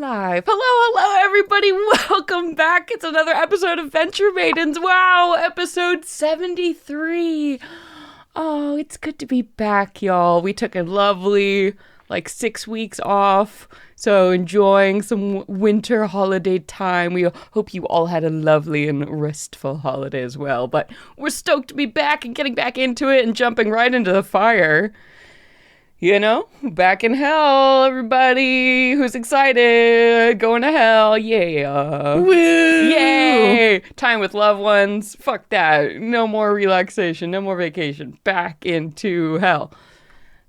live. Hello, everybody. Welcome back. It's another episode of Venture Maidens. Wow, episode 73. Oh, it's good to be back, y'all. We took a lovely, 6 weeks off. So enjoying some winter holiday time. We hope you all had a lovely and restful holiday as well. But we're stoked to be back and getting back into it and jumping right into the fire. You know, back in hell, everybody who's excited, going to hell, yeah. Woo! Yay! Time with loved ones, fuck that. No more relaxation, no more vacation. Back into hell.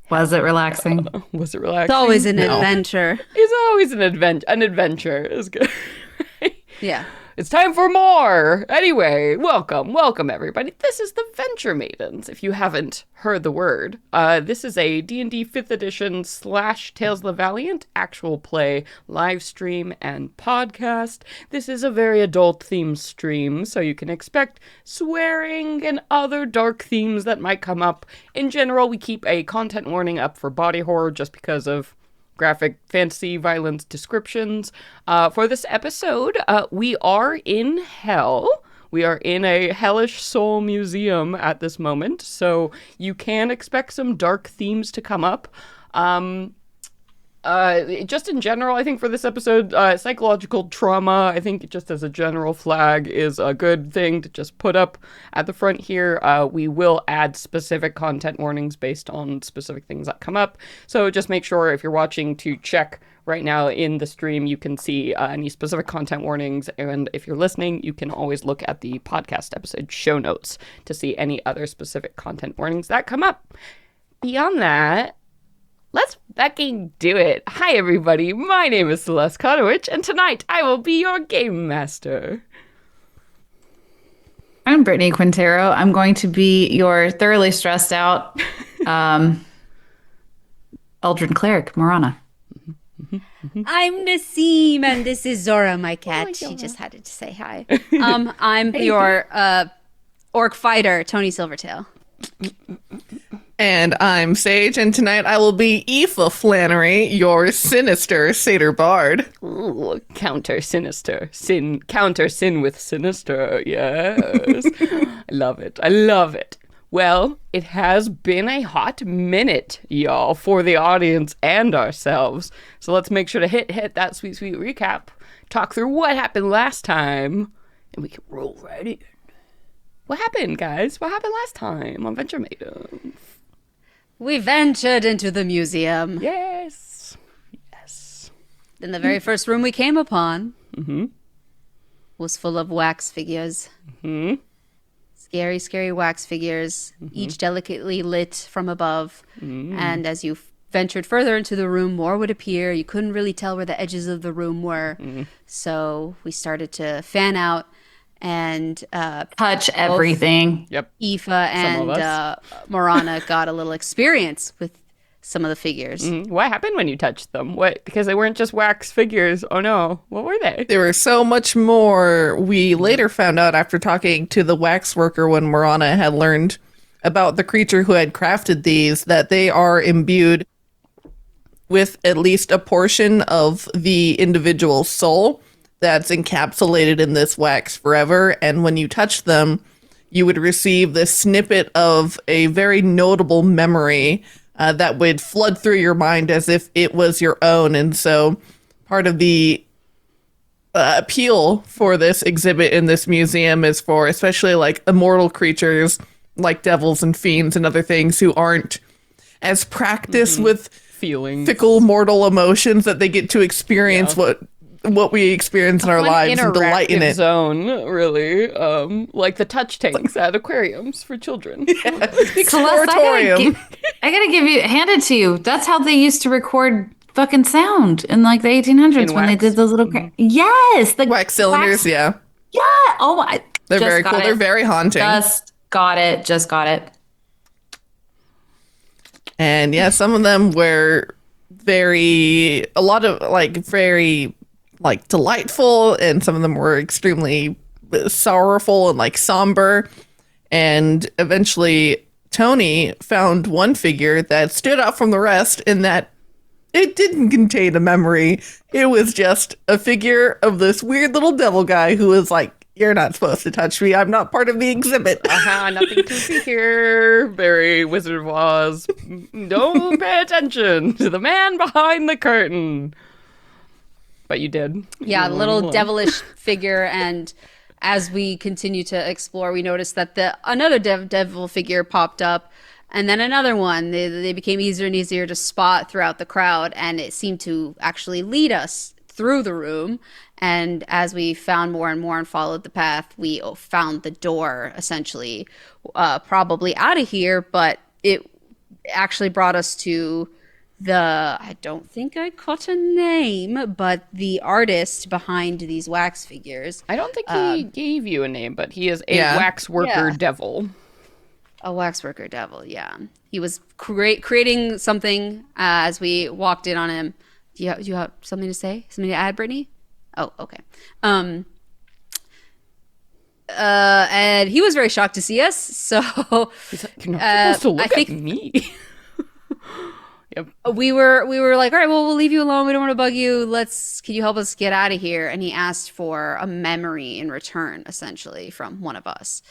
Was it relaxing? Was it relaxing? It's always an adventure. It's always an adventure. It's good. Yeah. It's time for more. Anyway, welcome everybody. This is the Venture Maidens. If you haven't heard the word, this is a D&D 5th edition / Tales of the Valiant actual play live stream and podcast. This is a very adult themed stream, so you can expect swearing and other dark themes that might come up. In general, we keep a content warning up for body horror just because of graphic fantasy violence descriptions. For this episode, we are in hell. We are in a hellish soul museum at this moment, so you can expect some dark themes to come up. Just in general, I think for this episode, psychological trauma, I think just as a general flag is a good thing to just put up at the front here. We will add specific content warnings based on specific things that come up. So just make sure if you're watching to check right now in the stream, you can see any specific content warnings. And if you're listening, you can always look at the podcast episode show notes to see any other specific content warnings that come up. Beyond that, let's fucking do it. Hi, everybody. My name is Celeste Konowich, and tonight I will be your game master. I'm Brittany Quintero. I'm going to be your thoroughly stressed out Eldrin cleric, Morana. I'm Nassim, and this is Zora, my cat. She just had to say hi. I'm your orc fighter, Tony Silvertail. And I'm Sage, and tonight I will be Aoife Flannery, your sinister satyr bard. Ooh, counter sinister. Counter sin with sinister. Yes. I love it. Well, it has been a hot minute, y'all, for the audience and ourselves. So let's make sure to hit that sweet recap, talk through what happened last time, and we can roll right in. What happened, guys? What happened last time on Venture Maidens? We ventured into the museum. Yes. And the very first room we came upon was full of wax figures. Scary, scary wax figures, each delicately lit from above. And as you ventured further into the room, more would appear. You couldn't really tell where the edges of the room were. So we started to fan out and Touch everything. Yep. Aoife and Morana got a little experience with some of the figures. What happened when you touched them? What? Because they weren't just wax figures. Oh no. What were they? There were so much more. We later found out after talking to the wax worker when Morana had learned about the creature who had crafted these that they are imbued with at least a portion of the individual soul that's encapsulated in this wax forever. And when you touch them, you would receive this snippet of a very notable memory that would flood through your mind as if it was your own. And so part of the appeal for this exhibit in this museum is for especially immortal creatures like devils and fiends and other things who aren't as practiced with Feelings. fickle mortal emotions, that they get to experience what we experience in our lives and delight in it. Zone, really. Like the touch tanks at aquariums for children. Yeah. Celeste, I gotta hand it to you. That's how they used to record fucking sound in the 1800s when they did those little. Yes, the wax cylinders. Yeah. Oh my. They're very cool. They're very haunting. Just got it. And yeah, some of them were very delightful, and some of them were extremely sorrowful and somber. And eventually Tony found one figure that stood out from the rest in that It didn't contain a memory. It was just a figure of this weird little devil guy who was like, you're not supposed to touch me. I'm not part of the exhibit. Nothing to see here. Very Wizard of Oz. Don't pay attention to the man behind the curtain. But you did. Yeah, the little devilish figure. And as we continue to explore, we noticed that another devil figure popped up. And then another one. They became easier and easier to spot throughout the crowd. And it seemed to actually lead us through the room. And as we found more and more and followed the path, we found the door, essentially, probably out of here. But it actually brought us to I don't think I caught a name, but the artist behind these wax figures. I don't think he gave you a name, but he is a wax worker devil. A wax worker devil, yeah. He was creating something as we walked in on him. Do you have something to say? Something to add, Brittany? Oh, okay. And he was very shocked to see us. So he's like, you're not supposed to look at me. Yep. We were like, all right, well, we'll leave you alone. We don't want to bug you. Can you help us get out of here? And he asked for a memory in return, essentially, from one of us.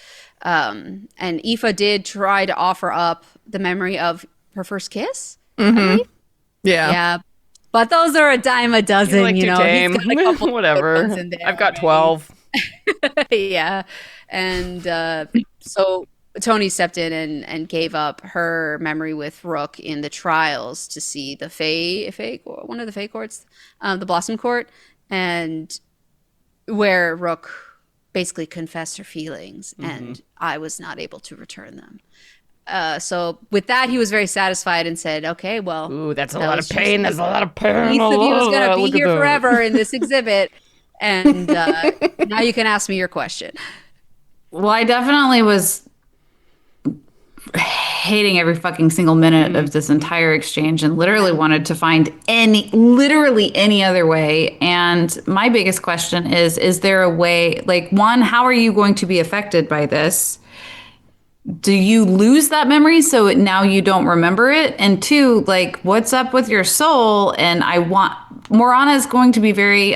And Aoife did try to offer up the memory of her first kiss. Mm-hmm. Yeah. Yeah. But those are a dime a dozen, like you know. tame. He's got a couple Whatever. in there, I've got 12. Yeah. And so Tony stepped in and gave up her memory with Rook in the trials to see the one of the Fae courts, the Blossom Court, and where Rook basically confessed her feelings, and I was not able to return them. So with that, he was very satisfied and said, okay, well. Ooh, that's a lot of pain. That's a lot of pain. He said he was going to be here forever in this exhibit. And now you can ask me your question. Well, I definitely was hating every fucking single minute of this entire exchange and literally wanted to find literally any other way. And my biggest question is there a way, like, one, how are you going to be affected by this? Do you lose that memory so now you don't remember it? And two, like, what's up with your soul? And Morana is going to be very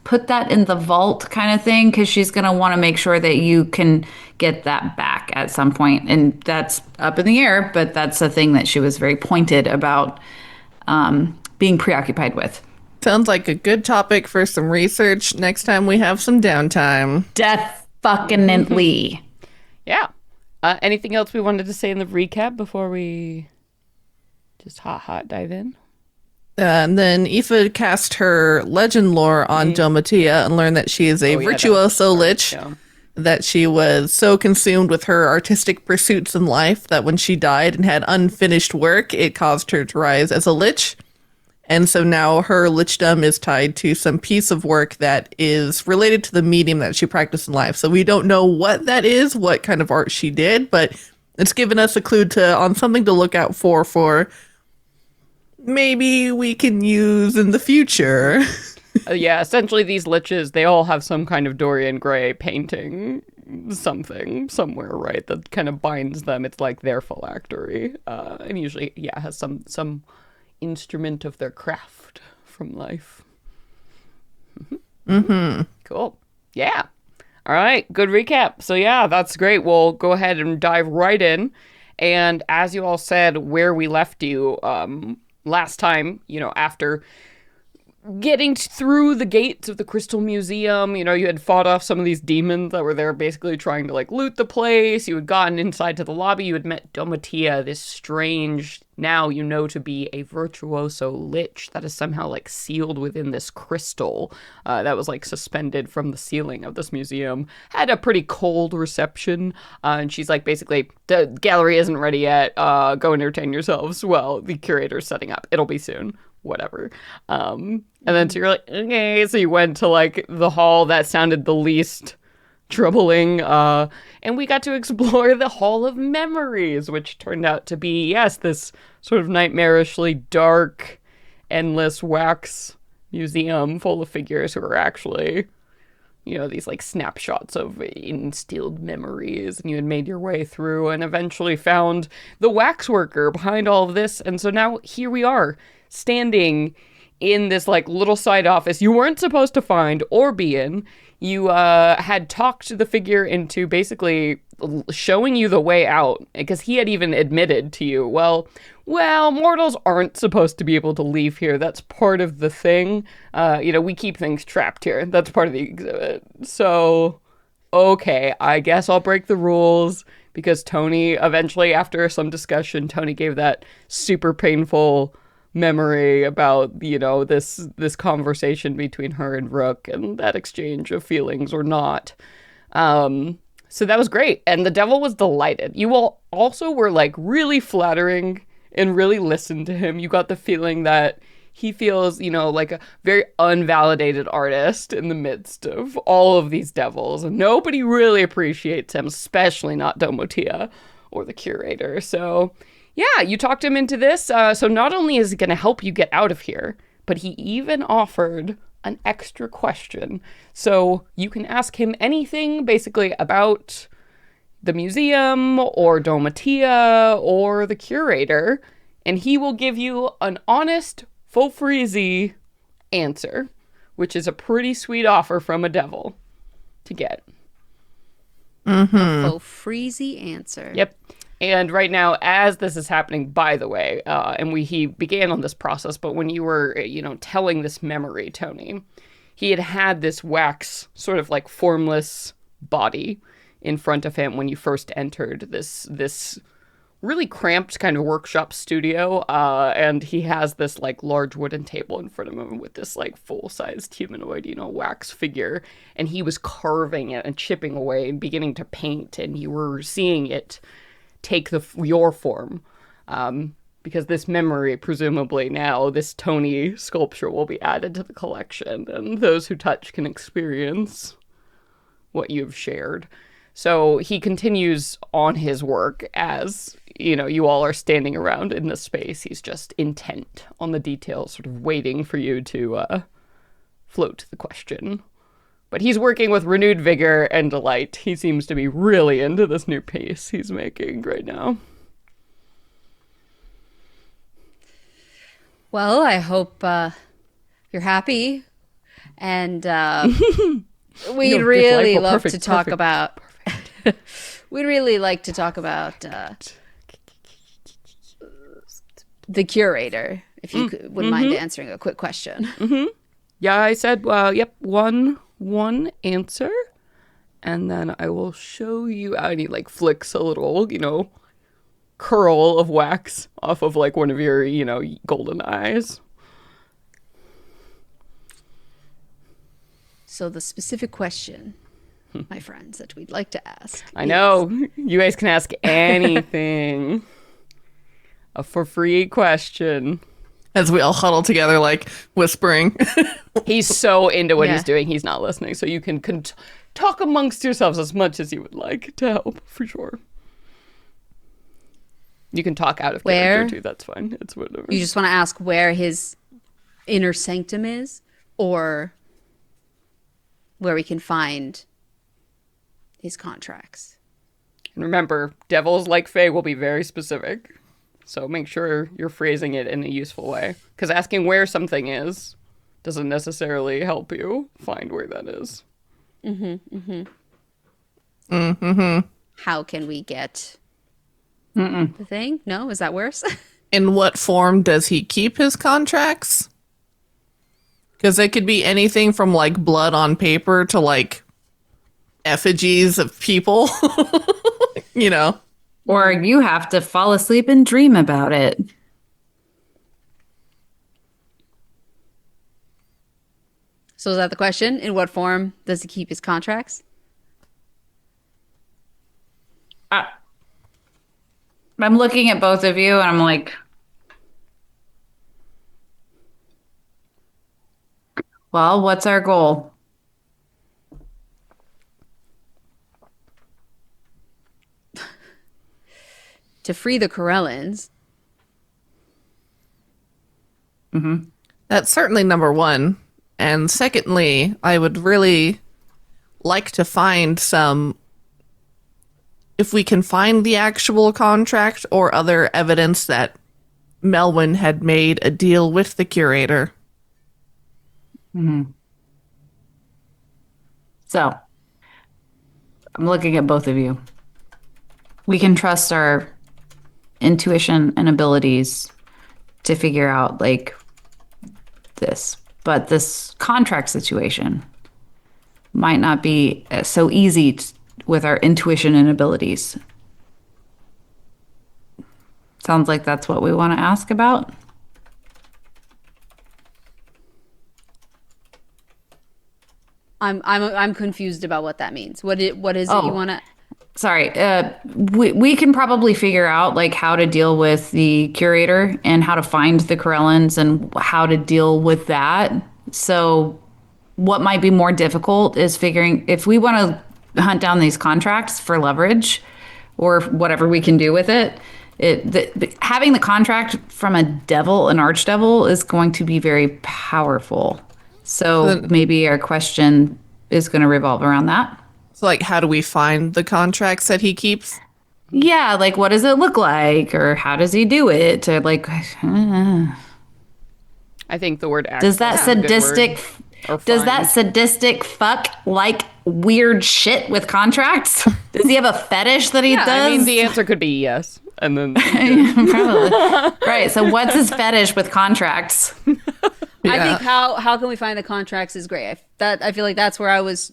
put that in the vault kind of thing, because she's going to want to make sure that you can get that back at some point. And that's up in the air, but that's a thing that she was very pointed about being preoccupied with. Sounds like a good topic for some research next time we have some downtime. Definitely. Yeah. Anything else we wanted to say in the recap before we just hot dive in? And then Aoife cast her legend lore on Domatia and learned that she is a virtuoso lich, that she was so consumed with her artistic pursuits in life that when she died and had unfinished work, it caused her to rise as a lich. And so now her lichdom is tied to some piece of work that is related to the medium that she practiced in life. So we don't know what that is, what kind of art she did, but it's given us a clue on something to look out for maybe we can use in the future. Yeah, essentially these liches, they all have some kind of Dorian Gray painting something somewhere, right, that kind of binds them. It's like their phylactery. And usually, has some instrument of their craft from life. Cool. Yeah. All right. Good recap. So yeah, that's great. We'll go ahead and dive right in. And as you all said, where we left you last time, after getting through the gates of the Crystal Museum, you had fought off some of these demons that were there basically trying to loot the place. You had gotten inside to the lobby. You had met Domatia, this strange, now to be a virtuoso lich that is somehow sealed within this crystal that was suspended from the ceiling of this museum. Had a pretty cold reception. And she's basically, the gallery isn't ready yet. Go entertain yourselves while the curator's setting up. It'll be soon. Whatever. And then so you're like, okay, so you went to the hall that sounded the least troubling, and we got to explore the Hall of Memories, which turned out to be, yes, this sort of nightmarishly dark, endless wax museum full of figures who are actually, these snapshots of instilled memories, and you had made your way through and eventually found the waxworker behind all of this. And so now here we are, standing in this like little side office you weren't supposed to find or be in. You had talked the figure into basically showing you the way out, because he had even admitted to you, well, mortals aren't supposed to be able to leave here. That's part of the thing. We keep things trapped here. That's part of the exhibit. So, okay, I guess I'll break the rules, because Tony, eventually, after some discussion, Tony gave that super painful memory about, this conversation between her and Rook and that exchange of feelings or not. So that was great. And the devil was delighted. You all also were like really flattering and really listened to him. You got the feeling that he feels, like a very unvalidated artist in the midst of all of these devils. And nobody really appreciates him, especially not Domotia or the curator. So yeah, you talked him into this. So not only is he going to help you get out of here, but he even offered an extra question. So you can ask him anything basically about the museum or Domotia or the curator, and he will give you an honest, faux-freezy answer, which is a pretty sweet offer from a devil to get. Faux-freezy answer. Yep. And right now, as this is happening, by the way, he began on this process, but when you were, telling this memory, Tony, he had this wax sort of like formless body in front of him when you first entered this really cramped kind of workshop studio. And he has this like large wooden table in front of him with this like full-sized humanoid, wax figure. And he was carving it and chipping away and beginning to paint. And you were seeing it take your form, because this memory, presumably now, this Tony sculpture will be added to the collection, and those who touch can experience what you've shared. So he continues on his work as, you all are standing around in the space. He's just intent on the details, sort of waiting for you to float the question. But he's working with renewed vigor and delight. He seems to be really into this new piece he's making right now. Well, I hope you're happy. And we'd really love to talk about... We'd really like to talk about the curator, if you wouldn't mind answering a quick question. Yeah, I said, yep, one answer, and then I will show you. And he like flicks a little, curl of wax off of like one of your, golden eyes. So the specific question, my friends, that we'd like to ask. I know you guys can ask anything. A for free question. As we all huddle together, like whispering. He's so into what he's doing, he's not listening. So you can talk amongst yourselves as much as you would like to help, for sure. You can talk out of character, too. That's fine. It's whatever. You just want to ask where his inner sanctum is, or where we can find his contracts. And remember, devils like Fae will be very specific. So make sure you're phrasing it in a useful way. Because asking where something is doesn't necessarily help you find where that is. How can we get the thing? No? Is that worse? In what form does he keep his contracts? Because they could be anything from like blood on paper to like effigies of people. Or you have to fall asleep and dream about it. So is that the question? In what form does he keep his contracts? I'm looking at both of you and I'm like, well, what's our goal? To free the Corellans. That's certainly number one. And secondly, I would really like to find if we can find the actual contract or other evidence that Melwyn had made a deal with the curator. So, I'm looking at both of you. We can trust our intuition and abilities to figure out like this, but this contract situation might not be so easy with our intuition and abilities. Sounds like that's what we want to ask about. I'm confused about what that means. What is it you want to? Sorry, we can probably figure out like how to deal with the curator and how to find the Corellans and how to deal with that. So what might be more difficult is figuring if we want to hunt down these contracts for leverage or whatever we can do with it. Having the contract from a devil, an archdevil, is going to be very powerful. So maybe our question is going to revolve around that. So, like, how do we find the contracts that he keeps? Yeah, like what does it look like, or how does he do it? Or like, I think the word does that sadistic fuck like weird shit with contracts? Does he have a fetish that he does? I mean, the answer could be yes, and then probably right. So what's his fetish with contracts? I think how can we find the contracts is great. I feel like that's where I was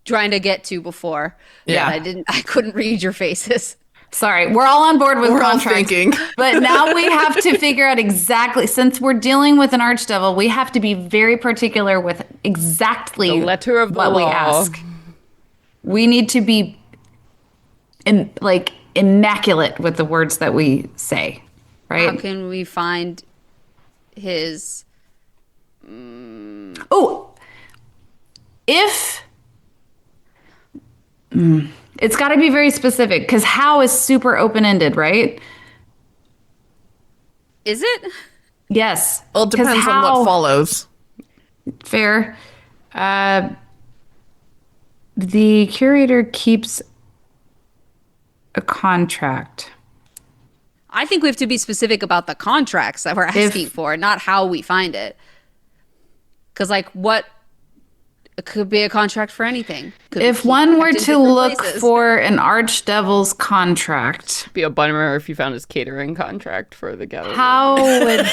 trying to get to before. Yeah. I couldn't read your faces. Sorry, we're all on board with We're all contracts. thinking. But now we have to figure out exactly, since we're dealing with an archdevil, we have to be very particular with exactly the letter of the what law. we ask. We need to be immaculate with the words that we say, right? How can we find his? Oh, if it's got to be very specific because how is super open-ended, right? Is it? Yes. Well, it depends on what follows. Fair. The curator keeps a contract. I think we have to be specific about the contracts that we're asking for, not how we find it. Because, like, what it could be a contract for anything. If one were to look for an archdevil's contract, Be a bummer if you found his catering contract for the gathering. how would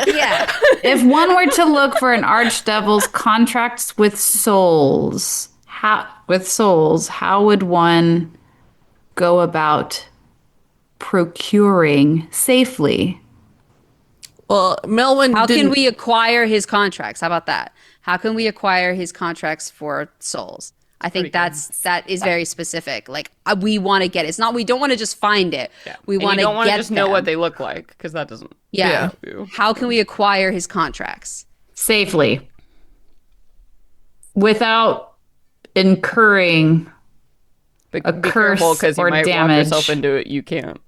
yeah. if one were to look for an archdevil's contracts with souls, how would one go about procuring safely? Well, Melwyn How didn't... can we acquire his contracts? How about that? How can we acquire his contracts for souls? I think that is very specific. Like we want to get it. It's not we don't want to just find it. Yeah. We want to don't want to get just know what they look like because that doesn't. Yeah. help you. How can we acquire his contracts? Safely. Without incurring But a be curse careful because you or might walk damage. yourself into it. You can't.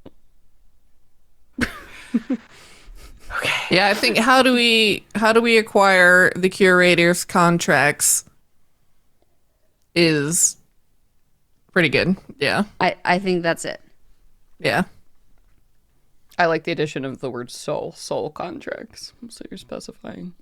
Yeah, I think how do we acquire the curator's contracts is pretty good. Yeah. I think that's it. Yeah. I like the addition of the word soul contracts. So you're specifying.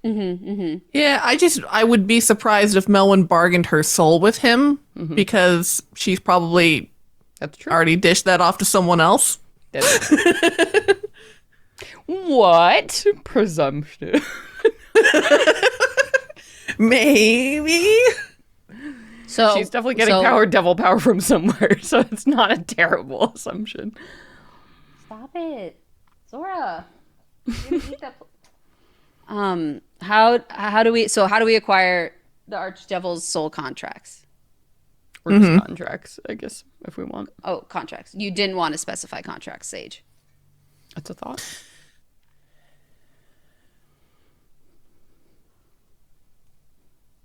Yeah, I would be surprised if Melwyn bargained her soul with him because she's probably That's true. already dished that off to someone else. What? Presumption. Maybe. So She's definitely getting devil power from somewhere, so it's not a terrible assumption. Stop it, Zora. You're gonna eat that how do we acquire the Archdevil's soul contracts? Or just contracts, I guess, if we want. Oh, contracts. You didn't want to specify contracts, Sage. That's a thought.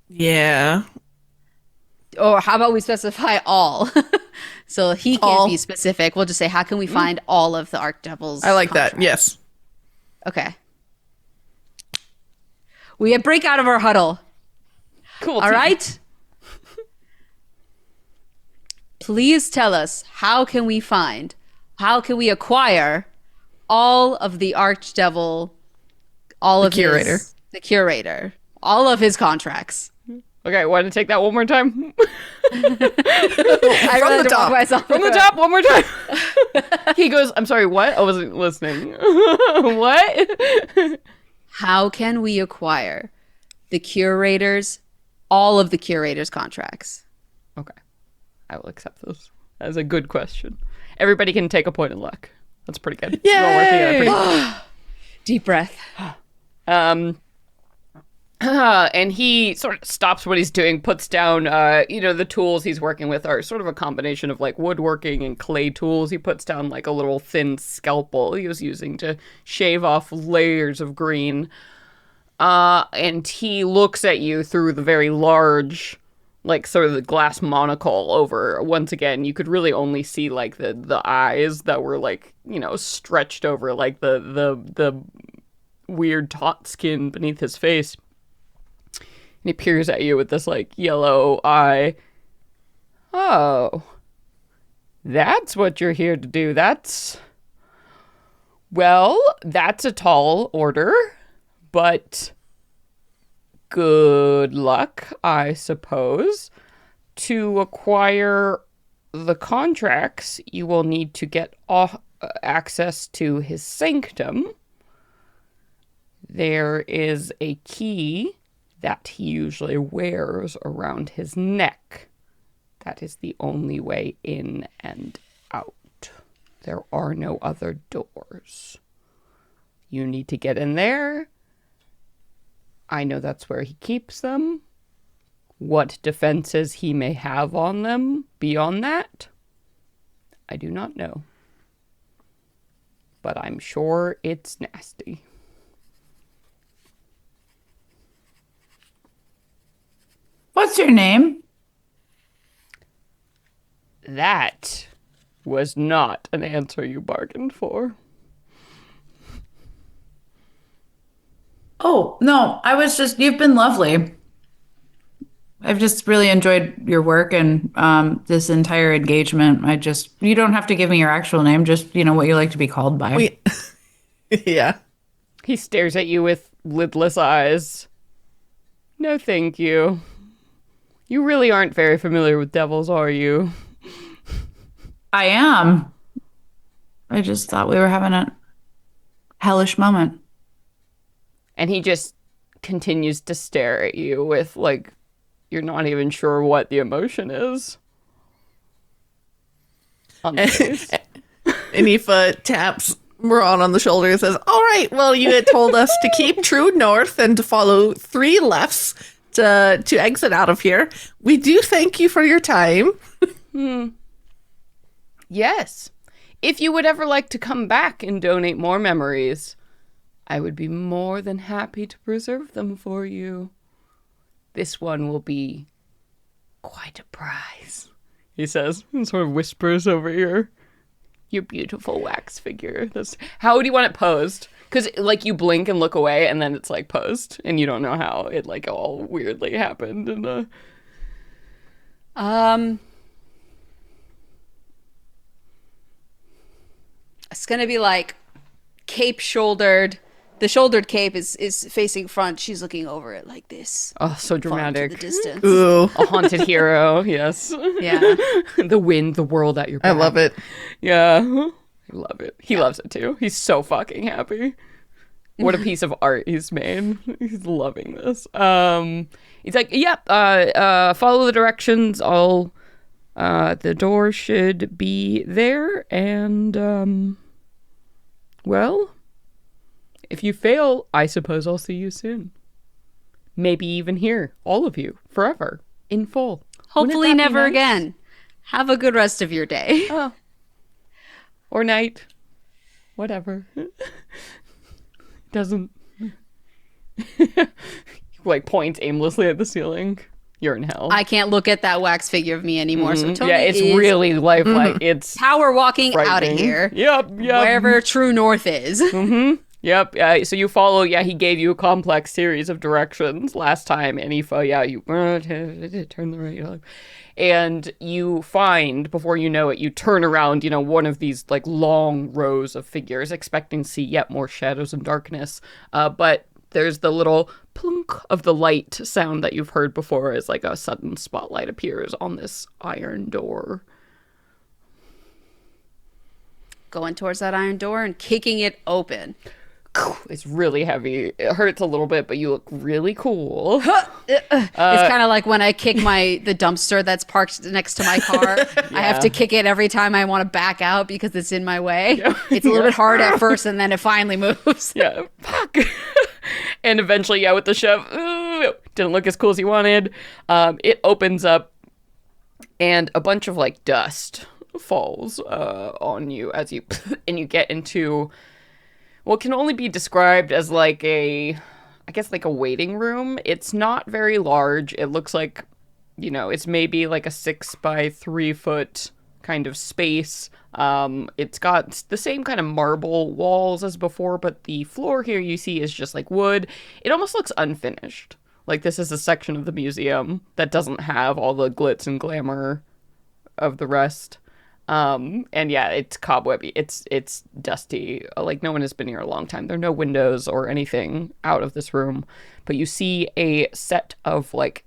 Yeah. Or how about we specify all? So he can't All. be specific. We'll just say, how can we find all of the Archdevil's I like that. contracts? Yes. Okay. We break out of our huddle. Cool. All right? Please tell us, how can we acquire all of the archdevil, all of curator. the curator, all of his contracts. Okay, want to take that one more time? I From really the don't want top. myself From the top, one more time. He goes, I'm sorry, what? I wasn't listening. What? How can we acquire the curators, all of the curators' contracts? Okay, I will accept this. That's a good question. Everybody can take a point in luck. That's pretty good. We're all working together pretty good. Deep breath. And he sort of stops what he's doing, puts down, the tools he's working with are sort of a combination of like woodworking and clay tools. He puts down like a little thin scalpel he was using to shave off layers of green. And he looks at you through the very large, like sort of the glass monocle over. Once again, you could really only see like the eyes that were like, stretched over like the weird taut skin beneath his face. And he peers at you with this, like, yellow eye. Oh. That's what you're here to do. That's a tall order. But good luck, I suppose. To acquire the contracts, you will need to get access to his sanctum. There is a key that he usually wears around his neck. That is the only way in and out. There are no other doors. You need to get in there. I know that's where he keeps them. What defenses he may have on them beyond that, I do not know. But I'm sure it's nasty. What's your name? That was not an answer you bargained for. Oh, no, you've been lovely. I've just really enjoyed your work and this entire engagement. You don't have to give me your actual name, just, what you like to be called by. Yeah. He stares at you with lidless eyes. No, thank you. You really aren't very familiar with devils, are you? I am. I just thought we were having a hellish moment. And he just continues to stare at you with, like, you're not even sure what the emotion is. On the face. And Aoife taps Moran on the shoulder and says, all right, well, you had told us to keep true north and to follow 3 lefts to exit out of here. We do thank you for your time. Yes. If you would ever like to come back and donate more memories, I would be more than happy to preserve them for you. This one will be quite a prize, he says, and sort of whispers over your beautiful wax figure. How do you want it posed? Because, like, you blink and look away, and then it's, like, posed, and you don't know how it, like, all weirdly happened. And, It's gonna be like cape-shouldered. The shouldered cape is facing front. She's looking over it like this. Oh, so far into dramatic. the distance. Ooh, A haunted hero, yes. Yeah. The wind, the world at your I back. love it. Yeah. I love it. He loves it too. He's so fucking happy. What a piece of art he's made. He's loving this. He's like, yep, follow the directions. The door should be there. And, well, if you fail, I suppose I'll see you soon. Maybe even here, all of you, forever, in full. Hopefully Wouldn't that be never nice? again. Have a good rest of your day. Oh. Or night. Whatever. Doesn't. Like, points aimlessly at the ceiling. You're in hell. I can't look at that wax figure of me anymore. So Tony Yeah, it's is really lifelike. It's power walking out of frightening. here. Yep. Wherever true north is. Yep. So you follow. Yeah, he gave you a complex series of directions last time, and you turn the right, and you find before you know it, you turn around. One of these like long rows of figures, expecting to see yet more shadows and darkness. But there's the little plunk of the light sound that you've heard before, as like a sudden spotlight appears on this iron door. Going towards that iron door and kicking it open. It's really heavy. It hurts a little bit, but you look really cool. It's kind of like when I kick the dumpster that's parked next to my car. I have to kick it every time I want to back out because it's in my way. It's a little bit hard at first, and then it finally moves. Yeah. Fuck. And eventually, with the shove, didn't look as cool as you wanted. It opens up, and a bunch of like dust falls on you as you and you get into what can only be described as like a waiting room. It's not very large. It looks like, it's maybe like a 6 by 3 foot kind of space. It's got the same kind of marble walls as before, but the floor here you see is just like wood. It almost looks unfinished. Like this is a section of the museum that doesn't have all the glitz and glamour of the rest. And yeah, it's cobwebby. It's dusty. Like no one has been here a long time. There are no windows or anything out of this room, but you see a set of like,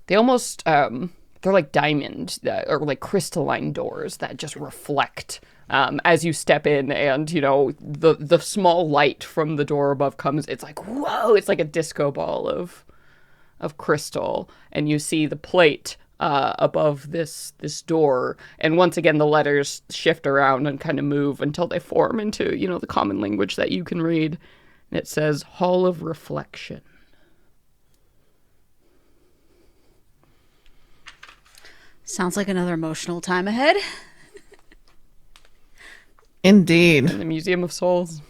they almost, they're like diamond or like crystalline doors that just reflect, as you step in, and the small light from the door above comes. It's like, whoa, it's like a disco ball of crystal. And you see the plate above this door, and once again the letters shift around and kind of move until they form into the common language that you can read, and it says Hall of Reflection. Sounds like another emotional time ahead. Indeed. In the Museum of Souls.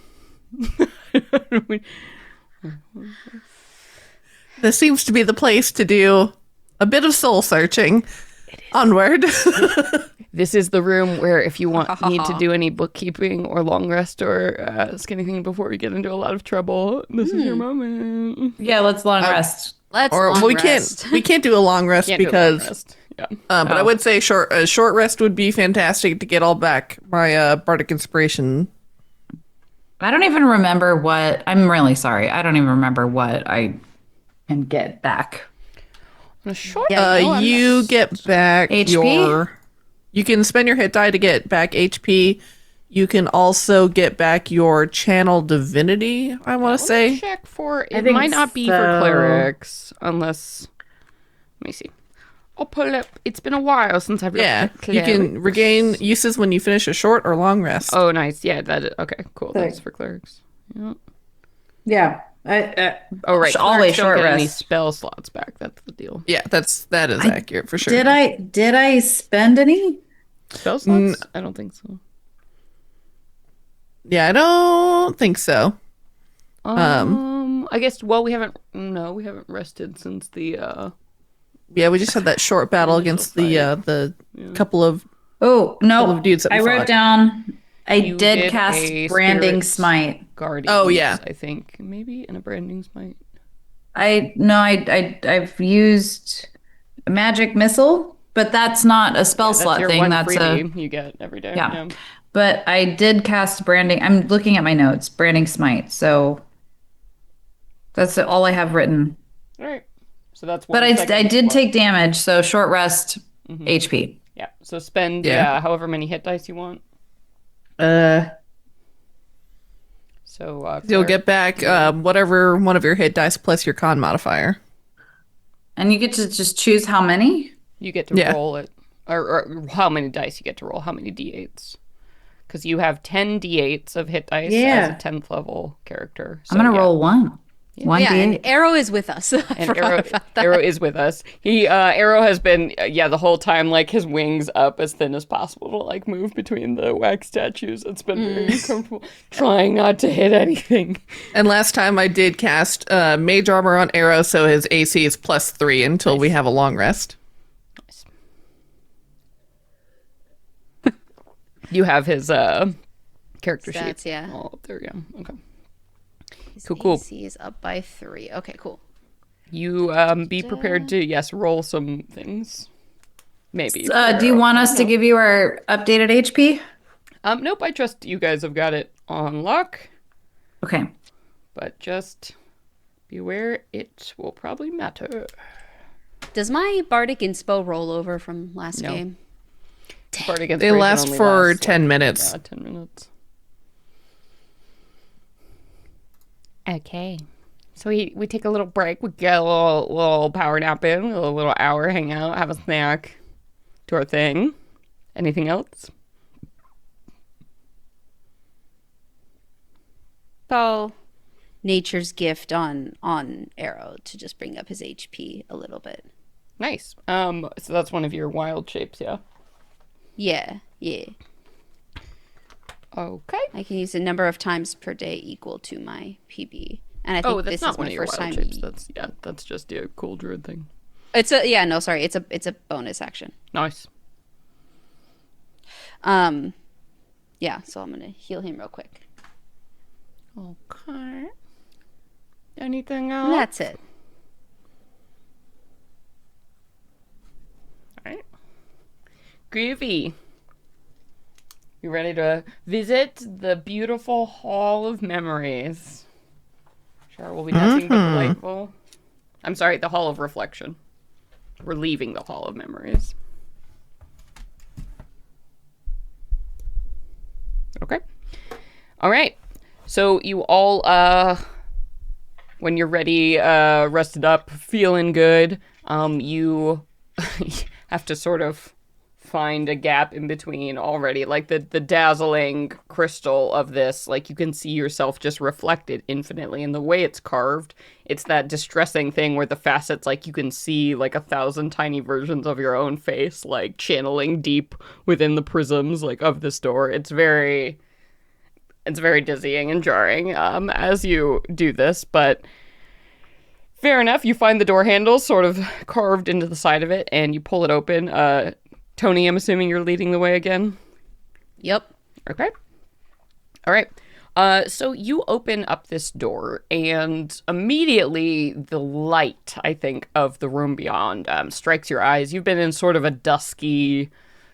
This seems to be the place to do a bit of soul searching. Onward. This is the room where if you need to do any bookkeeping or long rest or ask anything before you get into a lot of trouble, this is your moment. Yeah, let's long rest. We can't do a long rest because Yeah. but I would say a short rest would be fantastic to get all back my bardic inspiration. I don't even remember I'm really sorry. I don't even remember what I can get back. You get back HP? You can spend your hit die to get back HP. You can also get back your channel divinity, I want to say. Check for it. Might not be for clerics unless, let me see. I'll pull up. It's been a while since I've you can regain uses when you finish a short or long rest. Oh, nice. Yeah, okay, cool. Thanks for clerics. Yep. Yeah. Right. Always don't short get rest. any spell slots back. That's the deal. Yeah, that is accurate for sure. Did I spend any spell slots? I don't think so. Yeah, I don't think so. I guess. Well, we haven't rested since the. Yeah, we just had that short battle against the couple of. Oh no! Couple of dudes that we I wrote fought. I You did cast a branding Spirit smite. Guardians, Oh, yeah. I think maybe in a branding smite. I've used a magic missile, but that's not a spell slot your thing. one That's freebie you get every day. Yeah. But I did cast branding. I'm looking at my notes. Branding smite. So that's all I have written. All right. So that's. But I did take damage. So short rest, HP. Yeah. So spend however many hit dice you want. So You'll get back whatever one of your hit dice plus your con modifier. And you get to just choose how many? You get to roll it, or how many dice you get to roll, how many d8s. Because you have 10 d8s of hit dice as a 10th level character. So, I'm going to roll one. One Yeah, D8. and Arrow is with us. And Arrow is with us. Arrow has been, the whole time, like, his wings up as thin as possible to, like, move between the wax statues. It's been very uncomfortable. Trying not to hit anything. And last time I did cast mage armor on Arrow, so his AC is +3 until we have a long rest. Nice. You have his character sheet. Stats, yeah. Oh, there we go. Okay. His Cool. AC is up by 3. Okay, cool. You be prepared to, yes, roll some things. Maybe. Do you want us to give you our updated HP? Nope, I trust you guys have got it on lock. Okay. But just beware, it will probably matter. Does my Bardic Inspo roll over from last No. game? Bardic They Inspiration last only for lasts, 10 minutes. Yeah, 10 minutes. Okay. So we take a little break. We get a little power nap in, a little hour, hang out, have a snack, do our thing. Anything else? So, nature's gift on Arrow to just bring up his HP a little bit. Nice. So that's one of your wild shapes, yeah? Yeah. Okay. I can use a number of times per day equal to my PB. And I think That's this not is one my of your first wild time. shapes. That's just a cool druid thing. It's a bonus action. Nice. Yeah, so I'm gonna heal him real quick. Okay. Anything And else? that's it. Alright. Groovy. You ready to visit the beautiful Hall of Memories? Sure, will be nothing but delightful. I'm sorry, the Hall of Reflection. We're leaving the Hall of Memories. Okay. All right. So you all, when you're ready, rested up, feeling good, you have to sort of find a gap in between already. Like the dazzling crystal of this, like you can see yourself just reflected infinitely. And the way it's carved, it's that distressing thing where the facets, like you can see like 1,000 tiny versions of your own face, like channeling deep within the prisms, like of this door. It's very dizzying and jarring as you do this, but fair enough. You find the door handle sort of carved into the side of it, and you pull it open. Tony, I'm assuming you're leading the way again? Yep. Okay. All right. So you open up this door, and immediately the light, I think, of the room beyond strikes your eyes. You've been in sort of a dusky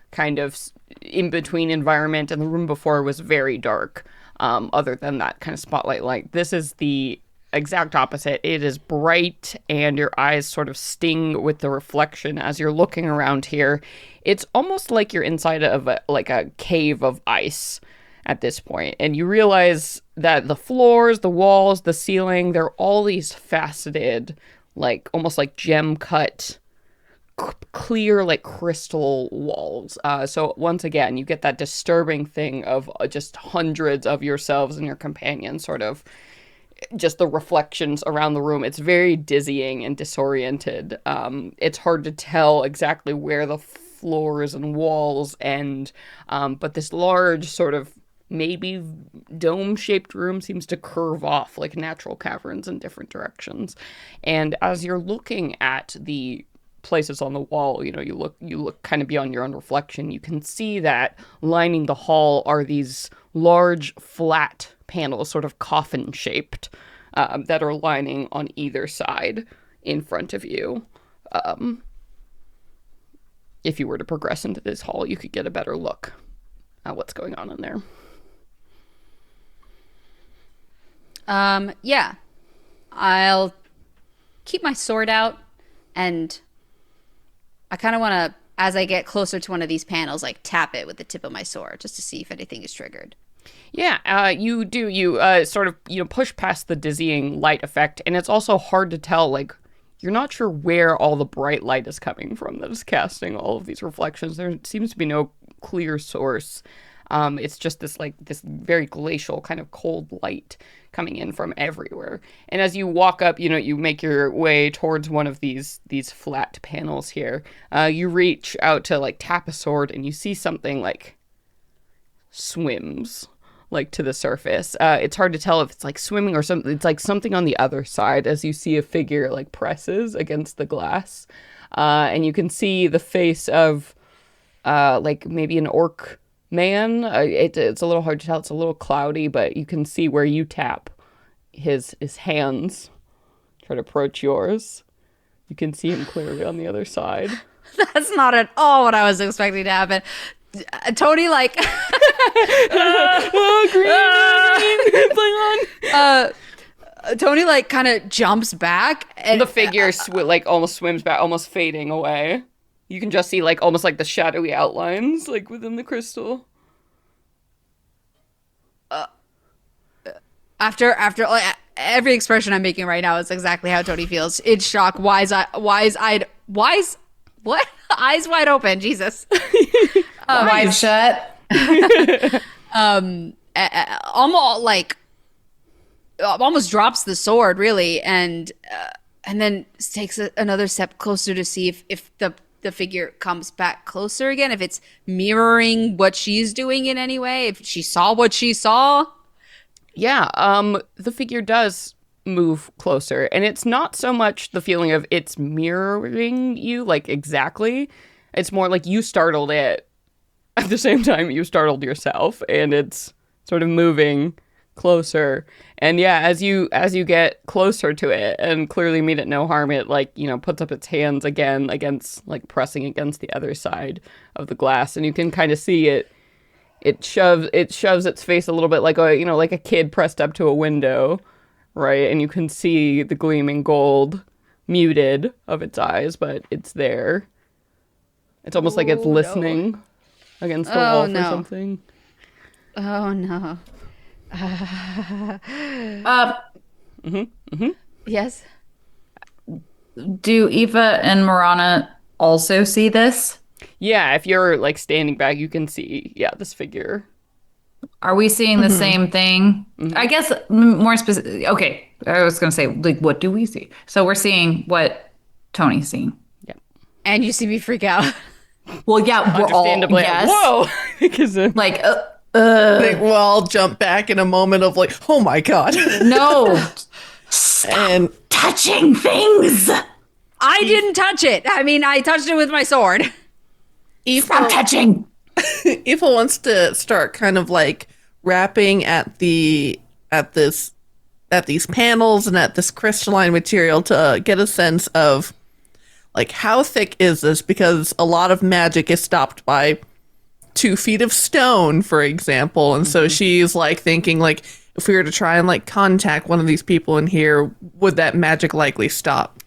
kind of in-between environment, and the room before was very dark, other than that kind of spotlight light. This is the exact opposite. It is bright, and your eyes sort of sting with the reflection as you're looking around here. It's almost like you're inside of a cave of ice at this point, and you realize that the floors, the walls, the ceiling, they're all these faceted, like almost like gem cut, clear like crystal walls. So once again, you get that disturbing thing of just hundreds of yourselves and your companions sort of just the reflections around the room. It's very dizzying and disoriented. It's hard to tell exactly where the floors and walls end, but this large sort of maybe dome-shaped room seems to curve off like natural caverns in different directions. And as you're looking at the places on the wall, you look kind of beyond your own reflection, you can see that lining the hall are these large flat panels, sort of coffin shaped, that are lining on either side in front of you. If you were to progress into this hall, you could get a better look at what's going on in there. Yeah. I'll keep my sword out, and I kind of want to, as I get closer to one of these panels, like tap it with the tip of my sword just to see if anything is triggered. Yeah, you do. You sort of, push past the dizzying light effect, and it's also hard to tell, like, you're not sure where all the bright light is coming from that is casting all of these reflections. There seems to be no clear source. It's just this very glacial kind of cold light coming in from everywhere. And as you walk up, you make your way towards one of these flat panels here. You reach out to like tap a sword, and you see something like swims like to the surface. It's hard to tell if it's like swimming or something. It's like something on the other side as you see a figure like presses against the glass. And you can see the face of like maybe an orc man. It's a little hard to tell. It's a little cloudy, but you can see where you tap. his hands try to approach yours. You can see him clearly on the other side. That's not at all what I was expecting to happen. Tony, like, Tony, like, kind of jumps back, and The figure like almost swims back, almost fading away. You can just see like almost like the shadowy outlines like within the crystal. after like, every expression I'm making right now is exactly how Tony feels. In shock, wise-eyed, what? Eyes wide open, Jesus. Wide shut. Almost drops the sword, really, and then takes another step closer to see if the figure comes back closer again, if it's mirroring what she's doing in any way, if she saw what she saw. Yeah, the figure does move closer, and it's not so much the feeling of it's mirroring you, like, exactly. It's more like you startled it at the same time you startled yourself, and it's sort of moving closer. And yeah, as you get closer to it and clearly mean it no harm, it, like, you know, puts up its hands again against, like, pressing against the other side of the glass, and you can kind of see it shoves its face a little bit like a kid pressed up to a window, right? And you can see the gleaming gold muted of its eyes, but it's there. It's almost like it's listening against the wall for something. Oh no. Yes. Do Eva and Marana also see this? Yeah, if you're like standing back, you can see, this figure. Are we seeing the same thing? I guess more specific. Okay, I was going to say, like, what do we see? So we're seeing what Tony's seeing. Yeah. And you see me freak out. Well, yeah, we're all, Understandably. yes. Whoa! Because Like, I think we'll all jump back in a moment of like, oh my god. no. And Touching things. I didn't touch it. I mean, I touched it with my sword. Stop touching. Eva wants to start kind of like rapping at these panels and at this crystalline material to get a sense of like how thick is this, because a lot of magic is stopped by 2 feet of stone, for example. And so she's like thinking like, if we were to try and like contact one of these people in here, would that magic likely stop?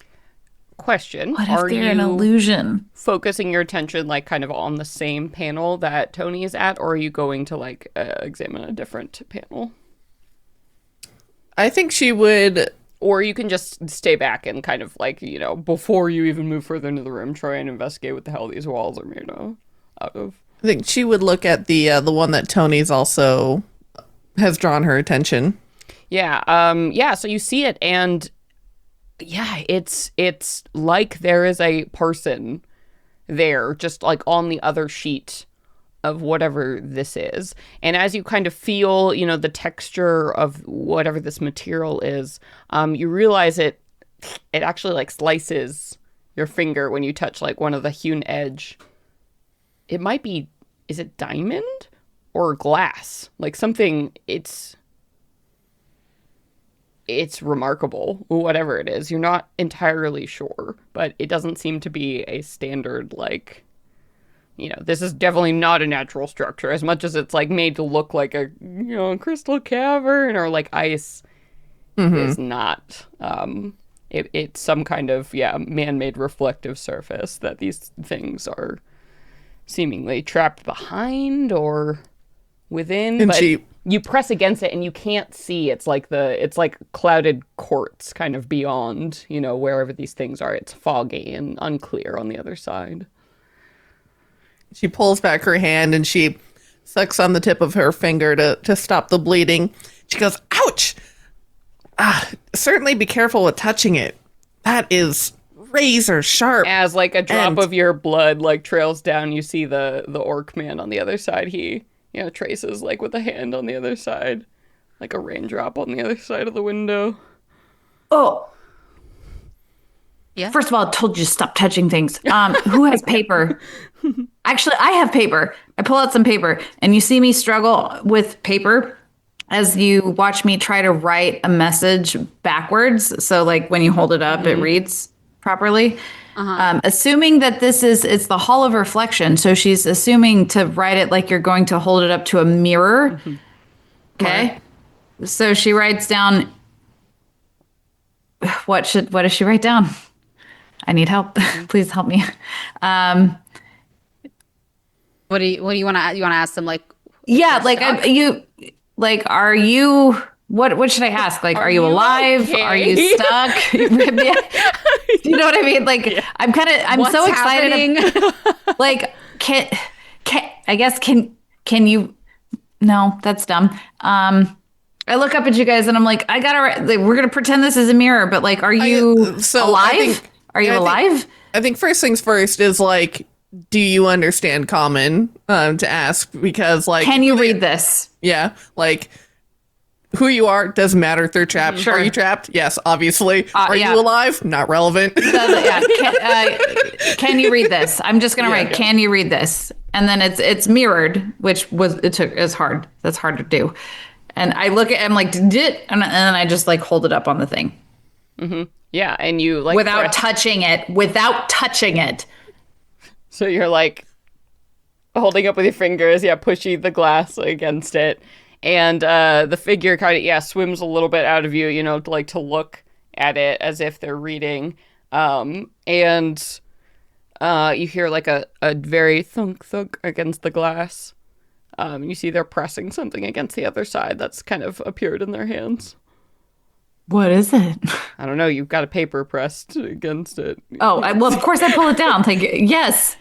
question. What if they're an illusion? Focusing your attention like kind of on the same panel that Tony is at, or are you going to like examine a different panel? I think she would. Or you can just stay back and kind of like, you know, before you even move further into the room, try and investigate what the hell these walls are made out of. I think she would look at the one that Tony's also has drawn her attention. Yeah. So you see it, and yeah, it's like there is a person there, just like on the other sheet of whatever this is. And as you kind of feel, you know, the texture of whatever this material is, you realize it actually like slices your finger when you touch like one of the hewn edge. It might be, is it diamond or glass? Like something, it's remarkable, whatever it is. You're not entirely sure, but it doesn't seem to be a standard, like, you know, this is definitely not a natural structure, as much as it's like made to look like a, you know, crystal cavern or like ice. Is not. It's some kind of, man-made reflective surface that these things are seemingly trapped behind or within. And but you press against it and you can't see. It's like clouded quartz kind of beyond, you know, wherever these things are. It's foggy and unclear on the other side. She pulls back her hand and she sucks on the tip of her finger to stop the bleeding. She goes, ouch! Certainly be careful with touching it. That is razor sharp. As like a drop of your blood like trails down, you see the orc man on the other side. He, you know, traces like with a hand on the other side, like a raindrop on the other side of the window. Oh. Yeah. First of all, I told you to stop touching things. Who has paper? Actually, I have paper. I pull out some paper, and you see me struggle with paper. as you watch me try to write a message backwards. So like when you hold it up, it reads properly. Assuming that it's the Hall of Reflection. So she's assuming to write it like you're going to hold it up to a mirror. Okay. So she writes down, what does she write down? I need help. Please help me. What do you want to ask them? Like, Yeah, like are you? What should I ask? Like, are you alive? okay? Are you stuck? Do you know what I mean? Like, I'm what's so excited. happening? Like, can you? No, that's dumb. I look up at you guys and I'm like, we're gonna pretend this is a mirror, but like, are you alive? Are you alive? I think first things first is like, do you understand common to ask? Because like, Can you read this? yeah, like who you are doesn't matter if they're trapped. Sure. Are you trapped? Yes, obviously. Are yeah. you alive? Not relevant. Yeah. Can you read this? I'm just gonna write. Can you read this? And then it's mirrored, which is hard. That's hard to do. And I look at, I'm like, and then I just like hold it up on the thing. Yeah, and you like Without touching it. So you're like holding up with your fingers, pushing the glass against it, and the figure kind of swims a little bit out of you, to look at it as if they're reading, and you hear like a very thunk thunk against the glass. You see they're pressing something against the other side that's kind of appeared in their hands. What is it? I don't know. You've got a paper pressed against it. Oh, well, of course I pull it down. Like, yes.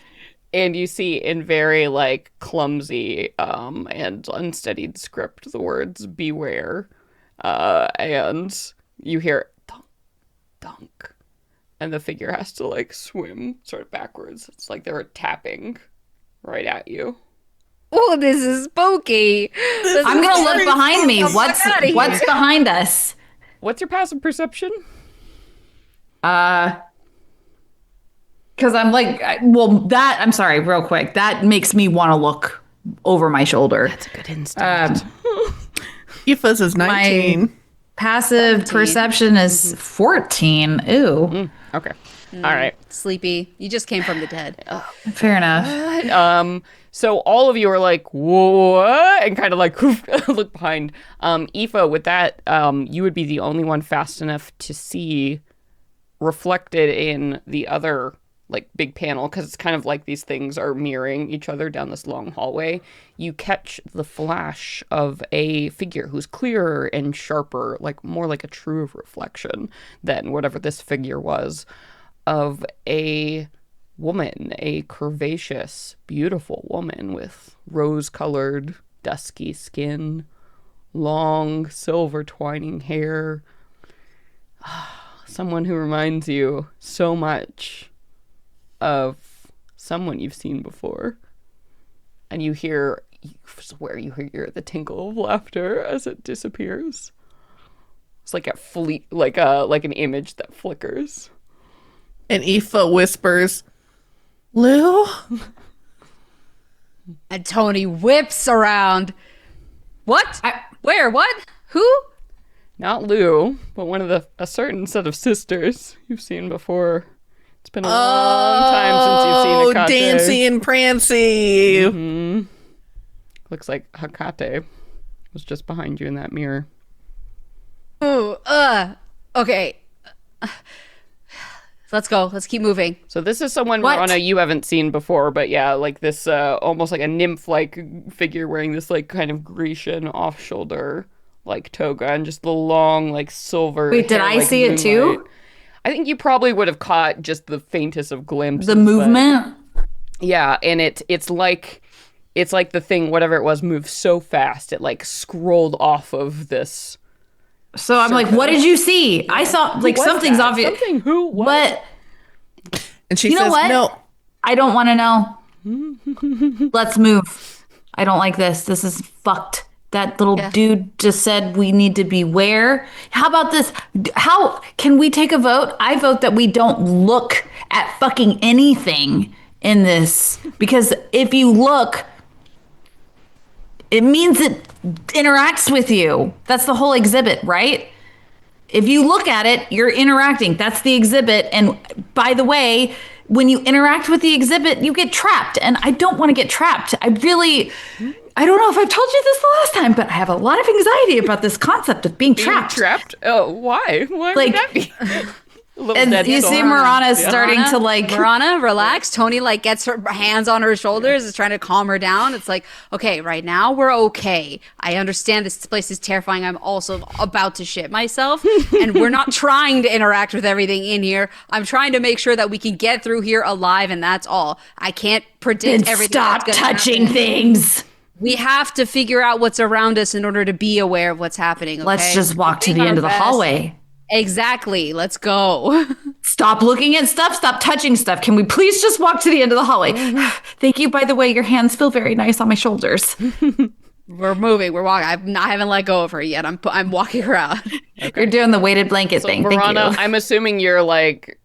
And you see in very like clumsy and unstudied script the words "beware," and you hear thunk, thunk, and the figure has to like swim sort of backwards. It's like they're tapping right at you. Oh, this is spooky. I'm gonna look behind me. What's behind us? What's your passive perception? Because I'm like, I'm sorry, real quick. That makes me want to look over my shoulder. That's a good instinct. Aoife's is 19. Passive perception is 14. Ooh. Okay. All right. Sleepy. You just came from the dead. Fair enough. So all of you are like, what? And kind of like look behind. Aoife, with that, you would be the only one fast enough to see reflected in the other like big panel, because it's kind of like these things are mirroring each other down this long hallway. You catch the flash of a figure who's clearer and sharper, like more like a true reflection than whatever this figure was, of a woman, a curvaceous, beautiful woman with rose-colored, dusky skin, long, silver twining hair. Someone who reminds you so much of someone you've seen before. And you hear, I swear you hear the tinkle of laughter as it disappears. It's like like an image that flickers. And Aoife whispers, Lou? And Tony whips around. What? Where? What? Who? Not Lou, but one of a certain set of sisters you've seen before. It's been a long time since you've seen Hecate. Dancy and Prancy. Mm-hmm. Looks like Hecate was just behind you in that mirror. Ooh, okay. Let's go. Let's keep moving. So this is someone, What? Rana, you haven't seen before, but like this almost like a nymph-like figure wearing this like kind of Grecian off-shoulder like toga and just the long like silver Wait, did hair, I like, see it too? moonlight. I think you probably would have caught just the faintest of glimpses. The movement? Yeah, and it's like the thing, whatever it was, moved so fast it like scrolled off of this. So I'm like, what did you see? I saw like What's something's that? obvious. Something? Who? What? But And she you know says, what? no. I don't want to know. Let's move. I don't like this. This is fucked. That little dude just said we need to beware. How about this? How can we take a vote? I vote that we don't look at fucking anything in this. Because if you look, It means it interacts with you. That's the whole exhibit, right? If you look at it, you're interacting. That's the exhibit. And by the way, when you interact with the exhibit, you get trapped. And I don't want to get trapped. I don't know if I've told you this the last time, but I have a lot of anxiety about this concept of being trapped. Trapped? Oh, why? Why Like, would that be? and you see Marana starting to like... Marana, relax. Tony like gets her hands on her shoulders, is trying to calm her down. It's like, okay, right now we're okay. I understand this place is terrifying. I'm also about to shit myself. And we're not trying to interact with everything in here. I'm trying to make sure that we can get through here alive, and that's all. I can't predict everything. Stop that's gonna touching happen. things. We have to figure out what's around us in order to be aware of what's happening. Okay? Let's just walk to the Doing end of our the best. hallway. Exactly. Let's go. Stop looking at stuff. Stop touching stuff. Can we please just walk to the end of the hallway? Thank you. By the way, your hands feel very nice on my shoulders. We're moving. We're walking. I haven't let go of her yet. I'm walking her out. You're doing the weighted blanket thing. Marana, Thank you. I'm assuming you're like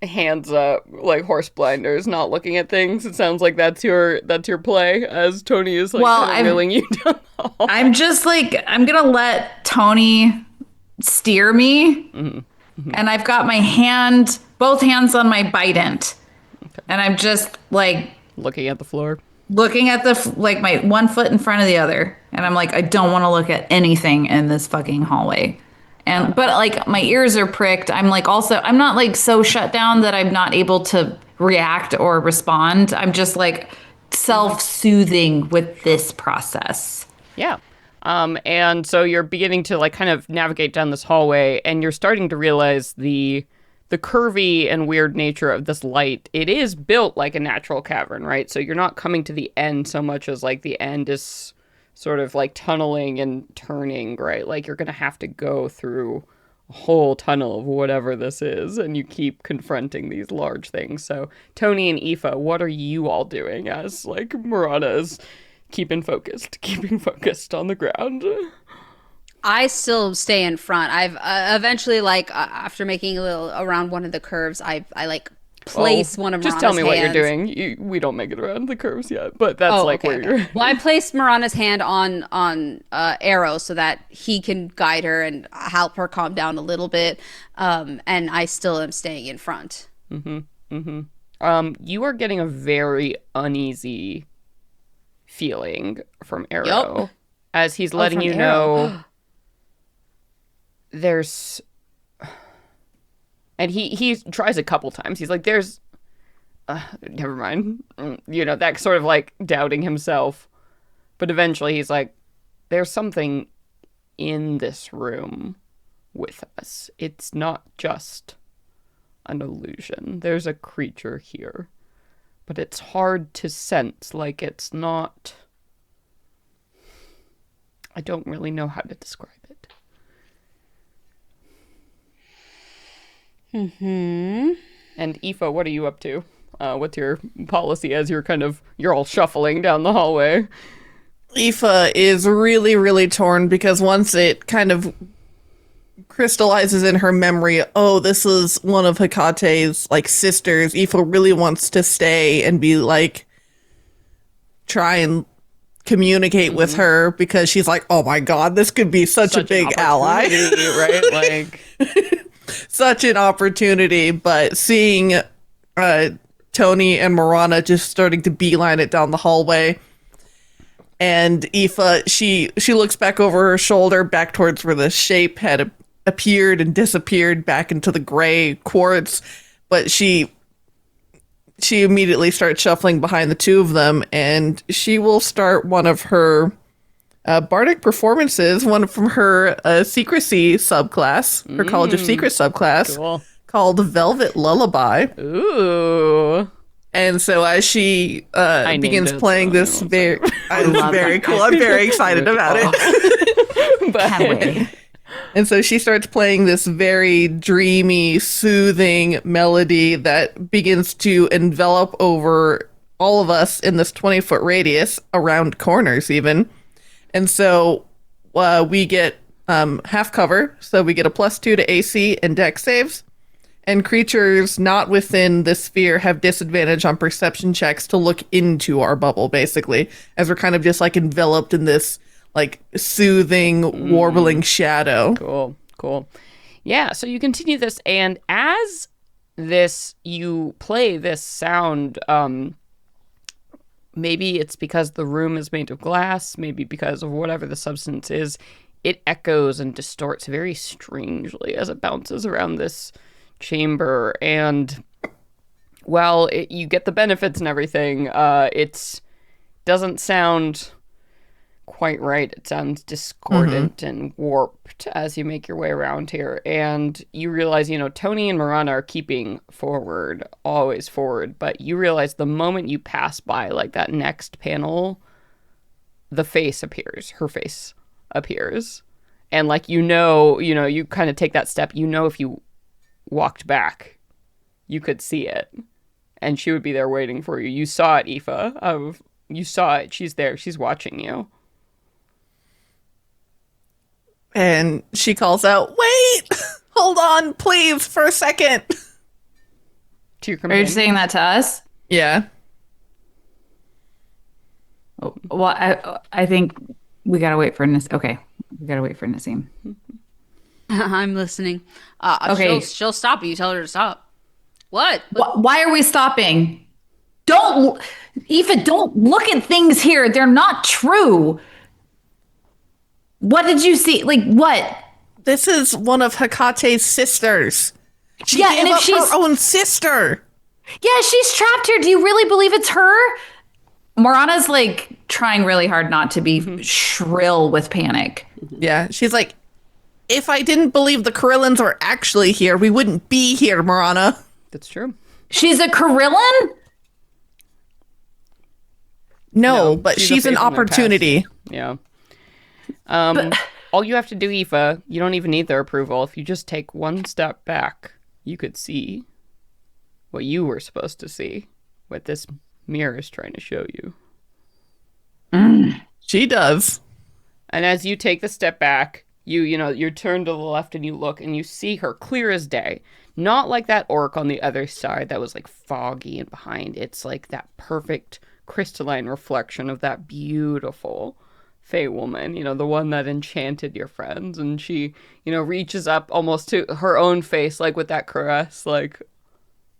hands up, like horse blinders, not looking at things. It sounds like that's your play as Tony is like reeling you down the hall. I'm just like, I'm going to let Tony steer me. And I've got my both hands on my bident. Okay. And I'm just like looking at the floor. Looking at like my one foot in front of the other. And I'm like, I don't want to look at anything in this fucking hallway. But like my ears are pricked. I'm like I'm not like so shut down that I'm not able to react or respond. I'm just like self-soothing with this process. Yeah. And so you're beginning to like kind of navigate down this hallway, and you're starting to realize the curvy and weird nature of this light. It is built like a natural cavern, right? So you're not coming to the end so much as like the end is sort of like tunneling and turning, right? Like you're going to have to go through a whole tunnel of whatever this is, and you keep confronting these large things. So Tony and Aoife, what are you all doing as like Marana is keeping focused on the ground? I still stay in front. I've eventually, like, after making a little around one of the curves, I like place one of Marana's just tell me hands. what you're doing. We don't make it around the curves yet, but that's where you're. Well, I placed Marana's hand on Arrow so that he can guide her and help her calm down a little bit. And I still am staying in front. You are getting a very uneasy feeling from Arrow as he's letting you know there's, and he tries a couple times. He's like, there's never mind, that sort of like doubting himself, but eventually he's like, there's something in this room with us. It's not just an illusion. There's a creature here, but it's hard to sense. Like, it's not, I don't really know how to describe it. And Aoife, what are you up to? What's your policy as you're all shuffling down the hallway? Aoife is really, really torn because once it kind of crystallizes in her memory, oh, this is one of Hekate's like sisters, Aoife really wants to stay and be like, try and communicate with her because she's like, oh my god, this could be such a big ally, right? Like. Such an opportunity, but seeing Tony and Marana just starting to beeline it down the hallway, and Aoife, she looks back over her shoulder, back towards where the shape had appeared and disappeared back into the gray quartz, but she immediately starts shuffling behind the two of them, and she will start one of her bardic performances, one from her secrecy subclass, her College of Secrets subclass, called Velvet Lullaby. Ooh. And so as she begins playing this, it's very cool. I'm very excited about it. Can't wait. And so she starts playing this very dreamy, soothing melody that begins to envelop over all of us in this 20-foot radius, around corners even. And so we get half cover, so we get a +2 to AC and dex saves. And creatures not within the sphere have disadvantage on perception checks to look into our bubble, basically, as we're kind of just like enveloped in this like soothing, warbling shadow. Cool. Yeah, so you continue this, and as you play this sound, maybe it's because the room is made of glass, maybe because of whatever the substance is, it echoes and distorts very strangely as it bounces around this chamber. And while you get the benefits and everything, it doesn't sound quite right. It sounds discordant and warped as you make your way around here. And you realize, Tony and Marana are keeping forward, always forward. But you realize the moment you pass by, like that next panel, the face appears. Her face appears. And like, you kind of take that step. If you walked back, you could see it. And she would be there waiting for you. You saw it, Aoife. You saw it. She's there. She's watching you. And she calls out, "Wait! Hold on, please, for a second." To your Are companion. you saying that to us? Yeah. Well, I think we gotta wait for Nassim. Okay, we gotta wait for Nassim. I'm listening. Okay. She'll stop you. Tell her to stop. What? Why are we stopping? Don't, Aoife, don't look at things here. They're not true. What did you see? Like, what? This is one of Hekate's sisters. She Yeah, gave and if up she's- her own sister. Yeah, she's trapped here. Do you really believe it's her? Morana's like trying really hard not to be shrill with panic. Yeah, she's like, "If I didn't believe the Karillans were actually here, we wouldn't be here, Marana." That's true. She's a Karillan? No, but she's a she's an face in their opportunity. Yeah. All you have to do, Aoife, you don't even need their approval. If you just take one step back, you could see what you were supposed to see, what this mirror is trying to show you. She does. And as you take the step back, you turn to the left and you look and you see her clear as day. Not like that orc on the other side that was like foggy and behind. It's like that perfect crystalline reflection of that beautiful Fey woman, the one that enchanted your friends. And she, reaches up almost to her own face, like with that caress, like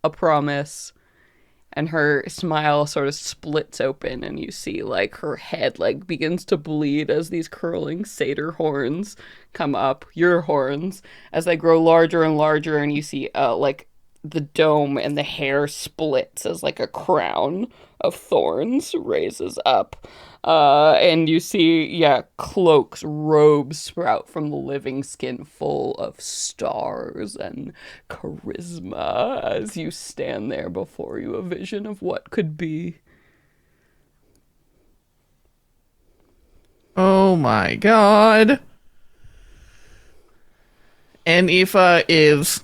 a promise. And her smile sort of splits open and you see like her head like begins to bleed as these curling satyr horns come up, your horns, as they grow larger and larger, and you see like the dome and the hair splits as like a crown of thorns raises up. And you see, cloaks, robes sprout from the living skin full of stars and charisma as you stand there before you, a vision of what could be. Oh my god. And Aoife is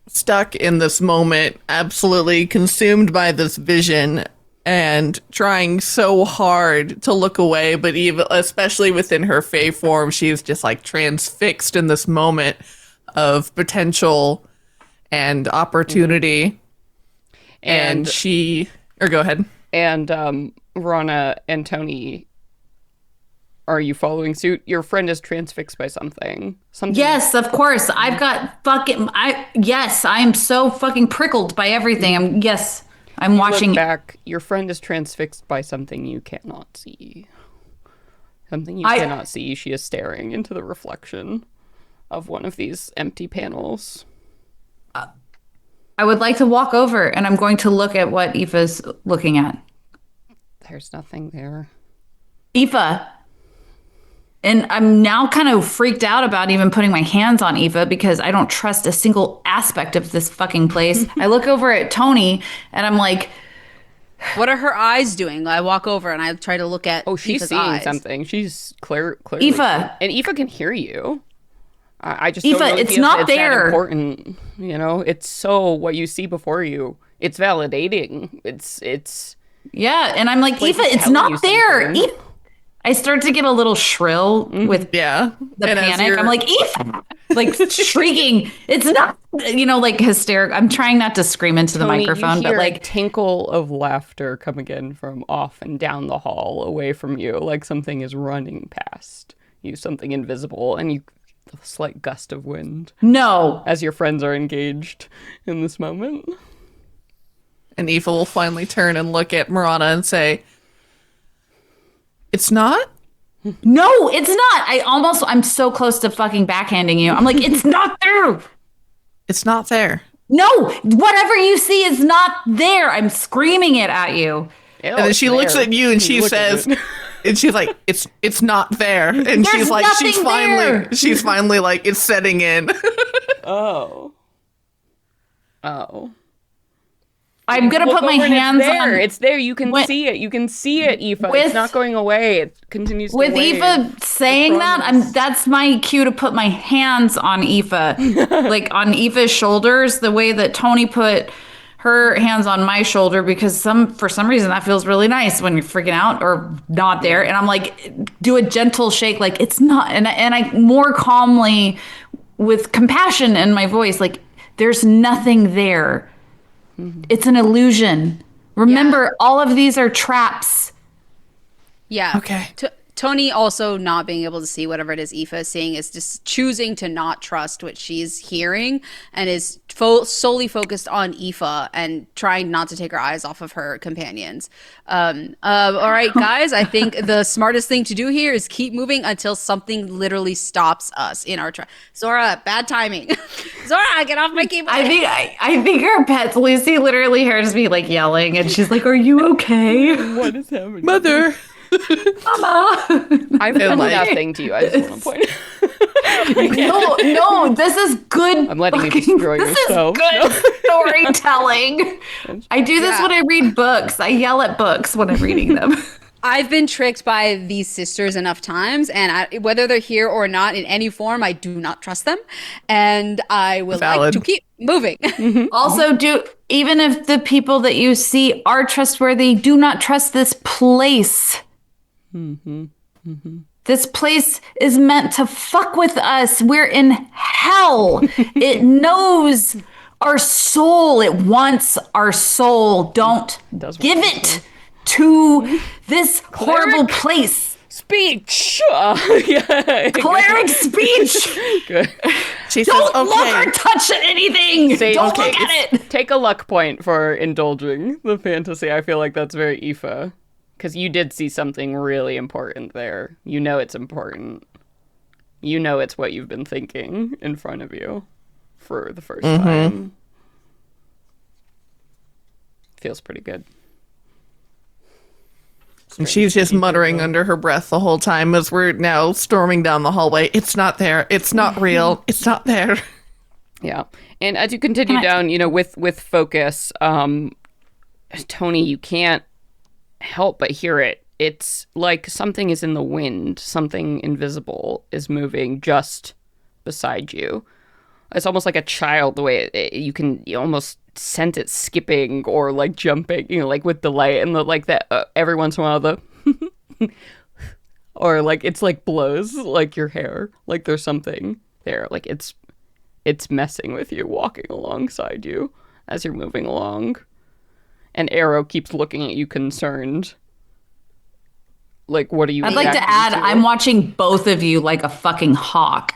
stuck in this moment, absolutely consumed by this vision and trying so hard to look away, but even especially within her Fey form, she's just like transfixed in this moment of potential and opportunity. And go ahead. And Rana and Tony, are you following suit? Your friend is transfixed by something. Yes, of course. I've got I'm so fucking prickled by everything. I'm watching. Look back, your friend is transfixed by something you cannot see. Something you cannot see. She is staring into the reflection of one of these empty panels. I would like to walk over and I'm going to look at what Aoife's looking at. There's nothing there. Aoife. And I'm now kind of freaked out about even putting my hands on Aoife because I don't trust a single aspect of this fucking place. I look over at Tony and I'm like, What are her eyes doing? I walk over and I try to look at. Oh, she's Aoife's seeing eyes. something. She's clearly. Aoife. And Aoife can hear you. I just Aoife, don't really it's feel not it's that there. important. It's so what you see before you. It's validating. It's yeah. And I'm like, Place Aoife, is it's telling you not there. something. I start to get a little shrill with the And panic. I'm like, Eva! Like shrieking. It's not, like hysterical. I'm trying not to scream into the Tony, microphone, you hear but like a tinkle of laughter coming in from off and down the hall away from you, like something is running past you, something invisible, and you a slight gust of wind. No. As your friends are engaged in this moment. And Aoife will finally turn and look at Marana and say, "It's not?" No, it's not. I'm so close to fucking backhanding you. I'm like, it's not there. It's not there. No, whatever you see is not there. I'm screaming it at you. And then she looks at you and she says, and she's like, it's not there. And There's she's like, nothing she's finally like, it's setting in. Oh. I'm going to put my hands on. It's there. You can see it. You can see it, Aoife. It's not going away. It continues to with wave. Aoife saying that's my cue to put my hands on Aoife. Like on Aoife's shoulders, the way that Tony put her hands on my shoulder, because for some reason that feels really nice when you're freaking out or not there. And I'm like, do a gentle shake, like it's not. And I more calmly, with compassion in my voice, like there's nothing there. It's an illusion. Remember, all of these are traps. Yeah. Okay. Tony also not being able to see whatever it is Aoife is seeing is just choosing to not trust what she's hearing and is solely focused on Aoife and trying not to take her eyes off of her companions. All right, guys, I think the smartest thing to do here is keep moving until something literally stops us in our track. Zora, bad timing. Zora, get off my keyboard. I think her pets, Lucy literally hears me like yelling and she's like, "Are you okay? What is happening? Mother. Mama." I've done nothing to you. I just want to point No, this is good. I'm letting you destroy yourself. This is good storytelling. I do this when I read books. I yell at books when I'm reading them. I've been tricked by these sisters enough times, and whether they're here or not in any form, I do not trust them, and I will like to keep moving. Also, even if the people that you see are trustworthy, do not trust this place. This place is meant to fuck with us. We're in hell. It knows our soul. It wants our soul. Don't give it to this horrible place. Speech. Cleric speech. Good. She Don't says, look or touch anything. Don't look at it. Take a luck point for indulging the fantasy. I feel like that's very Aoife. Because you did see something really important there. You know it's important. You know it's what you've been thinking in front of you for the first time. Feels pretty good. And she's just muttering under her breath the whole time as we're now storming down the hallway. It's not there. It's not real. It's not there. Yeah. And as you continue down, with focus, Tony, you can't help but hear it. It's like something is in the wind. Something invisible is moving just beside you. It's almost like a child, the way you almost sense it skipping or like jumping, like with delight, and like that every once in a while the or like it's like blows like your hair, like there's something there, like it's messing with you, walking alongside you as you're moving along. And Arrow keeps looking at you concerned. Like, what are you? I'd like to add, I'm watching both of you like a fucking hawk.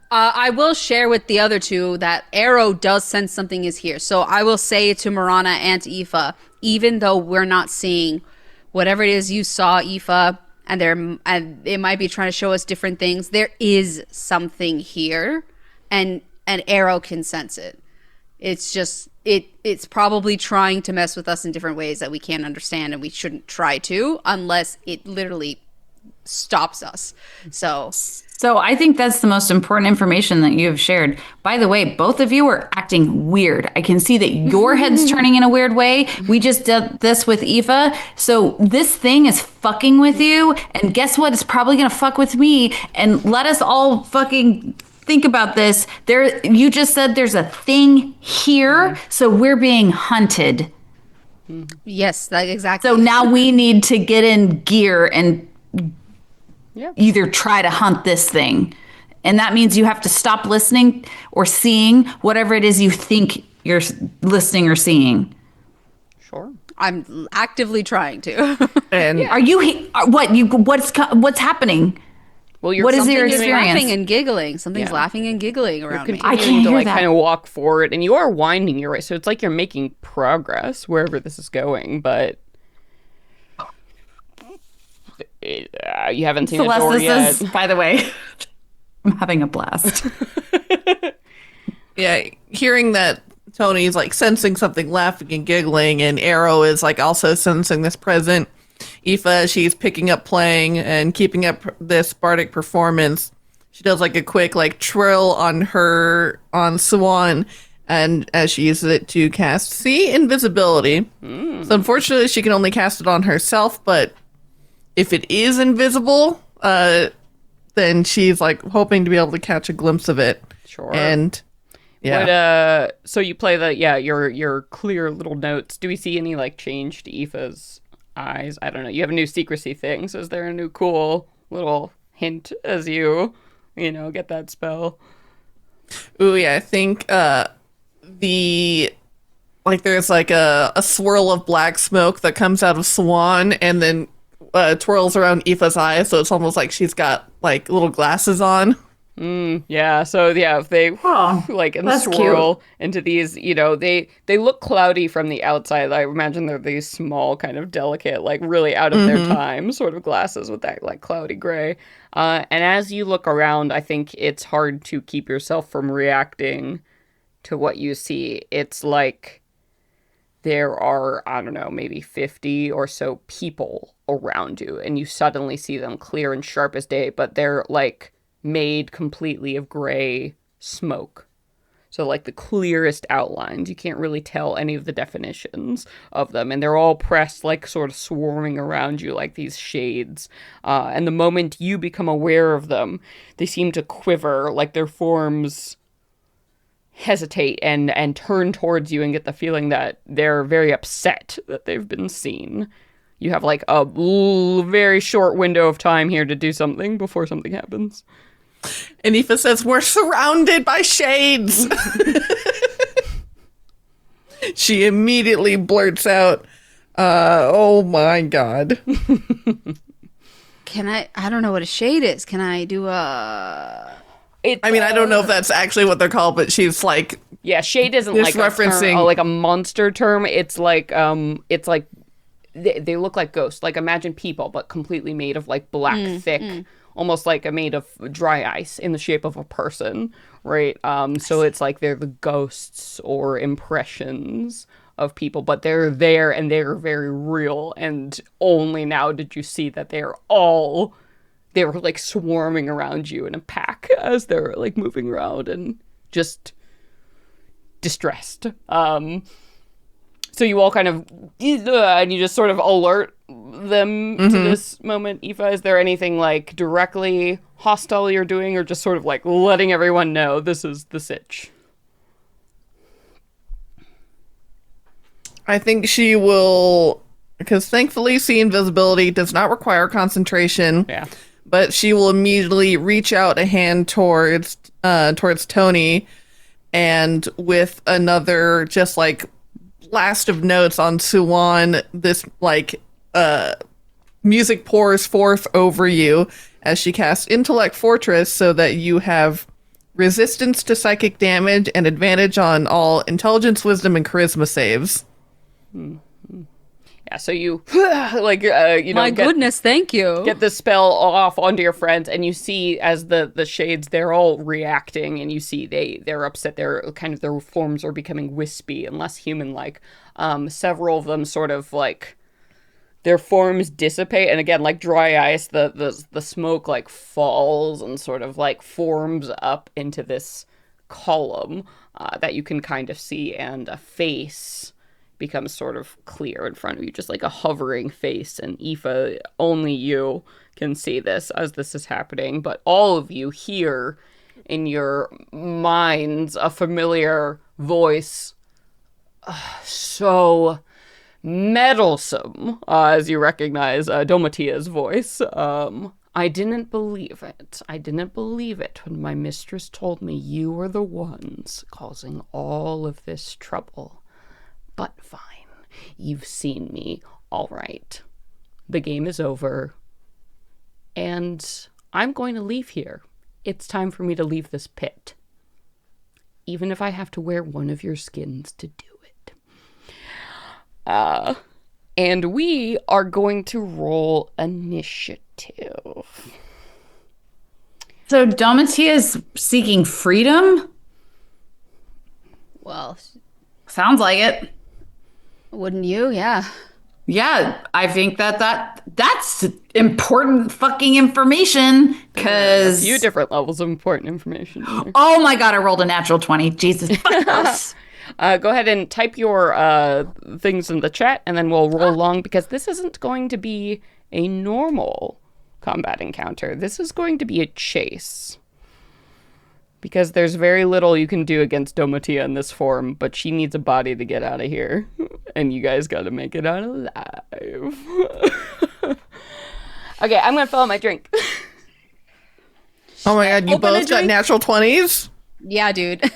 I will share with the other two that Arrow does sense something is here. So I will say to Marana and to Aoife, even though we're not seeing whatever it is you saw, Aoife, and it might be trying to show us different things, there is something here, and Arrow can sense it. It's just it's probably trying to mess with us in different ways that we can't understand, and we shouldn't try to unless it literally stops us. So I think that's the most important information that you have shared. By the way, both of you are acting weird. I can see that your head's turning in a weird way. We just did this with Aoife. So this thing is fucking with you. And guess what? It's probably going to fuck with me. And let us all fucking think about this. You just said there's a thing here. So we're being hunted. Yes, exactly. So now we need to get in gear and Yeah. either try to hunt this thing. And that means you have to stop listening or seeing whatever it is you think you're listening or seeing. Sure. I'm actively trying to. And Are you what's happening? Well, you're What is your Something is experience? laughing and giggling. Something's Yeah. laughing and giggling around me. I continuing can't to hear like that. kind of walk forward, and you are winding your way, so it's like you're making progress wherever this is going, but you haven't seen a Celeste, door this yet. is, by the way, I'm having a blast. yeah, hearing that Tony's like sensing something, laughing and giggling, and Arrow is like also sensing this present. Aoife, she's picking up playing and keeping up this bardic performance. She does like a quick like trill on Swan, and as she uses it to cast see invisibility. So unfortunately, she can only cast it on herself. But if it is invisible, then she's like hoping to be able to catch a glimpse of it. Sure. And yeah, So you play your clear little notes. Do we see any like change to Aoife's eyes? I don't know. You have a new secrecy thing, so is there a new cool little hint as you get that spell? ooh yeah, I think there's like a swirl of black smoke that comes out of Swan and then twirls around Aoife's eyes, so it's almost like she's got like little glasses on. Yeah, so yeah, if they Oh, like and that's swirl into these, they look cloudy from the outside. I imagine they're these small, kind of delicate, like really out of their time sort of glasses with that like cloudy gray. And as you look around, I think it's hard to keep yourself from reacting to what you see. It's like there are, I don't know, maybe 50 or so people around you, and you suddenly see them clear and sharp as day, but they're like made completely of gray smoke. So like the clearest outlines, you can't really tell any of the definitions of them, and they're all pressed like sort of swarming around you like these shades. And the moment you become aware of them, they seem to quiver, like their forms hesitate and turn towards you and get the feeling that they're very upset that they've been seen. You have like a very short window of time here to do something before something happens. And Aoife says, "We're surrounded by shades." She immediately blurts out, "Oh my god." I don't know what a shade is. Can I do a... I mean, I don't know if that's actually what they're called, but she's like, Yeah, shade isn't Just like referencing- like a monster term. It's like they look like ghosts. Like imagine people, but completely made of like black, thick, almost like made of dry ice in the shape of a person, right? So it's like they're the ghosts or impressions of people, but they're there and they're very real. And only now did you see that they were like swarming around you in a pack as they're like moving around and just distressed. So you all kind of, and you just sort of alert them to this moment. Aoife, is there anything like directly hostile you're doing, or just sort of like letting everyone know this is the sitch? I think she will, because thankfully see invisibility does not require concentration. Yeah. But she will immediately reach out a hand towards Tony, and with another just like blast of notes on Suwan, this like music pours forth over you as she casts Intellect Fortress, so that you have resistance to psychic damage and advantage on all intelligence, wisdom, and charisma saves. Yeah, so you like My goodness, thank you. get the spell off onto your friends, and you see as the shades, they're all reacting, and you see they're upset. They're kind of, their forms are becoming wispy and less human-like. Several of them sort of like their forms dissipate, and again, like dry ice, the smoke like falls and sort of like forms up into this column that you can kind of see, and a face becomes sort of clear in front of you, just like a hovering face. And Aoife, only you can see this as this is happening, but all of you hear in your minds a familiar voice, so meddlesome, as you recognize Domitia's voice. I didn't believe it. I didn't believe it when my mistress told me you were the ones causing all of this trouble. But fine. You've seen me. All right. The game is over. And I'm going to leave here. It's time for me to leave this pit. Even if I have to wear one of your skins to do it. And we are going to roll initiative. So Domitia is seeking freedom? Well, Sounds like it. wouldn't you? Yeah. Yeah, I think that's important fucking information, A because... few different levels of important information in there. Oh my god, I rolled a natural 20. Jesus. Fuck. Go ahead and type your things in the chat, and then we'll roll along, because this isn't going to be a normal combat encounter. This is going to be a chase. Because there's very little you can do against Domitia in this form, but she needs a body to get out of here. And you guys gotta make it out alive. Okay, I'm gonna fill out my drink. Oh my god, you Open a both got drink. natural 20s? Yeah, dude.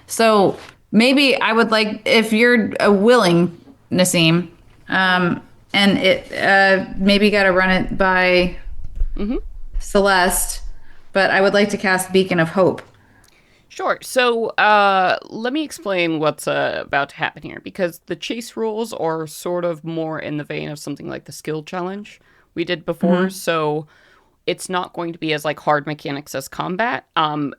So maybe I would like, if you're willing, Nassim, and it maybe got to run it by Celeste, but I would like to cast Beacon of Hope. Sure. So let me explain what's about to happen here, because the chase rules are sort of more in the vein of something like the skill challenge we did before. So it's not going to be as like hard mechanics as combat.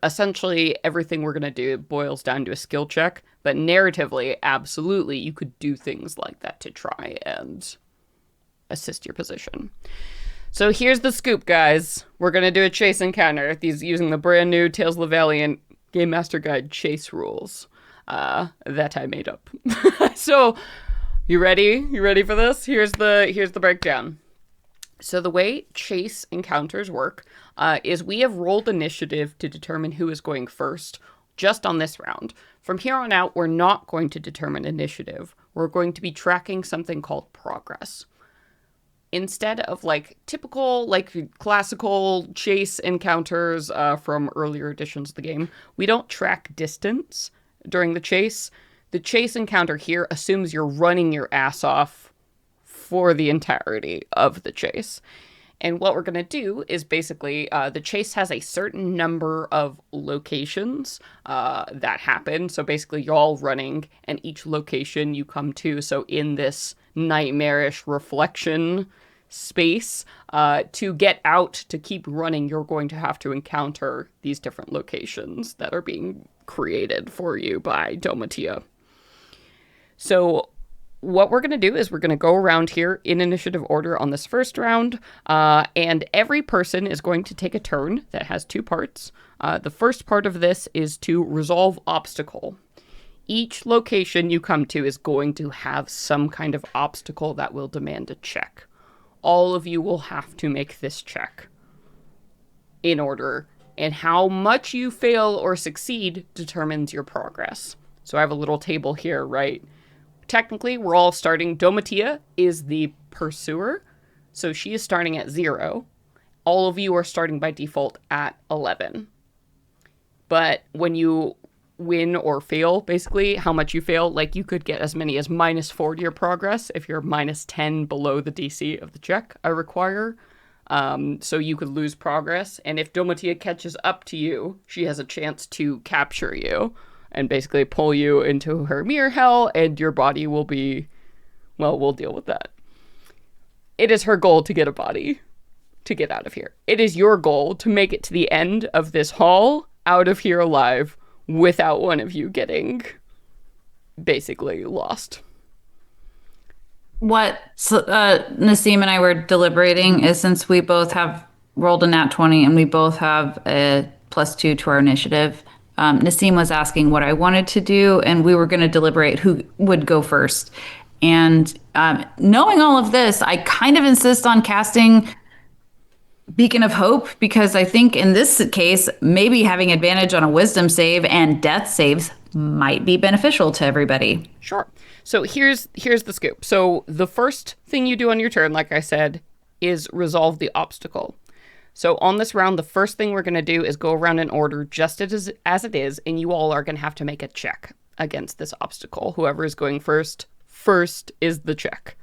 Essentially, everything we're going to do boils down to a skill check. But narratively, absolutely, you could do things like that to try and assist your position. So here's the scoop, guys. We're going to do a chase encounter. These using the brand new Tales of the Valiant Game Master Guide chase rules that I made up. So, you ready? You ready for this? Here's the breakdown. So the way chase encounters work is we have rolled initiative to determine who is going first just on this round. From here on out, we're not going to determine initiative. We're going to be tracking something called progress. Instead of like typical, like classical chase encounters from earlier editions of the game, we don't track distance during the chase. The chase encounter here assumes you're running your ass off for the entirety of the chase. And what we're going to do is basically the chase has a certain number of locations that happen. So basically you're all running, and each location you come to. So in this nightmarish reflection space, to get out, to keep running, you're going to have to encounter these different locations that are being created for you by Domitia. So what we're going to do is we're going to go around here in initiative order on this first round, and every person is going to take a turn that has two parts. The first part of this is to resolve obstacle. Each location you come to is going to have some kind of obstacle that will demand a check. All of you will have to make this check in order, and how much you fail or succeed determines your progress. So I have a little table here, right? Technically, we're all starting. Domitia is the pursuer, so she is starting at 0. All of you are starting by default at 11. But when you win or fail, basically, how much you fail, like you could get as many as -4 to your progress if you're -10 below the DC of the check I require. So you could lose progress, and if Domitia catches up to you, she has a chance to capture you and basically pull you into her mirror hell, and your body will be, well, we'll deal with that. It is her goal to get a body to get out of here. It is your goal to make it to the end of this hall, out of here alive, without one of you getting basically lost. What Nassim and I were deliberating is, since we both have rolled a nat 20 and we both have a +2 to our initiative, Nassim was asking what I wanted to do, and we were going to deliberate who would go first. And knowing all of this, I kind of insist on casting Beacon of Hope, because I think in this case, maybe having advantage on a wisdom save and death saves might be beneficial to everybody. Sure. So here's the scoop. So the first thing you do on your turn, like I said, is resolve the obstacle. So on this round, the first thing we're going to do is go around in order just as it is, and you all are going to have to make a check against this obstacle. Whoever is going first is the check.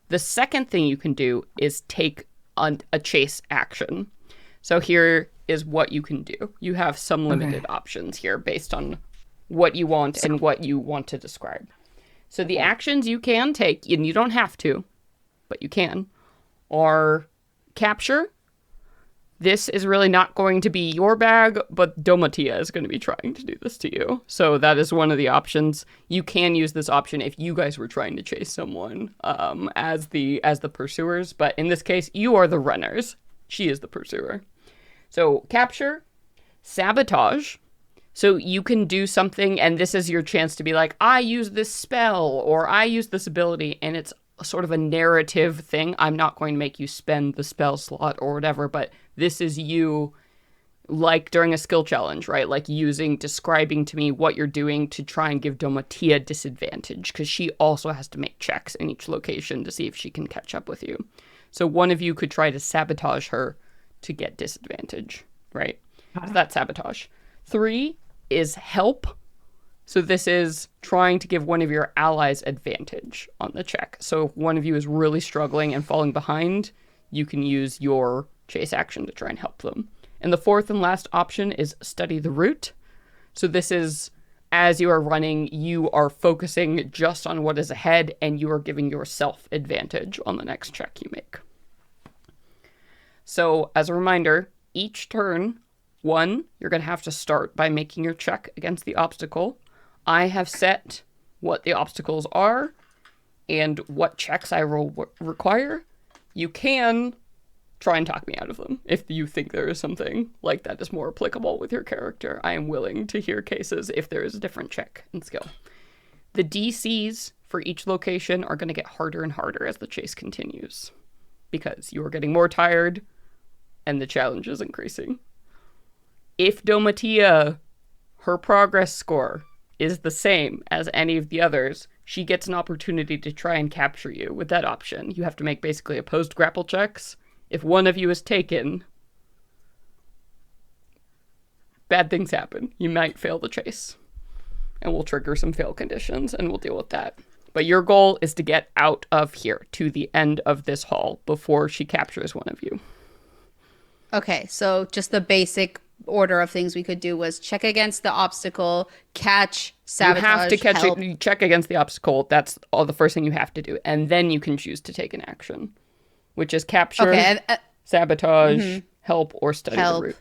The second thing you can do is take a chase action. So here is what you can do. You have some limited options here based on what you want and what you want to describe. So the actions you can take, and you don't have to, but you can, are capture. This is really not going to be your bag, but Domatia is going to be trying to do this to you. So that is one of the options. You can use this option if you guys were trying to chase someone as the pursuers, but in this case, you are the runners. She is the pursuer. So capture, sabotage. So you can do something, and this is your chance to be like, I use this spell, or I use this ability, and it's sort of a narrative thing. I'm not going to make you spend the spell slot or whatever, but this is you, like during a skill challenge, right? Like describing to me what you're doing to try and give Domatia disadvantage, because she also has to make checks in each location to see if she can catch up with you. So one of you could try to sabotage her to get disadvantage, right? So that's sabotage. 3 is help. So this is trying to give one of your allies advantage on the check. So if one of you is really struggling and falling behind, you can use your chase action to try and help them. And the fourth and last option is study the route. So this is, as you are running, you are focusing just on what is ahead, and you are giving yourself advantage on the next check you make. So as a reminder, each turn, you're going to have to start by making your check against the obstacle. I have set what the obstacles are and what checks I will require. You can try and talk me out of them if you think there is something like that is more applicable with your character. I am willing to hear cases if there is a different check and skill. The DCs for each location are going to get harder and harder as the chase continues, because you are getting more tired and the challenge is increasing. If Domatia, her progress score is the same as any of the others, she gets an opportunity to try and capture you with that option. You have to make basically opposed grapple checks. If one of you is taken, bad things happen. You might fail the chase, and we'll trigger some fail conditions, and we'll deal with that. But your goal is to get out of here to the end of this hall before she captures one of you. Okay, so just the basic order of things we could do was check against the obstacle, catch, sabotage, you have to help. check against the obstacle. That's all the first thing you have to do. And then you can choose to take an action, which is capture, sabotage, help, or study the route.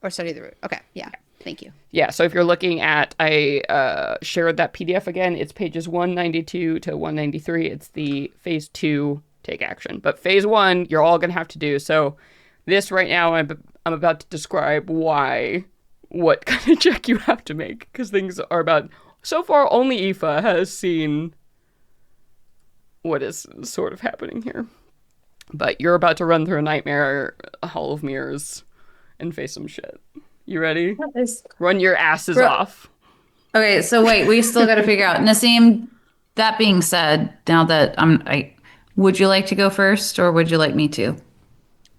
Or study the route. Okay, yeah. Thank you. Yeah, so if you're looking at, I shared that PDF again. It's pages 192 to 193. It's the phase 2 take action. But phase 1, you're all going to have to do. So this right now, I'm about to describe what kind of check you have to make, because things are about... So far, only Aoife has seen what is sort of happening here. But you're about to run through a nightmare, a hall of mirrors, and face some shit. You ready? Run your asses off. Okay, so wait, we still got to figure out. Nasim, that being said, now that would you like to go first, or would you like me to?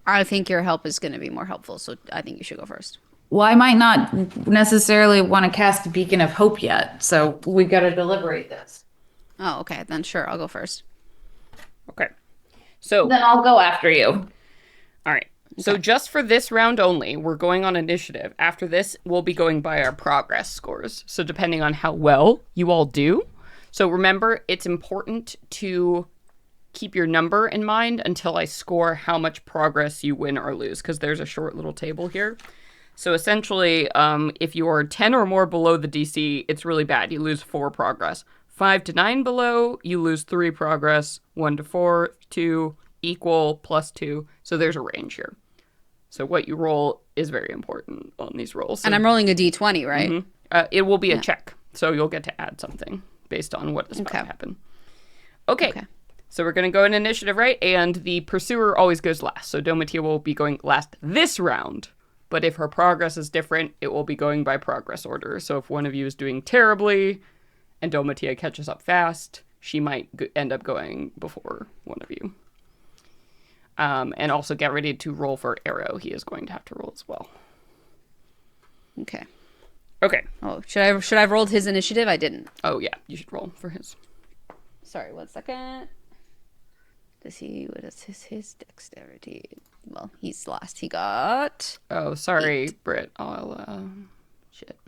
I think your help is going to be more helpful, so I think you should go first. Well, I might not necessarily want to cast a beacon of hope yet, so we got to deliberate this. Oh, okay. Then sure, I'll go first. Okay. So then I'll go after you. All right. So just for this round only, we're going on initiative. After this, we'll be going by our progress scores. So depending on how well you all do. So remember, it's important to keep your number in mind until I score how much progress you win or lose, because there's a short little table here. So essentially, if you are 10 or more below the DC, it's really bad. You lose 4 progress. 5 to 9 below, you lose 3 progress. 1 to 4, 2, equal, +2. So there's a range here. So what you roll is very important on these rolls. So, and I'm rolling a d20, right? Mm-hmm. It will be a check. So you'll get to add something based on what is about to happen. Okay. So we're going to go in initiative, right? And the pursuer always goes last. So Domatia will be going last this round. But if her progress is different, it will be going by progress order. So if one of you is doing terribly and Domatia catches up fast, she might end up going before one of you. And also get ready to roll for arrow. He is going to have to roll as well. Okay. Okay. Oh, should I have rolled his initiative? I didn't. Oh, yeah. You should roll for his. Sorry, 1 second. What is his dexterity? Well, he's last. He got... Oh, sorry, Britt. I'll, shit.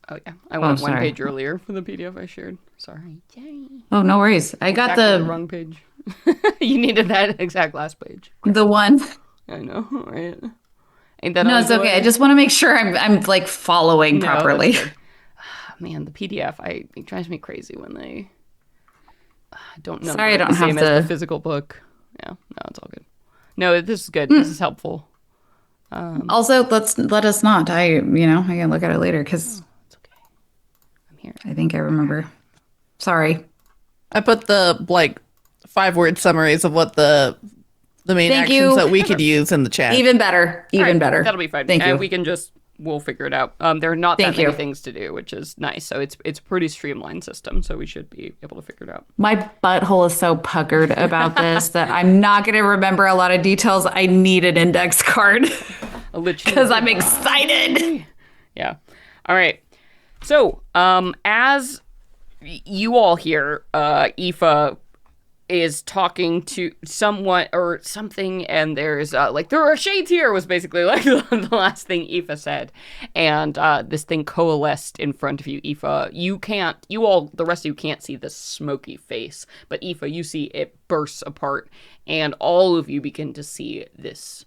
Oh, yeah. I went one sorry. page earlier for the PDF I shared. Sorry. Yay. Oh, no worries. I got Exactly the wrong page. You needed that exact last page. the one. I know, right? Ain't that No, always it's the okay. way? I just want to make sure I'm like following No, properly. that's good. Man, the PDF, it drives me crazy when they don't know. Sorry, I don't the same have as to- the physical book. Yeah, no, it's all good. No, this is good. This is helpful. Also, let us not. I can look at it later because It's okay. I'm here. I think I remember. Sorry. I put the 5-word summaries of what the main Thank actions you. that we could use in the chat. Even better. All Even right, better. That'll be fine. Thank you. And we'll figure it out. There are not Thank that many you. things to do, which is nice. So it's a pretty streamlined system. So we should be able to figure it out. My butthole is so puckered about this that I'm not going to remember a lot of details. I need an index card because I'm excited. Yeah. All right. So, as you all hear, Aoife is talking to someone or something, and there's there are shades here was basically like the last thing Aoife said, and this thing coalesced in front of you. Aoife, the rest of you can't see this smoky face, but Aoife, you see it bursts apart, and all of you begin to see this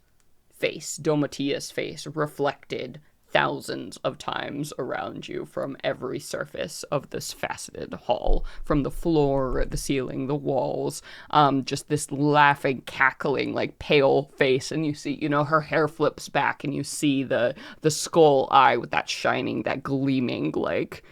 face, Domitia's face, reflected thousands of times around you from every surface of this faceted hall, from the floor, the ceiling, the walls, just this laughing, cackling, like pale face, and you see, her hair flips back, and you see the skull eye with that shining, that gleaming, like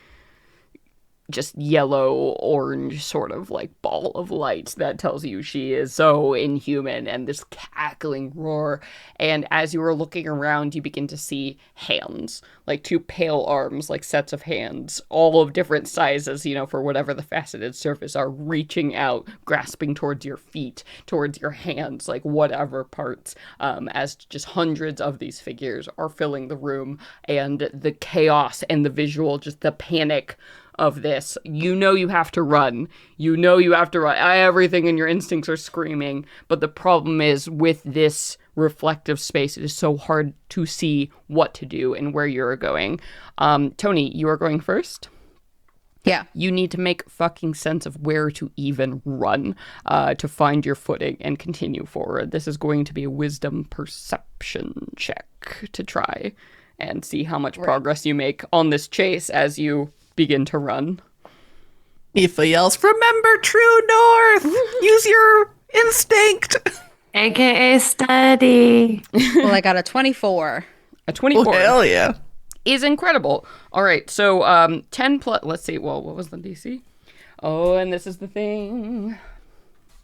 just yellow orange sort of like ball of light that tells you she is so inhuman, and this cackling roar. And as you are looking around, you begin to see hands, like 2 pale arms, like sets of hands, all of different sizes, for whatever the faceted surface are, reaching out, grasping towards your feet, towards your hands, like whatever parts, as just hundreds of these figures are filling the room, and the chaos and the visual, just the panic of this. You have to run. Everything in your instincts are screaming. But the problem is, with this reflective space, it is so hard to see what to do and where you're going. Tony, you are going first. Yeah. You need to make fucking sense of where to even run to find your footing and continue forward. This is going to be a wisdom perception check to try and see how much progress you make on this chase as you begin to run. Aoife yells, "Remember true north! Use your instinct!" AKA study. Well, I got a 24. A 24 Oh, hell yeah. is incredible. All right, so 10 plus, let's see, well, what was the DC? Oh, and this is the thing.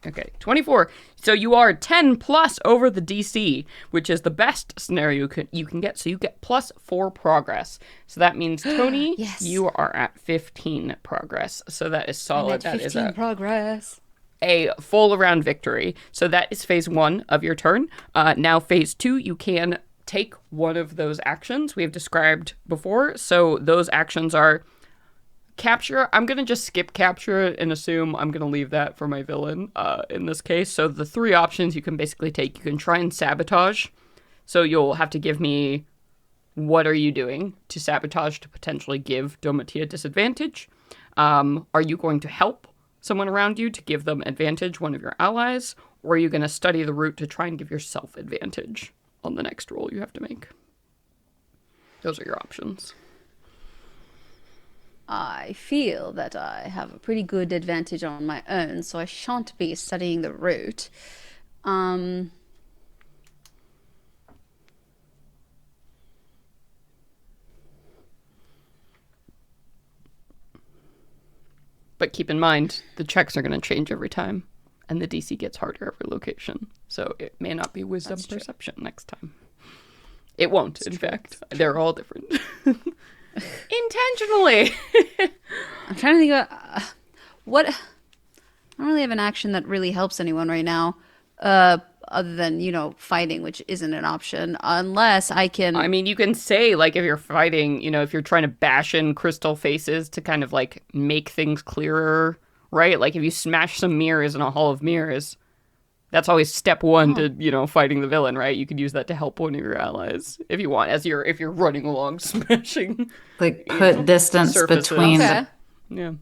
Okay, 24. So you are 10 plus over the DC, which is the best scenario you can get. So you get plus 4 progress. So that means, Tony, Yes. you are at 15 progress. So that is solid. I'm at 15 progress. A full around victory. So that is phase 1 of your turn. Now phase 2, you can take one of those actions we have described before. So those actions are capture. I'm going to just skip capture and assume I'm going to leave that for my villain in this case. So the 3 options you can basically take, you can try and sabotage. So you'll have to give me what are you doing to sabotage to potentially give Domitia disadvantage. Are you going to help someone around you to give them advantage, one of your allies? Or are you going to study the route to try and give yourself advantage on the next roll you have to make? Those are your options. I feel that I have a pretty good advantage on my own, so I shan't be studying the route. But keep in mind, the checks are going to change every time, and the DC gets harder every location. So it may not be wisdom perception next time. It won't, in fact. They're all different. Intentionally. I'm trying to think about what I don't really have an action that really helps anyone right now. Other than, fighting, which isn't an option. Unless I can. I mean, you can say, like, if you're fighting, if you're trying to bash in crystal faces to kind of, like, make things clearer, right? Like, if you smash some mirrors in a hall of mirrors, that's always step one to, fighting the villain, right? You could use that to help one of your allies if you want, if you're running along smashing. Like, put distance surfaces. between Okay. Yeah.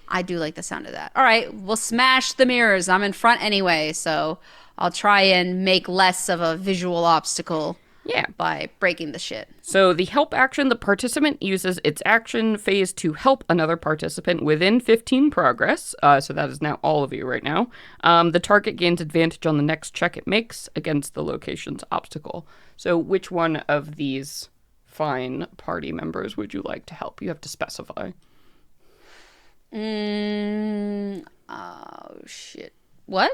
I do like the sound of that. All right, we'll smash the mirrors. I'm in front anyway, so I'll try and make less of a visual obstacle Yeah. by breaking the shit. So the help action, the participant uses its action phase to help another participant within 15 progress. So that is now all of you right now. The target gains advantage on the next check it makes against the location's obstacle. So which one of these fine party members would you like to help? You have to specify. Oh, shit. What?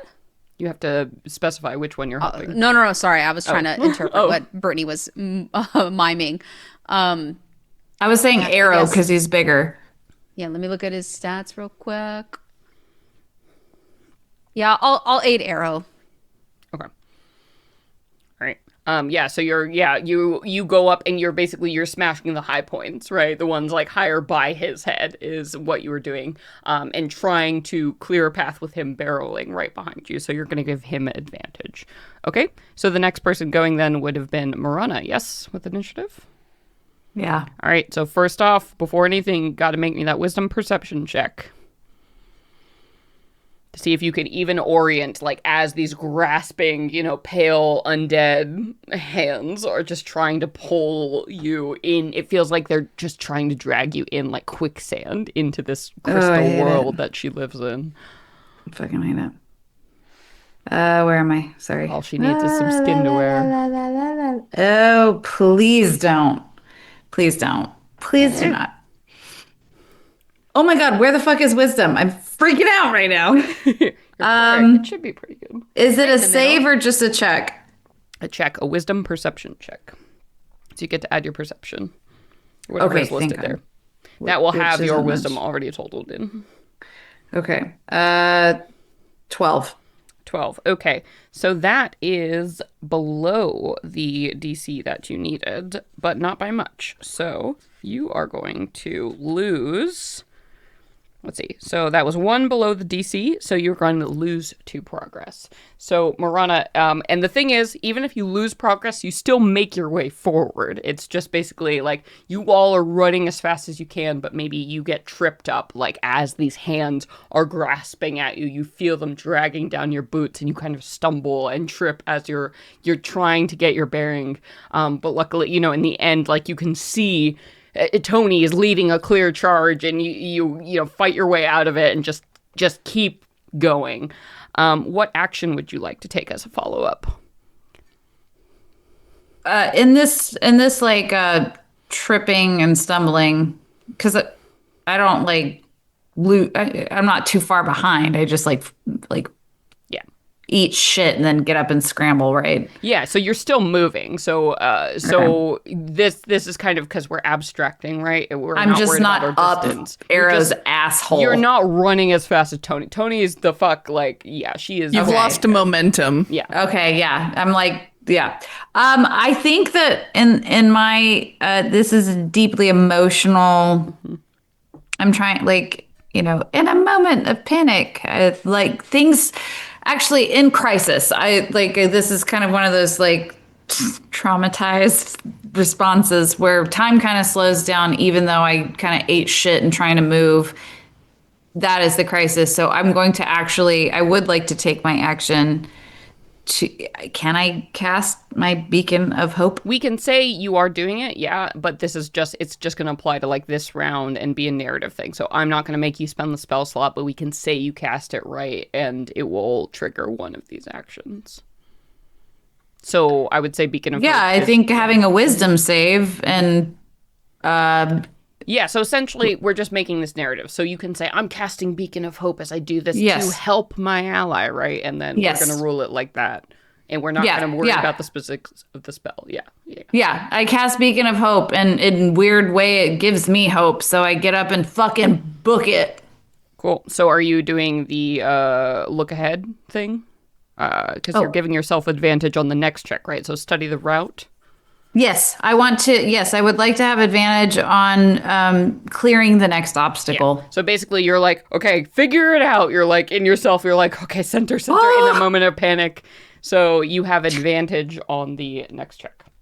You have to specify which one you're helping. No. Sorry, I was trying to interpret what Brittany was miming. I was saying Arrow because he's bigger. Yeah, let me look at his stats real quick. Yeah, I'll aid Arrow. Okay. All right. Yeah, so you go up and you're smashing the high points, right? The ones like higher by his head is what you were doing. And trying to clear a path with him barreling right behind you. So you're going to give him advantage. Okay. So the next person going then would have been Marana, yes, with initiative. Yeah. All right. So first off, before anything, got to make me that wisdom perception check. To see if you can even orient, like, as these grasping, pale undead hands are just trying to pull you in. It feels like they're just trying to drag you in like quicksand into this crystal world that she lives in. I fucking hate it. Where am I? Sorry. All she needs is some skin to wear. Oh, please don't. Please don't. Please do not. Oh my God, where the fuck is wisdom? I'm freaking out right now. It should be pretty good. Is it a save or just a check? A check, a wisdom perception check. So you get to add your perception. Whatever is listed there. That will have your wisdom already totaled in. Okay. 12. 12. Okay. So that is below the DC that you needed, but not by much. So you are going to lose... Let's see. So that was 1 below the DC, so you're going to lose 2 progress. So Marana, and the thing is, even if you lose progress, you still make your way forward. It's just basically like you all are running as fast as you can, but maybe you get tripped up, like as these hands are grasping at you. You feel them dragging down your boots, and you kind of stumble and trip as you're trying to get your bearing. But luckily, in the end, like you can see. Tony is leading a clear charge, and you fight your way out of it, and just keep going. What action would you like to take as a follow up? In this like tripping and stumbling, because I don't like I'm not too far behind. I just like Yeah. eat shit and then get up and scramble, right? Yeah, so you're still moving. So this is kind of because we're abstracting, right? I'm just not up Arrow's You're asshole. You're not running as fast as Tony. Tony is the fuck, like, yeah, she is. You've lost momentum. Yeah. Okay, yeah. I'm like, yeah. I think that in my this is deeply emotional. I'm trying, like, in a moment of panic, like things actually in crisis. I like this is kind of one of those like traumatized responses where time kind of slows down, even though I kind of ate shit and trying to move. That is the crisis. So I'm going to I would like to take my action can I cast my beacon of hope? We can say you are doing it, yeah, but it's just going to apply to like this round and be a narrative thing. So I'm not going to make you spend the spell slot, but we can say you cast it right and it will trigger one of these actions. So I would say beacon of hope. Yeah, I think having a wisdom save and yeah, so essentially we're just making this narrative. So you can say, I'm casting Beacon of Hope as I do this Yes. to help my ally, right? And then Yes. we're going to rule it like that. And we're not Yeah, going to worry yeah. about the specifics of the spell. Yeah. yeah, I cast Beacon of Hope and in weird way it gives me hope. So I get up and fucking book it. Cool. So are you doing the look ahead thing? Because you're giving yourself advantage on the next check, right? So study the route. Yes, I want to. Yes, I would like to have advantage on clearing the next obstacle. So basically, you're like, okay, figure it out. You're like in yourself. You're like, okay, center in that moment of panic. So you have advantage on the next check. All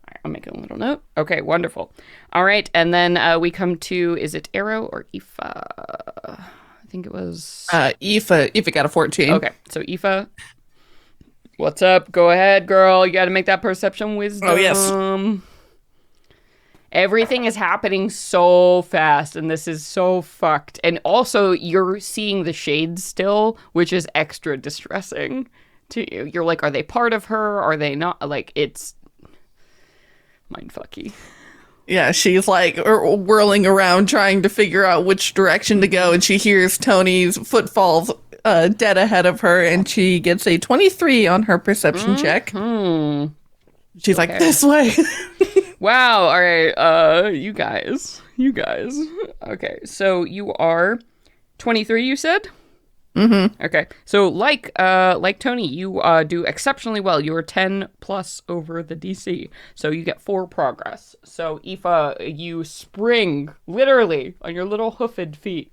right, I'm making a little note. Okay, wonderful. All right, and then we come to, is it Arrow or Aoife? I think it was Aoife got a 14. Okay, so Aoife. What's up? Go ahead, girl. You got to make that perception wisdom. Oh, yes. Everything is happening so fast, and this is so fucked. And also, you're seeing the shades still, which is extra distressing to you. You're like, are they part of her? Are they not? Like, it's mindfucky. Yeah, she's like whirling around trying to figure out which direction to go, and she hears Tony's footfalls dead ahead of her, and she gets a 23 on her perception check. She's like, this way. Wow. All right. You guys. Okay. So you are 23, you said? Mm-hmm. Okay. So like Tony, you do exceptionally well. You are 10 plus over the DC. So you get 4 progress. So Aoife, you spring literally on your little hoofed feet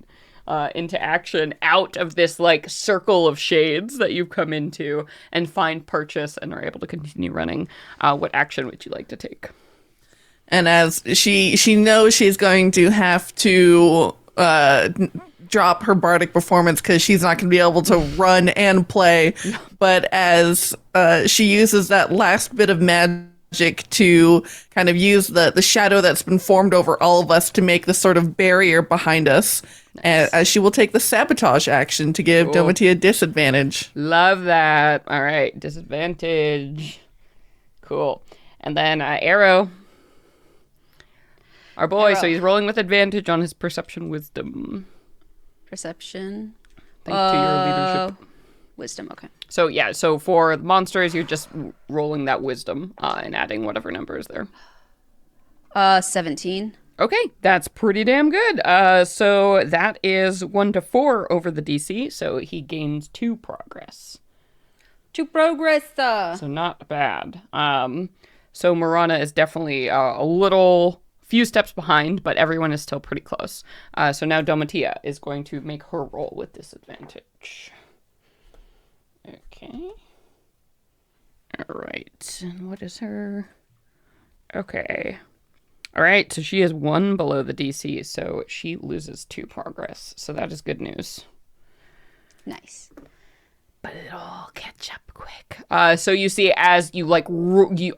into action out of this like circle of shades that you've come into and find purchase and are able to continue running. What action would you like to take? And as she knows she's going to have to drop her bardic performance because she's not going to be able to run and play, but as she uses that last bit of magic to kind of use the shadow that's been formed over all of us to make this sort of barrier behind us, as she will take the sabotage action to give Domitia disadvantage. Love that. All right, disadvantage. Cool. And then Arrow. Our boy, so he's rolling with advantage on his perception wisdom. Perception. Thanks to your leadership. Wisdom, okay. So yeah, so for monsters, you're just rolling that wisdom and adding whatever number is there. 17. Okay, that's pretty damn good. So that is 1 to 4 over the DC, so he gains 2 progress. 2 progress. So not bad. So Marana is definitely a few steps behind, but everyone is still pretty close. So now Domitia is going to make her roll with disadvantage. Okay. All right. And what is her? Okay. All right. So she is 1 below the DC, so she loses 2 progress. So that is good news. Nice. But it'll catch up quick. So you see, as you like,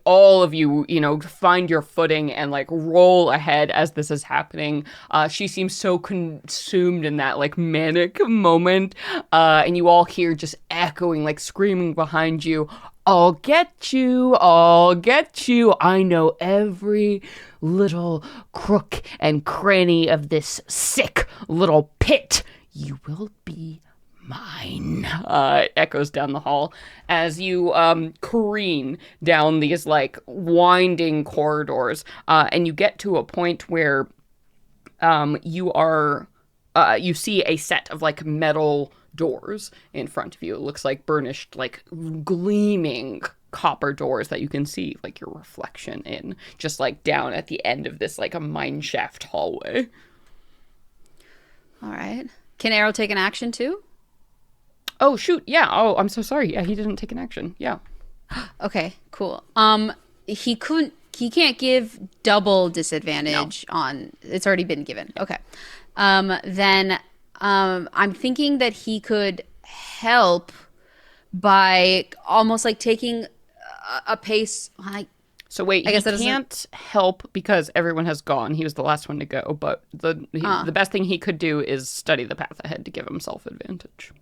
all of you, find your footing and like roll ahead as this is happening. She seems so consumed in that like manic moment, and you all hear just echoing, like screaming behind you. I'll get you. I'll get you. I know every little crook and cranny of this sick little pit. You will be mine. Echoes down the hall as you careen down these like winding corridors, and you get to a point where you see a set of like metal doors in front of you. It looks like burnished, like gleaming copper doors that you can see like your reflection in, just like down at the end of this like a mine shaft hallway. All right. Can Arrow take an action too? Oh, shoot. Yeah. Oh, I'm so sorry. Yeah, he didn't take an action. Yeah. Okay, cool. He can't give double disadvantage on, it's already been given. Okay. Then I'm thinking that he could help by almost like taking a pace. So wait, he can't help because everyone has gone. He was the last one to go, but the best thing he could do is study the path ahead to give himself advantage.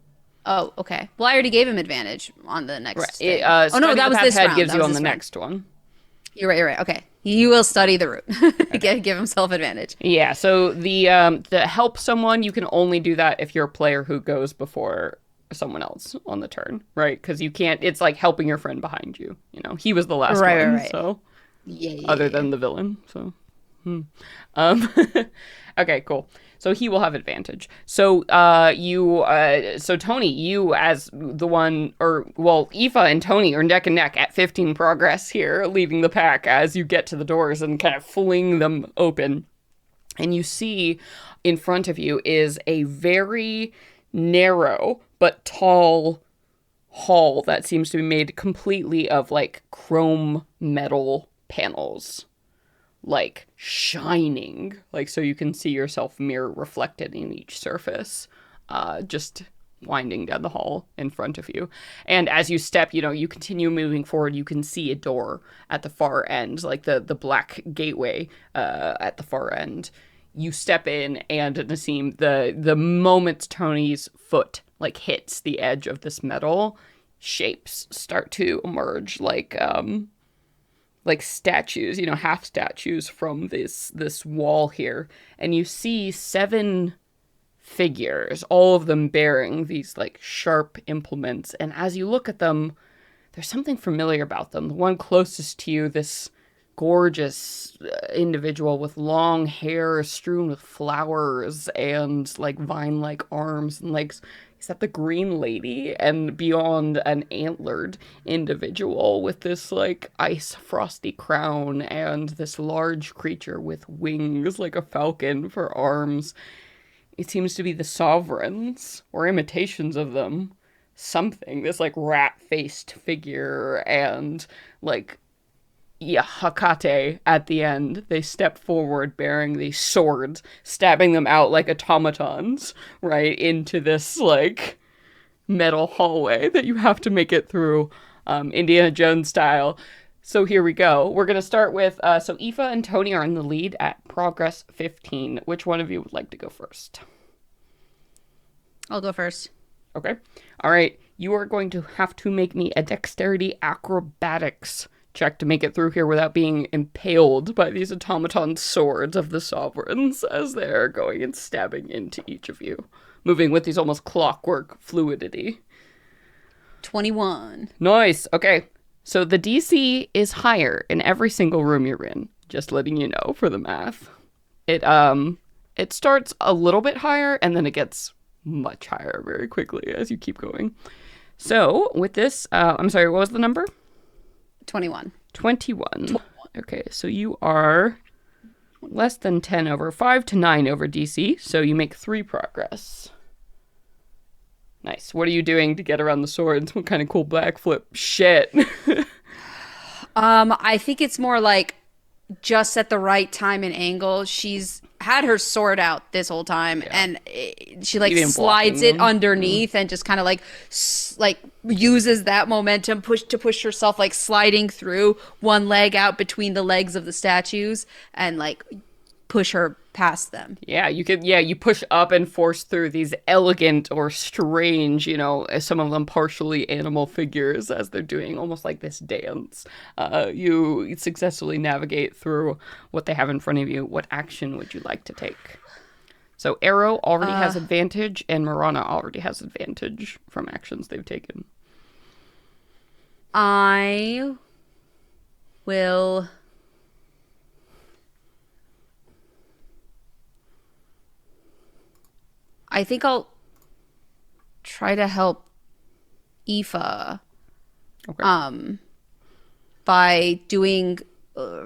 Oh, okay. Well, I already gave him advantage on the next thing. Oh, no, that was this round. Gives you on the next one. You're right. Okay. You will study the route. Okay. Give himself advantage. Yeah, so the help someone, you can only do that if you're a player who goes before someone else on the turn, right? Because you can't, it's like helping your friend behind you. He was the last one, right. So yeah, other than the villain, so. Okay, cool. So he will have advantage. So so Tony, you as the one, or well, Aoife and Tony are neck and neck at 15 progress here, leading the pack as you get to the doors and kind of fling them open. And you see in front of you is a very narrow but tall hall that seems to be made completely of like chrome metal panels, like shining, like so you can see yourself mirror reflected in each surface, just winding down the hall in front of you. And as you step, you continue moving forward, you can see a door at the far end, like the black gateway at the far end. You step in, and Nassim, the moment Tony's foot like hits the edge of this metal, shapes start to emerge like statues, half statues from this wall here. And you see 7 figures, all of them bearing these like sharp implements. And as you look at them, there's something familiar about them. The one closest to you, this gorgeous individual with long hair strewn with flowers and like vine-like arms and legs. Is that the green lady? And beyond, an antlered individual with this like ice frosty crown, and this large creature with wings like a falcon for arms. It seems to be the sovereigns, or imitations of them. Something, this like rat-faced figure, and like Hecate at the end. They step forward bearing these swords, stabbing them out like automatons, right, into this like metal hallway that you have to make it through, Indiana Jones style. So here we go. We're going to start with, so Aoife and Tony are in the lead at progress 15. Which one of you would like to go first? I'll go first. Okay. All right. You are going to have to make me a dexterity acrobatics check to make it through here without being impaled by these automaton swords of the sovereigns as they're going and stabbing into each of you, moving with these almost clockwork fluidity. 21. Nice. Okay. So the DC is higher in every single room you're in. Just letting you know for the math. It starts a little bit higher and then it gets much higher very quickly as you keep going. So with this, I'm sorry, what was the number? 21. 21. Okay, so you are less than 10 over, 5 to 9 over DC, so you make 3 progress. Nice. What are you doing to get around the swords? What kind of cool backflip shit? I think it's more like just at the right time and angle. She's had her sword out this whole time, and she like slides it underneath and just kind of like uses that momentum to push herself, like sliding through one leg out between the legs of the statues and like push her past them. Yeah, you push up and force through these elegant or strange, some of them partially animal figures as they're doing almost like this dance. You successfully navigate through what they have in front of you. What action would you like to take? So Arrow already has advantage, and Marana already has advantage from actions they've taken. I will... I think I'll try to help Aoife by doing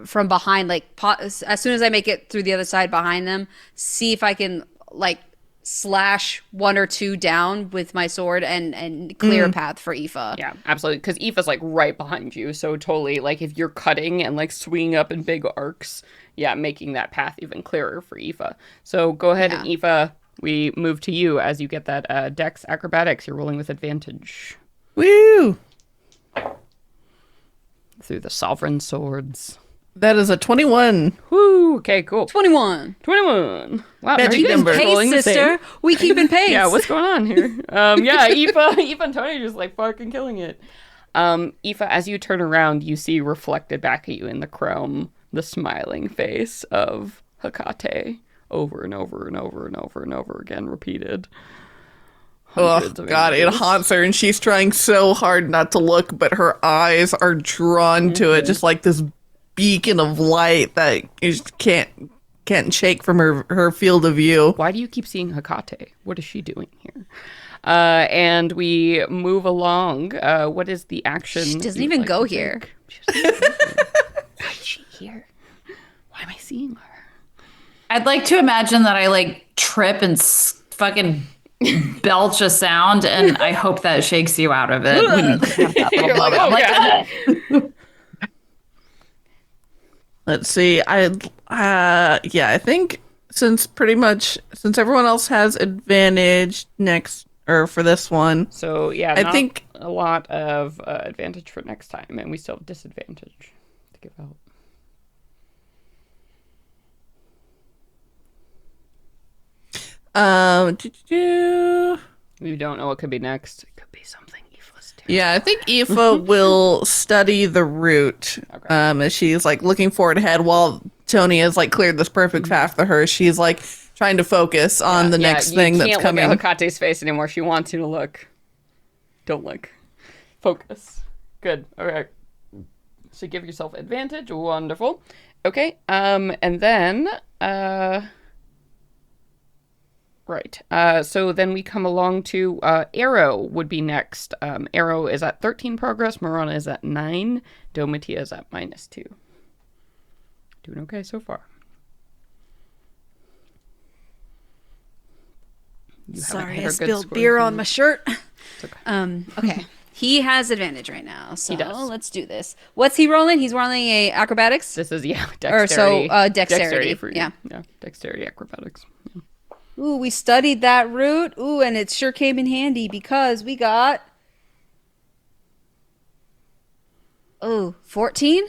from behind, like as soon as I make it through the other side behind them, see if I can like slash 1 or 2 down with my sword and clear a path for Aoife. Yeah, absolutely, because Aoife's like right behind you, so totally like if you're cutting and like swinging up in big arcs, making that path even clearer for Aoife. So go ahead and Aoife, we move to you as you get that Dex Acrobatics. You're rolling with advantage. Woo! Through the Sovereign Swords. That is a 21. Woo! Okay, cool. 21. 21. Wow, Magic are you number. guys rolling the Sister. same? We keep in pace. Yeah, what's going on here? Aoife and Tony are just like fucking killing it. Aoife, as you turn around, you see reflected back at you in the chrome the smiling face of Hecate. Over and over and over and over and over again, repeated. Oh, God, it haunts her, and she's trying so hard not to look, but her eyes are drawn to it, just like this beacon of light that you just can't can't shake from her field of view. Why do you keep seeing Hecate? What is she doing here? And we move along. What is the action? She doesn't you'd even like go to here. take? She doesn't even go here. Why is she here? Why am I seeing her? I'd like to imagine that I like trip and fucking belch a sound, and I hope that shakes you out of it. You're like, oh, God. Let's see. I think since everyone else has advantage next or for this one. So, yeah, I not think a lot of advantage for next time, and we still have disadvantage to give out. We don't know what could be next. It could be something Aoife's too. Yeah, I think Aoife will study the route. Okay. As she's like looking forward ahead while Tony has like cleared this perfect path for her. She's like trying to focus on the next thing that's coming. You can't look at Hecate's face anymore. She wants you to look. Don't look. Focus. Good. All right. So give yourself advantage. Wonderful. Okay. And then right. So then we come along to Arrow would be next. Arrow is at 13 progress. Marana is at 9. Domitia is at -2. Doing okay so far. Sorry, I spilled beer on my shirt. Okay. He has advantage right now, so He does. let's do this. What's he rolling? He's rolling a acrobatics. This is dexterity. Or so, dexterity, for you. yeah. Dexterity acrobatics. Yeah. Ooh, we studied that route. Ooh, and it sure came in handy because we got 14.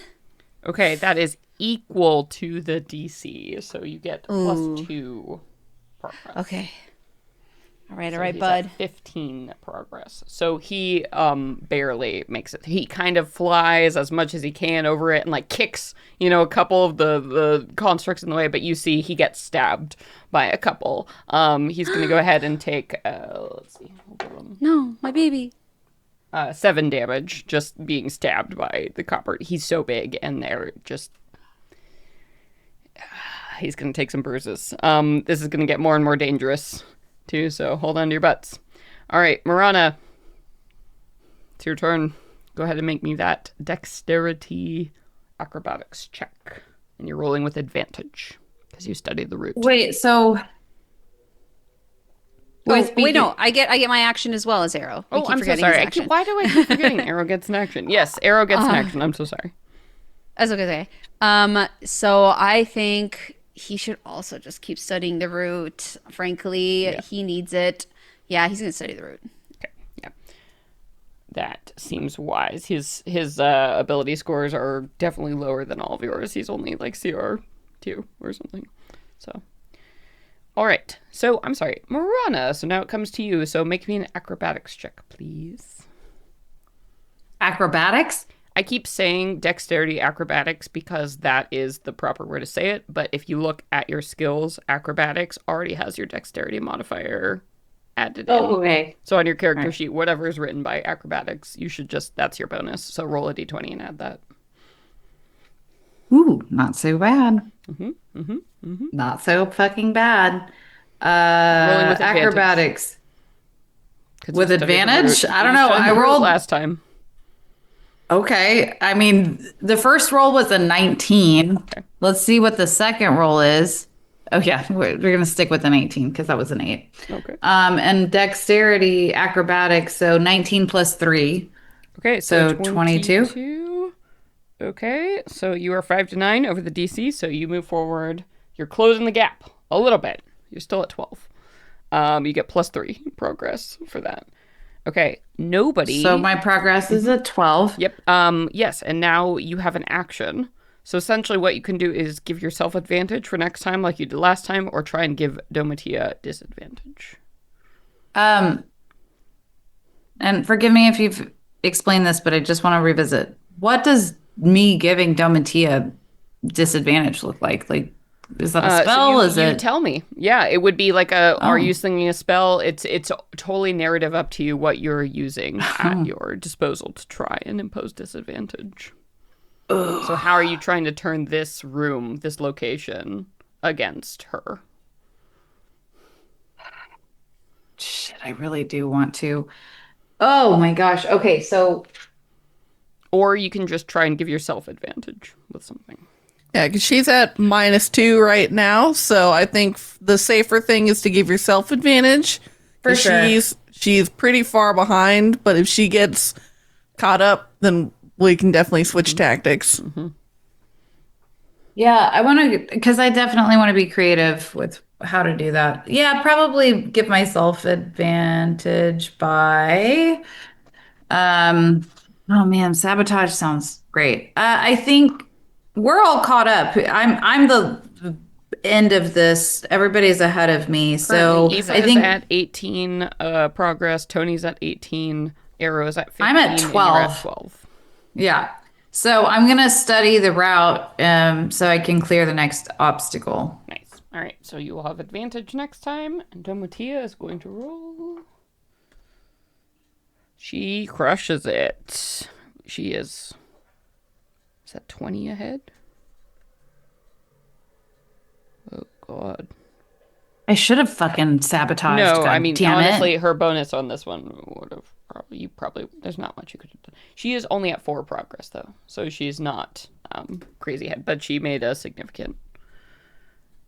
Okay, that is equal to the DC, so you get +2 progress. Okay. All right, So all right, he's bud. at 15 progress. So he barely makes it. He kind of flies as much as he can over it and like kicks, a couple of the constructs in the way, but you see he gets stabbed by a couple. He's going to go ahead and take let's see. We'll give him No, my baby. 7 damage just being stabbed by the copper. He's so big and they're just he's going to take some bruises. This is going to get more and more dangerous too, so hold on to your butts. All right, Marana, it's your turn. Go ahead and make me that dexterity acrobatics check. And you're rolling with advantage because you studied the route. Wait, so Wait, no, I get my action as well as Arrow. We Oh, keep I'm so forgetting sorry. his action. Why do I keep forgetting Arrow gets an action? Yes, Arrow gets an action. I'm so sorry. That's okay. So I think he should also just keep studying the route. Frankly, he needs it. Yeah, he's gonna study the route. Okay, yeah. That seems wise. His ability scores are definitely lower than all of yours. He's only like CR2 or something. So, all right. So I'm sorry, Marana. So now it comes to you. So make me an acrobatics check, please. acrobatics? I keep saying dexterity acrobatics because that is the proper way to say it. But if you look at your skills, acrobatics already has your dexterity modifier added in. Okay. So on your character sheet, whatever is written by acrobatics, you should that's your bonus. So roll a d20 and add that. Ooh, not so bad. Not so fucking bad. Rolling with advantage. Acrobatics. 'Cause With you studied the advantage? route. I don't You know. studied I the route rolled last time. Okay. I mean, the first roll was a 19. Okay. Let's see what the second roll is. Oh, yeah. We're going to stick with an 18 because that was an 8. Okay. And dexterity, acrobatics. So 19 plus 3. Okay, So 22? 22. Okay, so you are 5 to 9 over the DC, so you move forward. You're closing the gap a little bit. You're still at 12. You get +3 progress for that. Okay, nobody. So my progress is a 12. Yep. Yes, and now you have an action. So essentially what you can do is give yourself advantage for next time like you did last time, or try and give Domitia disadvantage. And forgive me if you've explained this, but I just want to revisit. What does me giving Domitia disadvantage look like? Like, is that a spell? So you tell me. Yeah, it would be like are you slinging a spell? It's totally narrative up to you what you're using at your disposal to try and impose disadvantage. So how are you trying to turn this room, this location, against her. Shit, I really do want to. Oh my gosh. Okay, so Or you can just try and give yourself advantage with something. Yeah, because she's at -2 right now, so I think the safer thing is to give yourself advantage. For 'Cause sure. She's pretty far behind, but if she gets caught up, then we can definitely switch tactics. yeah, I want to, because I definitely want to be creative with how to do that. Yeah, probably give myself advantage by, oh man, sabotage sounds great. I think we're all caught up. I'm the end of this. Everybody's ahead of me. Currently, So Eva I is think at 18 progress. Tony's at 18. Arrow's at 15. I'm at And you're 12. at 12. Yeah. So I'm gonna study the route so I can clear the next obstacle. Nice. All right, so you will have advantage next time. And Domatia is going to roll. She crushes it. She is that 20 ahead? Oh, God. I should have fucking sabotaged. No, God I mean, damn honestly, it. her bonus on this one would have probably, there's not much you could have done. She is only at 4 progress, though, so she's not crazy ahead, but she made a significant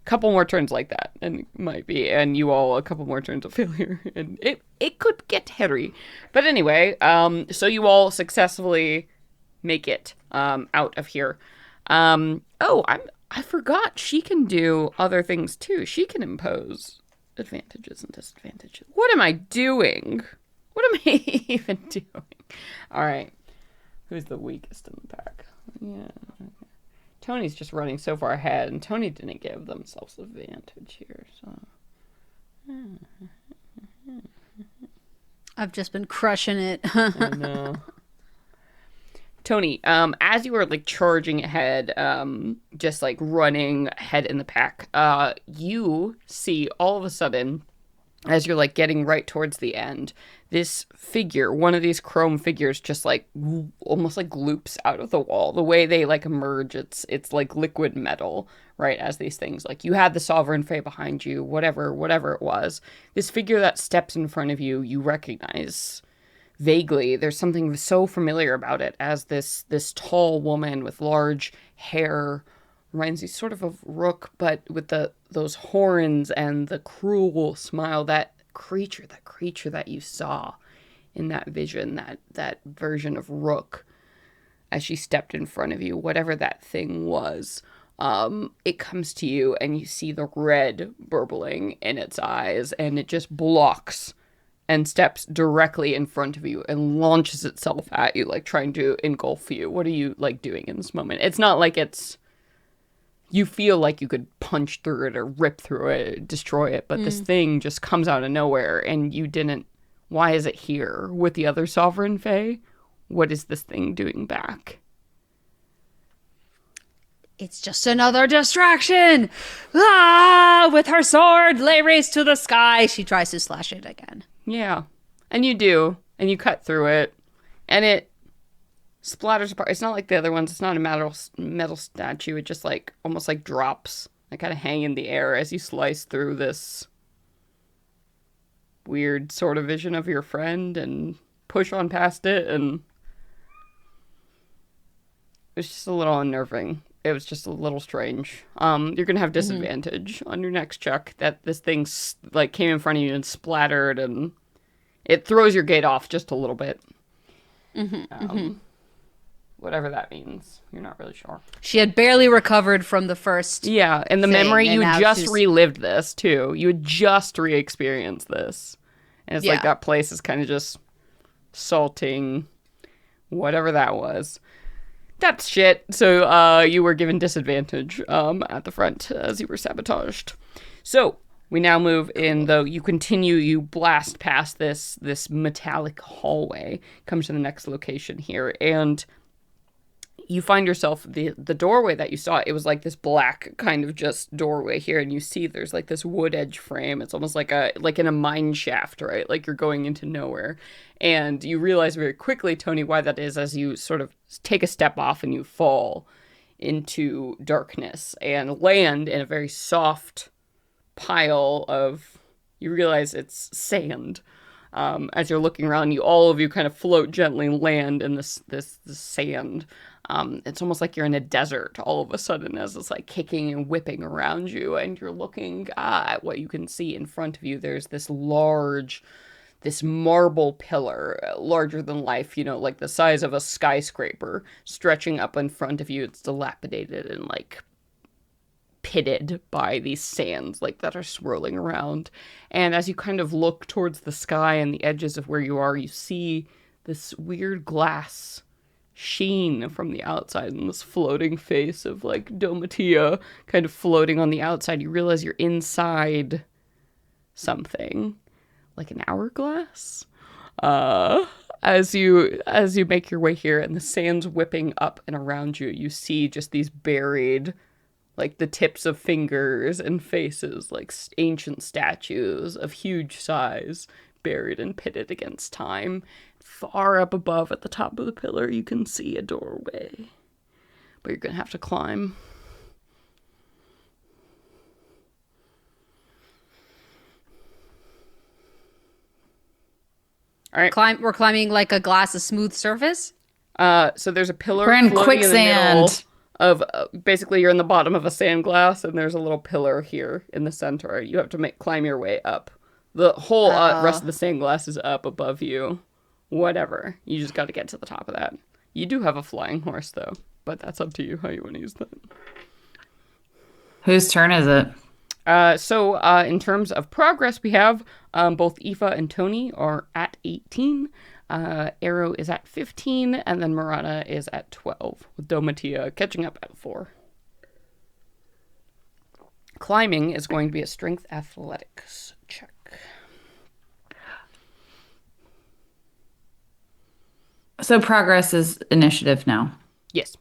couple more turns like that, and it might be, and you all a couple more turns of failure, and it could get hairy. But anyway, so you all successfully make it out of here. I forgot she can do other things too. She can impose advantages and disadvantages. What am I doing? What am I even doing? All right. Who's the weakest in the pack? Yeah. Okay. Tony's just running so far ahead, and Tony didn't give themselves advantage here, so. I've just been crushing it. I know. Tony, as you were like charging ahead, just like running ahead in the pack, you see all of a sudden, as you're like getting right towards the end, this figure, one of these chrome figures, just like almost like loops out of the wall. The way they like emerge, it's like liquid metal, right? As these things, like you had the Sovereign Fae behind you, whatever it was. This figure that steps in front of you, you recognize vaguely. There's something so familiar about it as this tall woman with large hair, reminds you sort of Rook, but with those horns and the cruel smile. That creature that you saw in that vision, that version of Rook, as she stepped in front of you, whatever that thing was. It comes to you and you see the red burbling in its eyes, and it just blocks and steps directly in front of you and launches itself at you, like trying to engulf you. What are you like doing in this moment? It's not like you feel like you could punch through it or rip through it, destroy it, but this thing just comes out of nowhere, and you didn't. Why is it here with the other Sovereign Fae? What is this thing doing back? It's just another distraction. Ah! With her sword, lay raised to the sky. She tries to slash it again. Yeah. And you do. And you cut through it. And it splatters apart. It's not like the other ones. It's not a metal statue. It just like almost like drops. They kind of hang in the air as you slice through this weird sort of vision of your friend and push on past it. And it's just a little unnerving. It was just a little strange. You're gonna have disadvantage on your next check that this thing like came in front of you and splattered, and it throws your gate off just a little bit. Whatever that means, you're not really sure. She had barely recovered from the first. Yeah, and the thing, memory, and you now just she's- relived this too. You had just re-experienced this, and it's like Yeah. that place is kind of just salting, whatever that was. That's shit. So you were given disadvantage at the front as you were sabotaged. So we now move in, though. You continue, you blast past this metallic hallway, comes to the next location here, and you find yourself, the doorway that you saw, it was like this black kind of just doorway here, and you see there's like this wood edge frame. It's almost like in a mine shaft, right? Like you're going into nowhere. And you realize very quickly, Tony, why that is as you sort of take a step off and you fall into darkness and land in a very soft pile of, you realize it's sand. As you're looking around, all of you kind of float gently, land in this sand. It's almost like you're in a desert all of a sudden, as it's like kicking and whipping around you, and you're looking at what you can see in front of you. There's this marble pillar, larger than life, like the size of a skyscraper, stretching up in front of you. It's dilapidated and like pitted by these sands like that are swirling around. And as you kind of look towards the sky and the edges of where you are, you see this weird glass sheen from the outside, and this floating face of like Domitia kind of floating on the outside. You realize you're inside something like an hourglass. As you make your way here, and the sand's whipping up and around you, you see just these buried, like the tips of fingers and faces, like ancient statues of huge size, buried and pitted against time. Far up above at the top of the pillar, you can see a doorway, but you're gonna have to climb. All right. We're climbing like a glass of smooth surface. So there's a pillar. We're in floating quicksand. In the middle of basically you're in the bottom of a sand glass, and there's a little pillar here in the center. You have to climb your way up. The whole rest of the sand glass is up above you. Whatever. You just got to get to the top of that. You do have a flying horse, though, but that's up to you how you want to use that. Whose turn is it? So in terms of progress, we have both Aoife and Tony are at 18. Arrow is at 15, and then Marana is at 12, with Domitia catching up at 4. Climbing is going to be a strength athletics check. So progress is initiative now. Yes.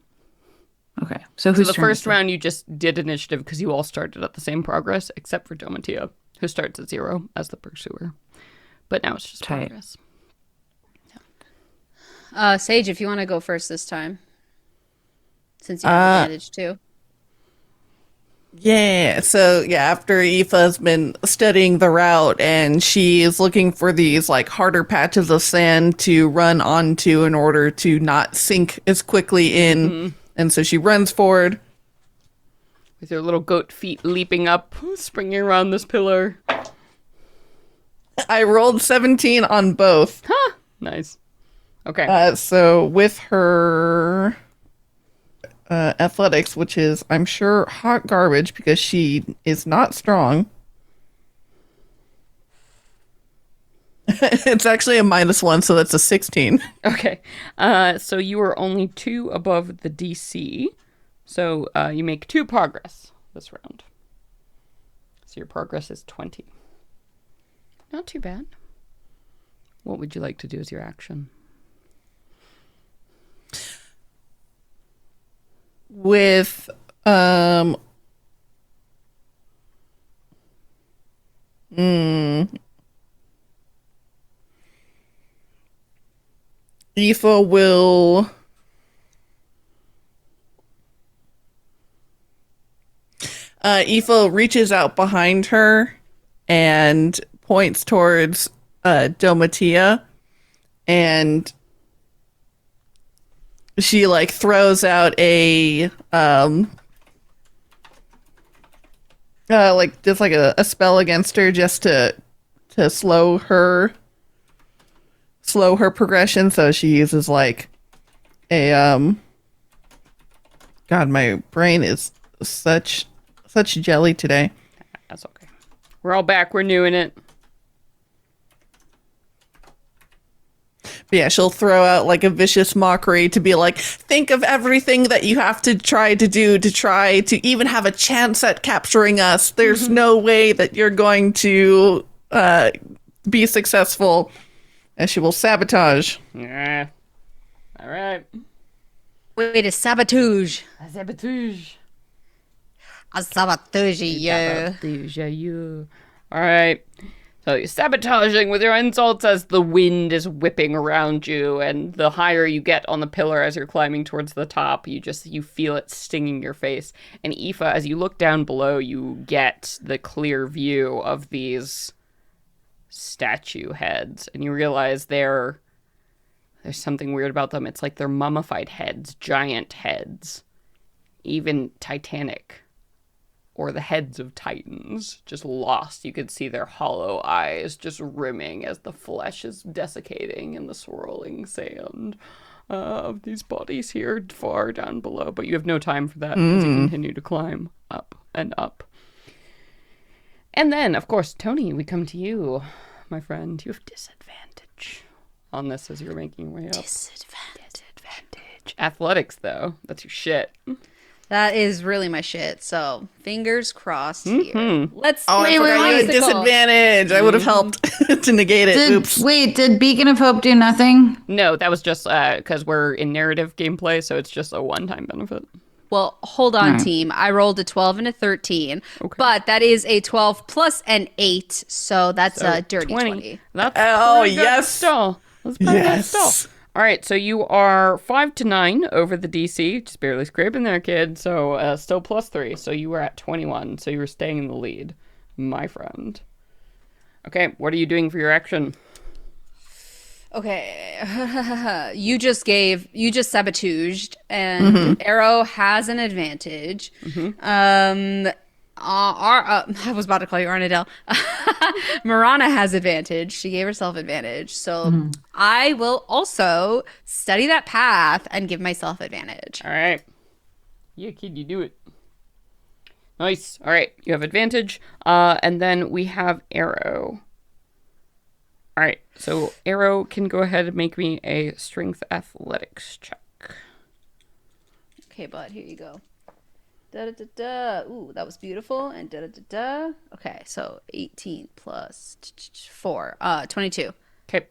Okay. So So who's the turn first is it? round you just did initiative because you all started at the same progress, except for Domitia, who starts at 0 as the pursuer. But now it's just Tight. progress. Sage, if you want to go first this time, since you have advantage too. Yeah, so after Aoife's been studying the route, and she is looking for these like harder patches of sand to run onto in order to not sink as quickly in. And so she runs forward. With your little goat feet leaping up, springing around this pillar. I rolled 17 on both. Nice. Okay. So with her athletics, which is, I'm sure, hot garbage because she is not strong. It's actually a -1, so that's a 16. Okay. So you are only 2 above the DC. So you make 2 progress this round. So your progress is 20. Not too bad. What would you like to do as your action? With Aoife will Aoife reaches out behind her and points towards Domitia, and she like throws out a like just like a spell against her just to slow her progression. So she uses like a God, my brain is such jelly today. That's okay. We're all back. We're new in it. But yeah, she'll throw out like a vicious mockery to be like, think of everything that you have to try to do to try to even have a chance at capturing us. There's no way that you're going to be successful. And she will sabotage. Yeah. All right. Wait, a sabotage. Sabotage. A sabotage, yeah. Sabotage, you. All right. So you're sabotaging with your insults as the wind is whipping around you, and the higher you get on the pillar as you're climbing towards the top, you feel it stinging your face. And Aoife, as you look down below, you get the clear view of these statue heads, and you realize there's something weird about them. It's like they're mummified heads, giant heads, even Titanic. Or the heads of titans, just lost. You could see their hollow eyes just rimming as the flesh is desiccating in the swirling sand of these bodies here far down below. But you have no time for that as you continue to climb up and up. And then, of course, Tony, we come to you, my friend. You have disadvantage on this as you're making your way up. Disadvantage. Athletics, though. That's your shit. That is really my shit. So fingers crossed here. Let's. Oh, I forgot you had disadvantage. I would have helped to negate it. Oops. Wait, did Beacon of Hope do nothing? No, that was just because we're in narrative gameplay, so it's just a one-time benefit. Well, hold on, team. I rolled a 12 and a 13, but that is a 12 plus an 8, so that's a dirty 20. That's yes. Still. That's pretty good still. All right, so you are 5 to 9 over the DC, just barely scraping there, kid. So still plus 3, so you were at 21. So you were staying in the lead, my friend. Okay, what are you doing for your action? Okay, you just sabotaged, and Arrow has an advantage. I was about to call you Arnadell. Marana has advantage. She gave herself advantage. So I will also study that path and give myself advantage. All right. Yeah, kid, you do it. Nice. All right, you have advantage. And then we have Arrow. All right, so Arrow can go ahead and make me a strength athletics check. Okay, bud, here you go. Da-da-da-da. Ooh, that was beautiful. And da-da-da-da. Okay, so 18 plus 4. 22. Okay.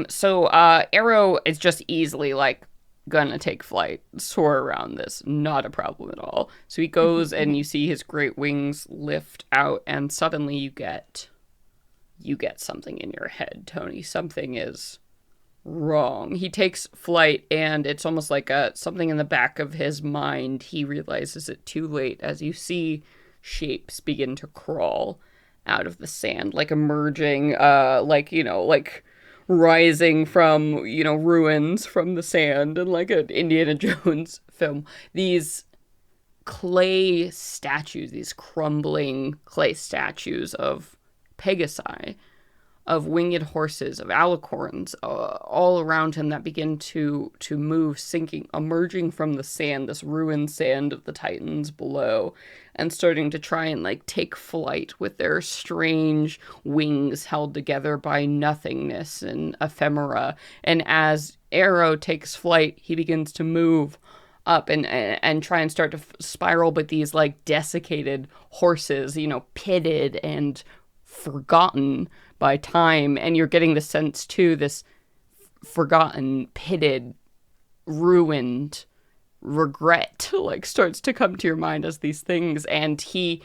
So Arrow is just easily, like, gonna take flight, soar around this. Not a problem at all. So he goes and you see his great wings lift out, and suddenly you get something in your head, Tony. Something is wrong. He takes flight, and it's almost like something in the back of his mind. He realizes it too late as you see shapes begin to crawl out of the sand, like emerging, like rising from, ruins from the sand, and like an Indiana Jones film. These clay statues, these crumbling clay statues of Pegasi, of winged horses, of alicorns, all around him that begin to move, sinking, emerging from the sand, this ruined sand of the Titans below, and starting to try and, like, take flight with their strange wings held together by nothingness and ephemera. And as Arrow takes flight, he begins to move up and try and start to spiral, but these, like, desiccated horses, pitted and forgotten by time, and you're getting the sense too, this forgotten, pitted, ruined regret like starts to come to your mind as these things, and he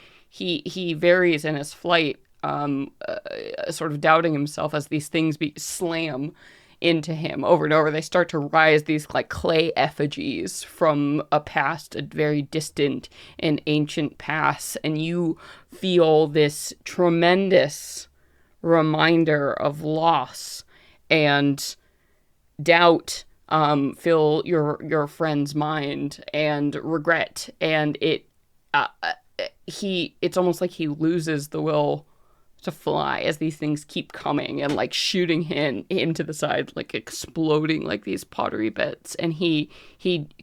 varies in his flight, sort of doubting himself as these things slam into him over and over. They start to rise, these like clay effigies from a past, a very distant and ancient past, and you feel this tremendous reminder of loss and doubt fill your friend's mind, and regret, and it's almost like he loses the will to fly as these things keep coming and like shooting him to the side, like exploding like these pottery bits, and he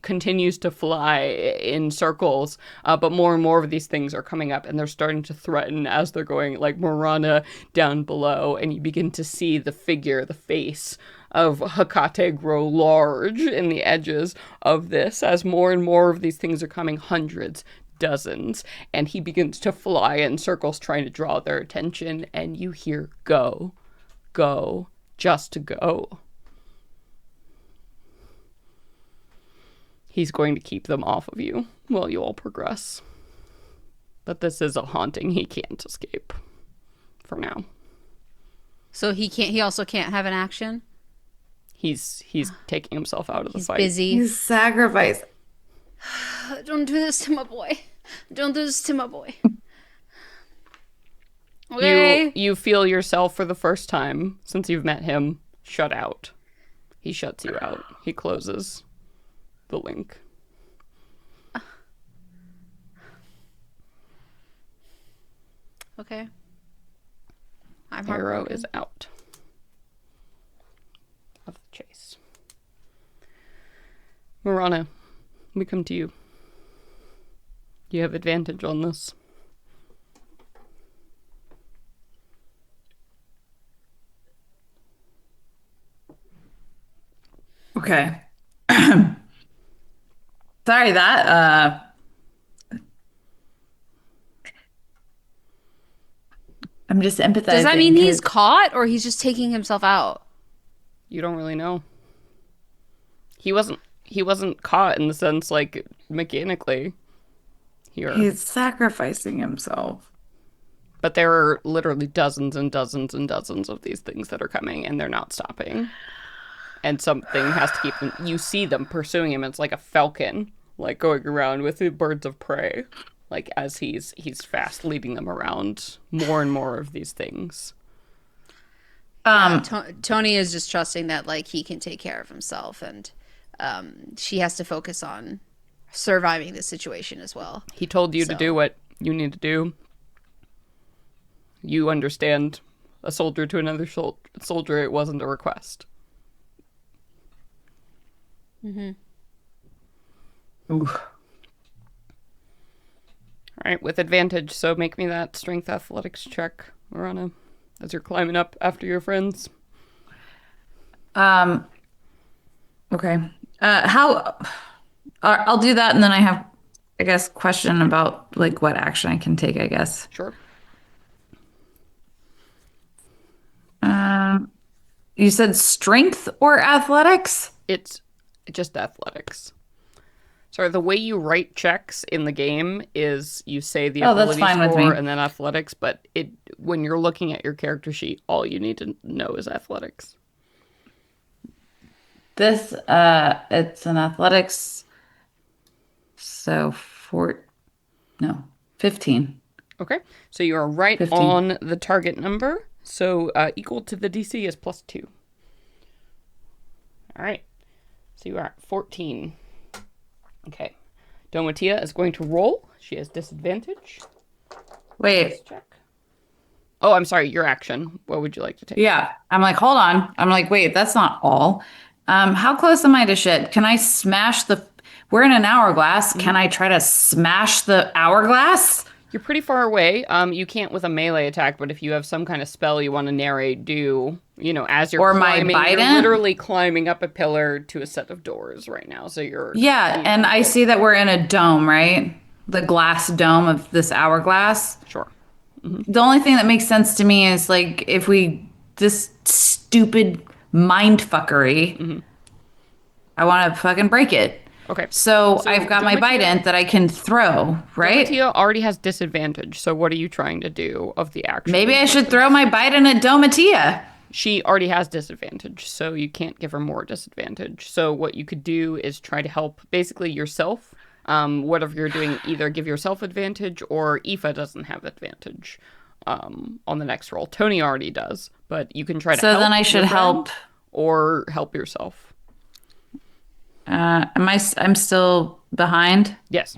continues to fly in circles, but more and more of these things are coming up, and they're starting to threaten as they're going, like Morana down below, and you begin to see the face of Hecate grow large in the edges of this as more and more of these things are coming, hundreds, dozens, and he begins to fly in circles trying to draw their attention, and you hear go, just to go. He's going to keep them off of you while you all progress. But this is a haunting he can't escape for now. So he also can't have an action. He's taking himself out of the He's fight. busy. He's sacrificed. Don't do this to my boy. Don't do this to my boy. Okay. You feel yourself for the first time since you've met him shut out. He shuts you out. He closes the link. Okay. I'm Arrow heartbroken. is out of the chase. Marana, we come to you. You have advantage on this. Okay. Sorry, that I'm just empathizing. Does that mean he's 'cause- caught or he's just taking himself out? You don't really know. He wasn't caught in the sense like mechanically here. he's sacrificing himself? But there are literally dozens and dozens and dozens of these things that are coming and they're not stopping. And something has to keep them. You see them pursuing him. It's like a falcon, like going around with the birds of prey, like as he's fast leading them around. More and more of these things. Tony is just trusting that like he can take care of himself, and she has to focus on surviving the situation as well. He told you to do what you need to do. You understand. A soldier to another soldier. It wasn't a request. Ooh. All right, with advantage. So make me that strength athletics check, Marana, as you're climbing up after your friends. Okay. I'll do that, and then I have, I guess, question about like what action I can take. I guess. Sure. You said strength or athletics? It's just athletics. Sorry, the way you write checks in the game is you say the Oh, that's ability fine with score me. and then athletics, but when you're looking at your character sheet, all you need to know is athletics. This it's an athletics. So 15. Okay, so you are right 15. on the target number. So equal to the DC is +2. All right, so you are at 14. Okay, Domatia is going to roll. She has disadvantage. Wait, Let's check. Oh, I'm sorry, your action. What would you like to take? yeah. I'm like, hold on. I'm like, wait, that's not all. How close am I to shit? Can I smash the? We're in an hourglass. Can I try to smash the hourglass? You're pretty far away. You can't with a melee attack, but if you have some kind of spell you want to narrate, as you're Or my climbing, you're Biden? literally climbing up a pillar to a set of doors right now. So you're And I see that we're in a dome, right? The glass dome of this hourglass. Sure. The only thing that makes sense to me is like if we this stupid mind fuckery, I want to fucking break it. Okay. So I've got my Domatia- bident that I can throw, right? Domatia already has disadvantage. So what are you trying to do of the action? Maybe I should throw my bident at Domatia. She already has disadvantage, so you can't give her more disadvantage. So what you could do is try to help basically yourself. Whatever you're doing, either give yourself advantage or Aoife doesn't have advantage on the next roll. Tony already does, but you can try to So help then I your should friend help. or help yourself. I'm still behind. Yes,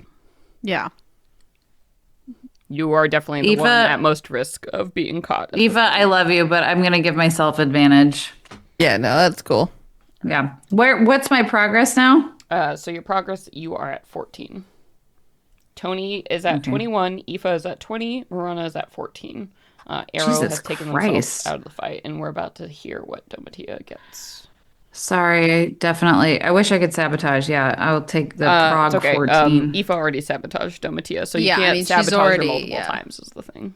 Yeah. you are definitely the one Aoife- at most risk of being caught. Eva, I love you, but I'm gonna give myself advantage. Yeah, no, that's cool. Yeah. What's my progress now? So your progress, you are at 14. Tony is at 21. Aoife is at 20. Marana is at 14. Arrow Jesus has taken themselves Christ. out of the fight, and we're about to hear what Domatia gets. Sorry, definitely. I wish I could sabotage. Yeah, I'll take the prog It's okay. 14. Aoife already sabotaged Domatia, so you Yeah, I can't mean, she's sabotage her already- multiple yeah. times is the thing.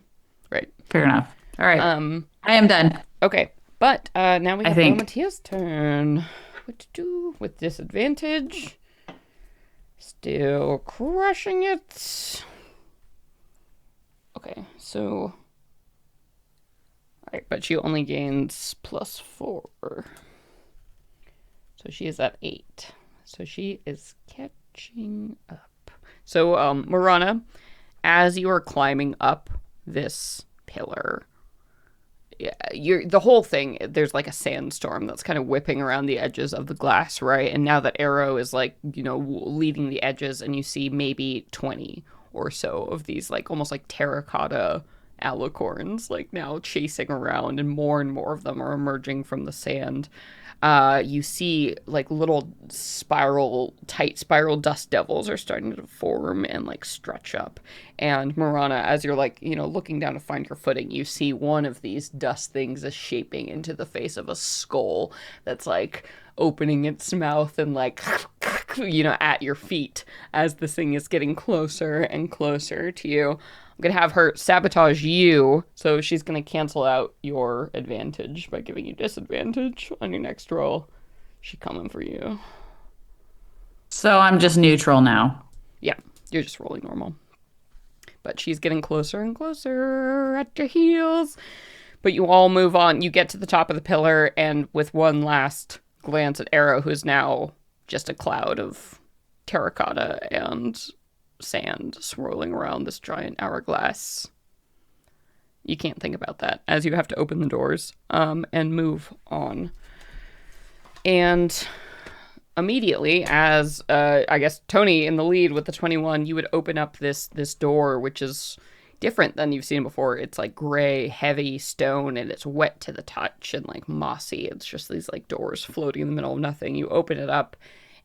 Right. Fair enough. All right. I am done. Okay. But now we have think. Domatia's turn. What to do with disadvantage? Still crushing it. Okay, so... Alright. but she only gains +4. So she is at 8. So she is catching up. So, Marana, as you are climbing up this pillar, the whole thing, there's like a sandstorm that's kind of whipping around the edges of the glass, right? And now that Arrow is like, leading the edges, and you see maybe 20 or so of these like almost like terracotta alicorns like now chasing around, and more of them are emerging from the sand. You see like little tight spiral dust devils are starting to form and like stretch up. And Marana, as you're like, looking down to find your footing, you see one of these dust things is shaping into the face of a skull that's like opening its mouth and like, at your feet as this thing is getting closer and closer to you. I'm going to have her sabotage you, so she's going to cancel out your advantage by giving you disadvantage on your next roll. She's coming for you. So I'm just neutral now. Yeah, you're just rolling normal. But she's getting closer and closer at your heels. But you all move on. You get to the top of the pillar, and with one last glance at Arrow, who's now just a cloud of terracotta and sand swirling around this giant hourglass, you can't think about that as you have to open the doors and move on. And immediately, as I guess Tony in the lead with the 21, you would open up this door, which is different than you've seen before. It's like gray, heavy stone, and it's wet to the touch and like mossy. It's just these like doors floating in the middle of nothing. You open it up,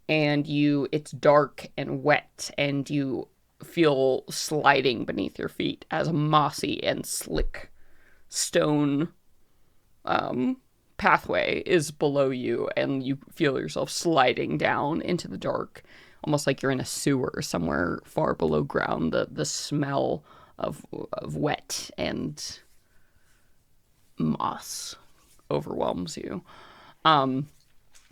and it's dark and wet, and you feel sliding beneath your feet as a mossy and slick stone pathway is below you, and you feel yourself sliding down into the dark, almost like you're in a sewer somewhere far below ground. The smell of wet and moss overwhelms you.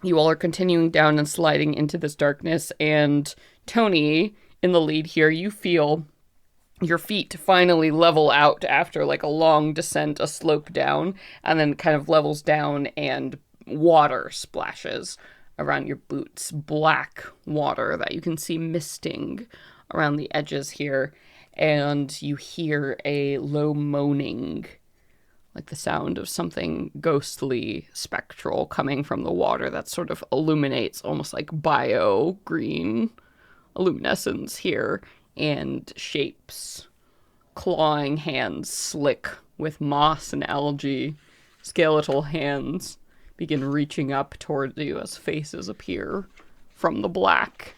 You all are continuing down and sliding into this darkness, and Tony, in the lead here, you feel your feet finally level out after like a long descent, a slope down, and then kind of levels down, and water splashes around your boots. Black water that you can see misting around the edges here, and you hear a low moaning, like the sound of something ghostly, spectral coming from the water that sort of illuminates almost like bio-green luminescence here, and shapes, clawing hands slick with moss and algae, skeletal hands begin reaching up towards you as faces appear from the black,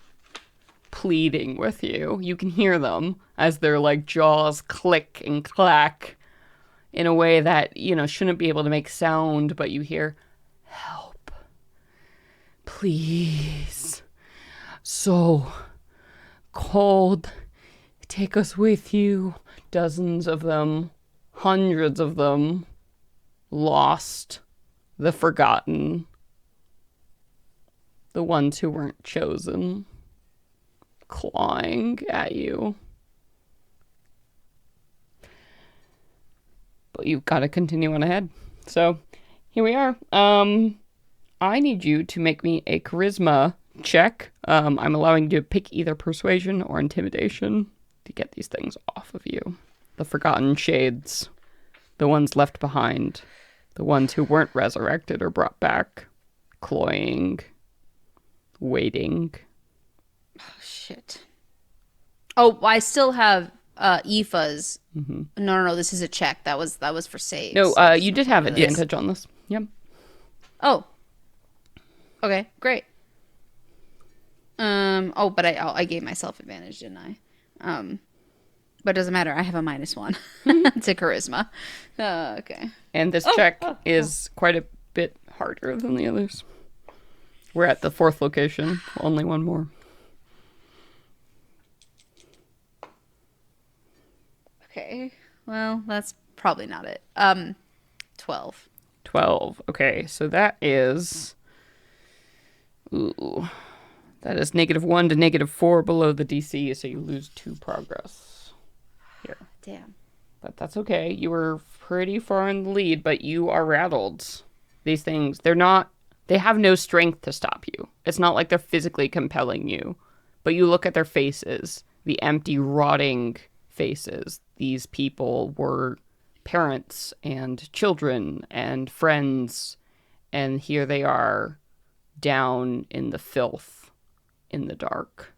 pleading with you. You can hear them as their like jaws click and clack in a way that, shouldn't be able to make sound, but you hear, "Help. Please. So cold. Take us with you." Dozens of them, hundreds of them, lost, the forgotten, the ones who weren't chosen, clawing at you. But you've got to continue on ahead. So here we are. I need you to make me a charisma check. I'm allowing you to pick either persuasion or intimidation to get these things off of you. The forgotten shades, the ones left behind, the ones who weren't resurrected or brought back, cloying, waiting. Oh, shit. Oh, I still have Aoife's. Mm-hmm. No, this is a check. That was for saves. No, you did have advantage on this. Yep. Oh. Okay, great. But I gave myself advantage, didn't I? But it doesn't matter. I have a -1 to charisma. Okay. And this check is quite a bit harder than the others. We're at the 4th location. Only one more. Okay. Well, that's probably not it. 12. 12. Okay, so that is... Ooh. That is -1 to -4 below the DC, so you lose 2 progress. Here. Damn. But that's okay. You were pretty far in the lead, but you are rattled. These things, they have no strength to stop you. It's not like they're physically compelling you. But you look at their faces, the empty, rotting faces. These people were parents and children and friends. And here they are, down in the filth, in the dark,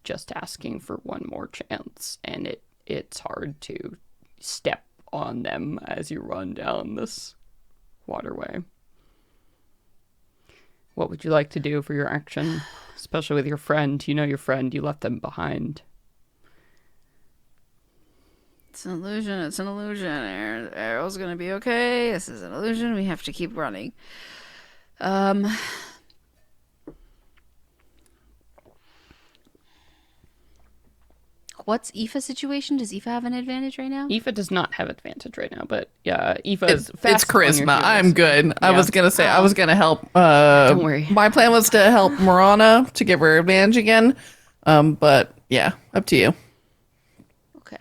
just asking for one more chance. And it's hard to step on them as you run down this waterway. What would you like to do for your action? Especially with your friend. You know your friend. You left them behind. It's an illusion. It's an illusion. Arrow's gonna be okay. This is an illusion. We have to keep running. What's Aoife's situation? Does Aoife have an advantage right now? Aoife does not have advantage right now, but yeah, Aoife's fast. It's charisma. I'm good. I was gonna say I was gonna help. Don't worry. My plan was to help Marana to give her advantage again. But yeah, up to you. Okay.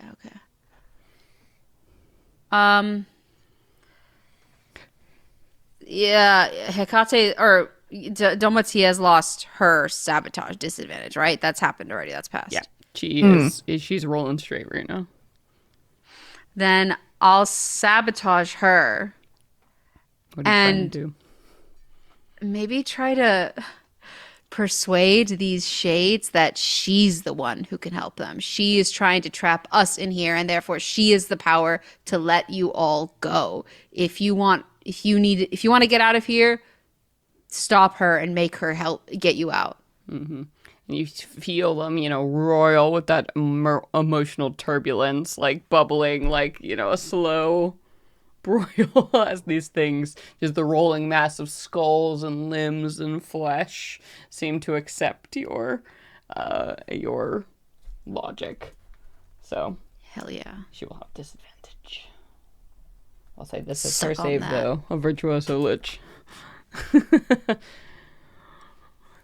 Yeah, Hecate or Domati has lost her sabotage disadvantage, right? That's happened already. That's passed. Yeah, she's rolling straight right now. Then I'll sabotage her. What are you trying to do? Maybe try to persuade these shades that she's the one who can help them. She is trying to trap us in here, and therefore she is the power to let you all go. If you want to get out of here, stop her and make her help get you out. Mm-hmm. And you feel them, roil with that emotional turbulence, like bubbling, like, a slow broil as these things, just the rolling mass of skulls and limbs and flesh seem to accept your logic. So, hell yeah. She will have disadvantage. I'll say this is Suck her save, that. though. A virtuoso lich.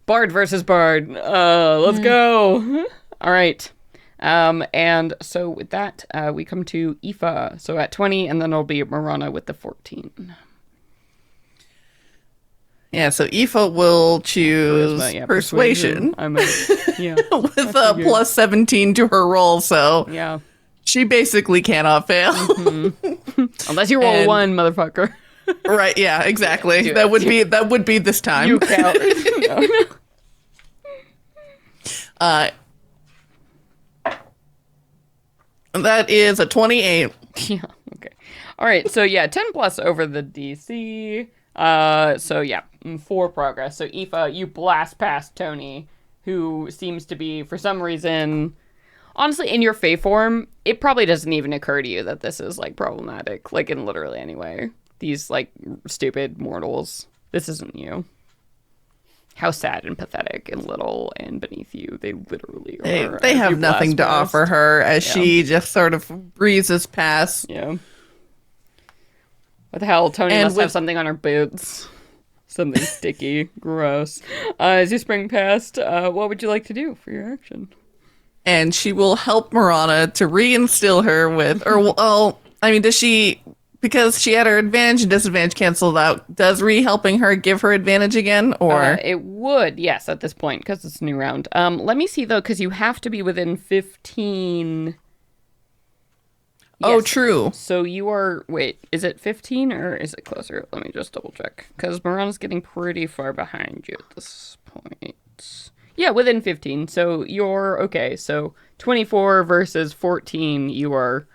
Bard versus Bard. Let's go. All right. And so with that, we come to Aoife. So at 20, and then it'll be Marana with the 14. Yeah, so Aoife will choose Charisma, yeah, persuasion yeah. with a plus 17 to her roll, so Yeah. she basically cannot fail. Unless you roll And- one, motherfucker. Right, yeah, exactly. Do That it. would be this time. You count. No. That is a 28. Yeah, okay. All right, so yeah, 10 plus over the DC. So yeah, 4 progress. So Aoife, you blast past Tony, who seems to be, for some reason, honestly, in your Fae form, it probably doesn't even occur to you that this is, like, problematic, like, in literally any way. These, like, stupid mortals. This isn't you. How sad and pathetic and little and beneath you they literally are. They as have you nothing to blast past. offer her as she just sort of breezes past. Yeah. What the hell? Tony And must have with- something on her boots. Something sticky. Gross. As you spring past, what would you like to do for your action? And she will help Marana to reinstill her with, does she, because she had her advantage and disadvantage canceled out, does helping her give her advantage again, or? It would, yes, at this point, because it's a new round. Let me see, though, because you have to be within 15... Oh, Yes. true. So you are, wait, is it 15 or is it closer? Let me just double check. Because Marana's getting pretty far behind you at this point. Yeah, within 15. So you're, okay, so 24 versus 14, you are,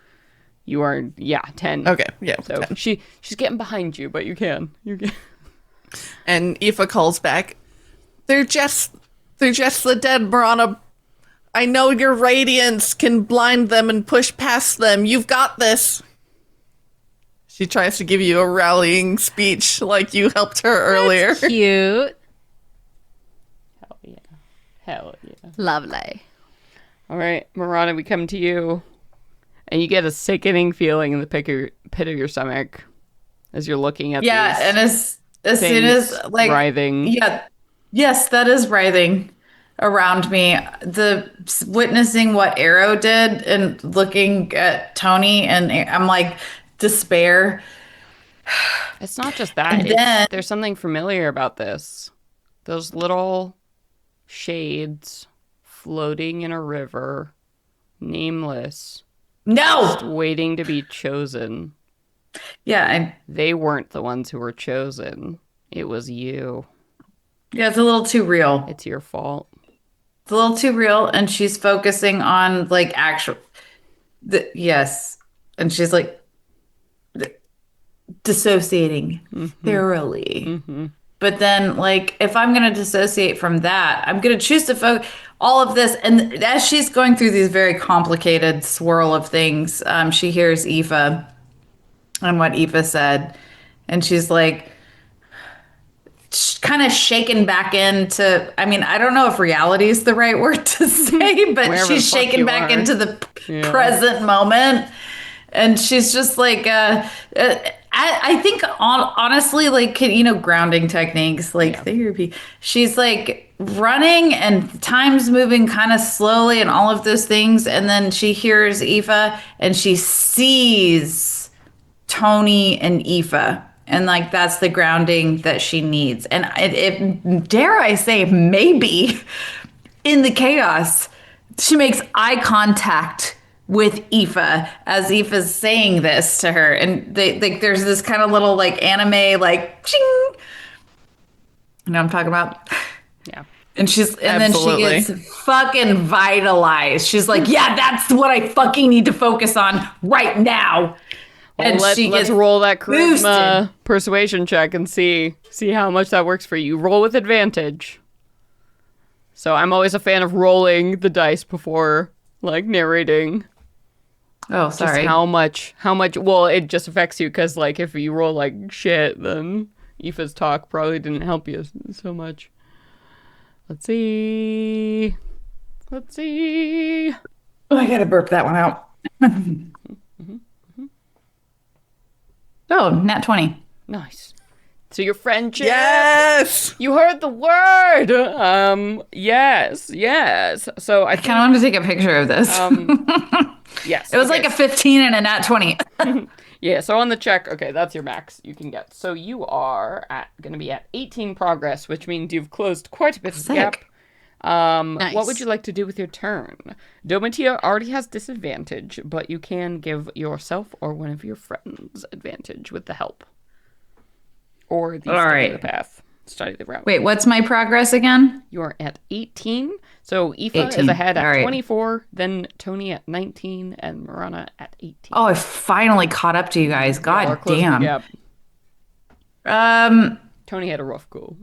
10. Okay, yeah. So 10. she's getting behind you, but you can. And Aoife calls back, They're just the dead, Marana. I know your radiance can blind them and push past them. You've got this. She tries to give you a rallying speech like you helped her earlier. Cute. Hell yeah. Lovely. All right, Marana, we come to you. And you get a sickening feeling in the pit of your stomach as you're looking at these And as soon things as like writhing. yes, that is writhing. around me. The witnessing what Arrow did and looking at Tony, and I'm like, despair. It's not just that. And then There's something familiar about this. Those little shades floating in a river, nameless, just no, waiting to be chosen. yeah, They weren't the ones who were chosen. It was you. yeah, it's a little too real. It's your fault. It's a little too real, and she's focusing on like actual. Yes, and she's like dissociating thoroughly. But then, like, if I'm going to dissociate from that, I'm going to choose to focus all of this. And as she's going through these very complicated swirl of things, she hears Aoife and what Aoife said. And she's like, kind of shaken back into, I mean, I don't know if reality is the right word to say, but Wherever the she's fuck shaken you back are. into the Yeah. present moment. And she's just like, I think honestly, like, grounding techniques, like therapy. She's like running and time's moving kind of slowly and all of those things. And then she hears Aoife and she sees Tony and Aoife. And like, that's the grounding that she needs. And if dare I say, maybe in the chaos, she makes eye contact with Aoife as Aoife's saying this to her, and they like there's this kind of little like anime like ching. You know what I'm talking about? Yeah. And Absolutely. then she gets fucking vitalized. She's like, yeah, that's what I fucking need to focus on right now. And Let's gets roll that charisma boosted. persuasion check and see how much that works for you. Roll with advantage. So I'm always a fan of rolling the dice before like narrating. Oh, Just sorry. how much, well, it just affects you because, like, if you roll like shit, then Aoife's talk probably didn't help you so much. Let's see. Oh, I gotta burp that one out. Oh, nat 20. Nice. So your friendship. Yes. You heard the word. Yes. So I I kind of wanted to take a picture of this. yes. It was like a 15 and a nat 20. Yeah, so on the check, okay, that's your max you can get. So you are going to be at 18 progress, which means you've closed quite a bit of the gap. Nice. What would you like to do with your turn? Domitia already has disadvantage, but you can give yourself or one of your friends advantage with the help. Or the All study right. the path. Study the route. Wait, what's my progress again? You are at 18. So Aoife 18. is ahead at All right. 24, then Tony at 19, and Marana at 18. Oh, I finally caught up to you guys. We're God closing the damn. gap. Tony had a rough goal.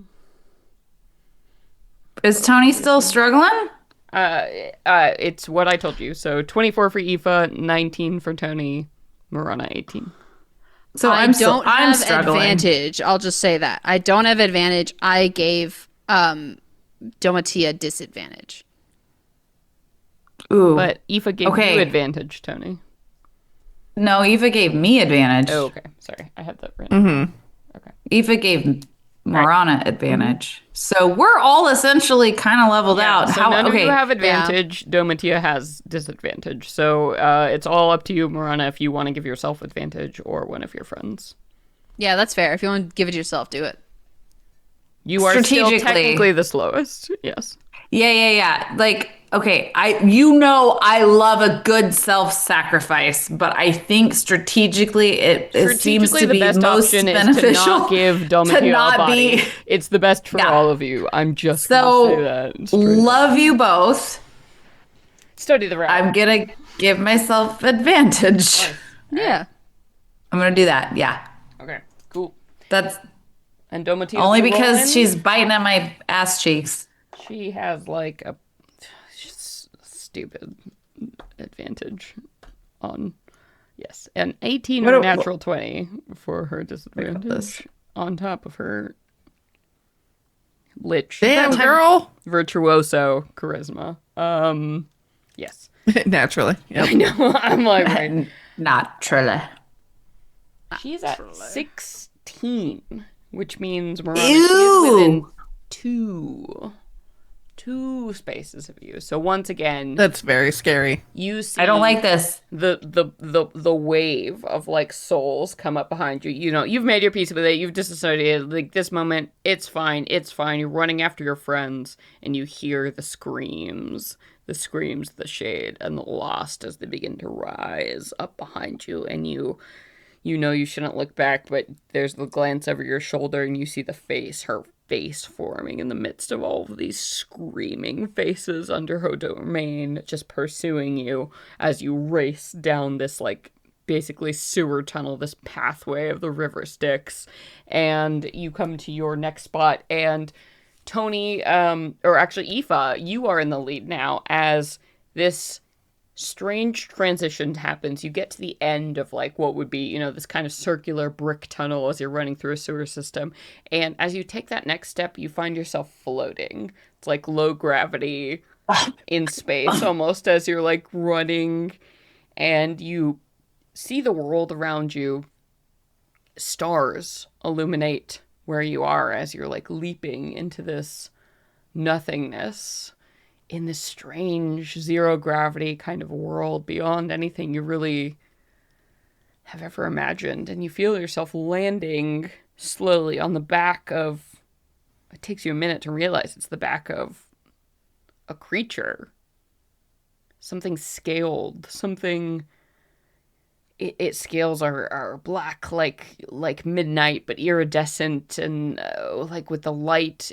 Is Tony still struggling? It's what I told you. So 24 for Aoife, 19 for Tony, Marana 18. So I don't I'm have struggling. advantage. I'll just say that. I don't have advantage. I gave Domatia disadvantage. Ooh. But Aoife gave Okay. you advantage, Tony. No, Eva gave me advantage. Oh, okay. Sorry. I had that written. Eva gave Marana advantage. So we're all essentially kind of leveled out. So none of you have advantage. Domitia has disadvantage. So it's all up to you, Marana, if you want to give yourself advantage or one of your friends. Yeah, that's fair. If you want to give it yourself, do it. You are still Strategically. technically the slowest. Yes. Yeah. Like, okay, I love a good self-sacrifice, but I think strategically it seems to the be best most option is beneficial to not give to Domitia a not body. be. It's the best for Yeah. all of you. I'm just So going to say that. straight up. love you both. Study the route. I'm gonna give myself advantage. Yeah. I'm gonna do that. Yeah, Okay, cool. that's And Domitia only because she's biting at my ass cheeks. She has like a stupid advantage on an 18 or a natural 20 for her disadvantage on top of her lich. Damn, girl. Virtuoso charisma. Yes. Naturally. Yep. I know. I'm like, right. Not Trilla. She's at 16, which means Marana is within two 2 spaces of you. So once again, That's very scary. you see I don't like this. the wave of like souls come up behind you. You know, you've made your peace with it. You've disassociated. Like this moment, it's fine. It's fine. You're running after your friends, and you hear the screams of the shade and the lost as they begin to rise up behind you, and you know you shouldn't look back, but there's the glance over your shoulder, and you see her face forming in the midst of all of these screaming faces under her domain, just pursuing you as you race down this, like, basically sewer tunnel, this pathway of the river Styx, and you come to your next spot, and Tony, or actually Aoife, you are in the lead now as this strange transition happens. You get to the end of like what would be, you know, this kind of circular brick tunnel as you're running through a sewer system. And as you take that next step, you find yourself floating. It's like low gravity in space almost as you're like running, and you see the world around you. Stars illuminate where you are as you're like leaping into this nothingness in this strange zero gravity kind of world beyond anything you really have ever imagined. And you feel yourself landing slowly on the back of, it takes you a minute to realize it's the back of a creature. Something scaled, something, its scales are black like midnight, but iridescent, and like with the light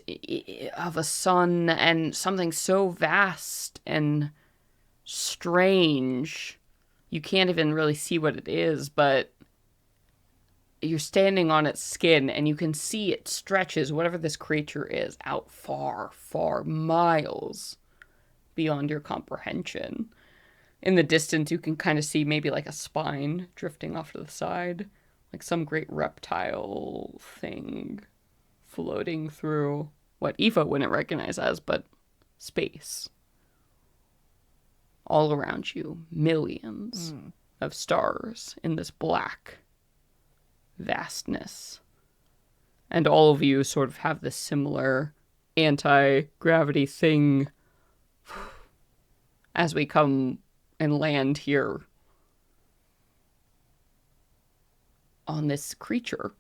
of a sun, and something so vast and strange you can't even really see what it is, but you're standing on its skin and you can see it stretches, whatever this creature is, out far, far miles beyond your comprehension. In the distance, you can kind of see maybe like a spine drifting off to the side, like some great reptile thing floating through what Aoife wouldn't recognize as, but space. All around you, millions of stars in this black vastness. And all of you sort of have this similar anti-gravity thing as we come and land here on this creature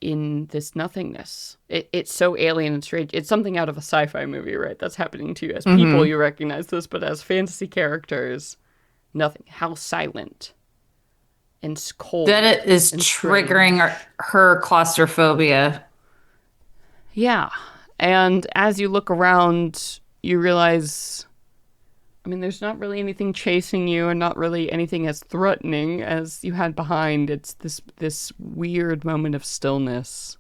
in this nothingness. It's so alien and strange. It's something out of a sci-fi movie, right? That's happening to you. As people, you recognize this, but as fantasy characters, nothing. How silent and cold. That it is and triggering her claustrophobia. Yeah. And as you look around, you realize, I mean, there's not really anything chasing you, and not really anything as threatening as you had behind. It's this weird moment of stillness.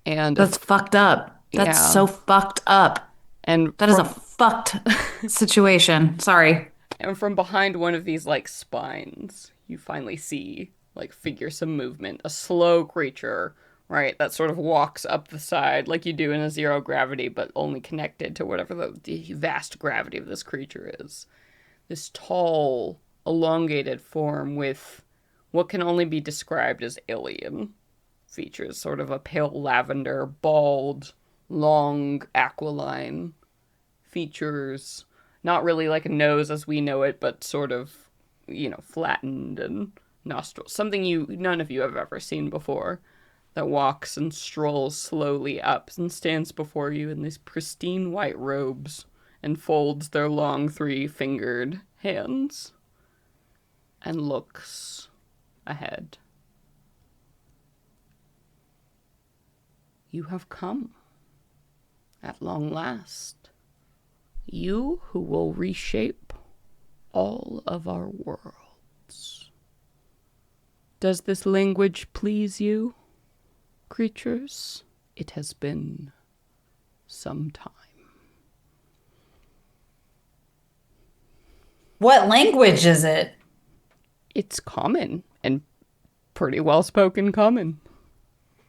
And That's fucked up. That's Yeah. so fucked up. And That is a fucked situation. Sorry. And from behind one of these, like, spines, you finally see, like, figure some movement. A slow creature, right, that sort of walks up the side like you do in a zero gravity, but only connected to whatever the vast gravity of this creature is. This tall, elongated form with what can only be described as alien features. Sort of a pale lavender, bald, long, aquiline features. Not really like a nose as we know it, but sort of, you know, flattened, and nostrils. Something none of you have ever seen before. That walks and strolls slowly up and stands before you in these pristine white robes and folds their long 3-fingered hands and looks ahead. You have come at long last. You who will reshape all of our worlds. Does this language please you? Creatures, it has been some time. What language is it? It's common, and pretty well-spoken common.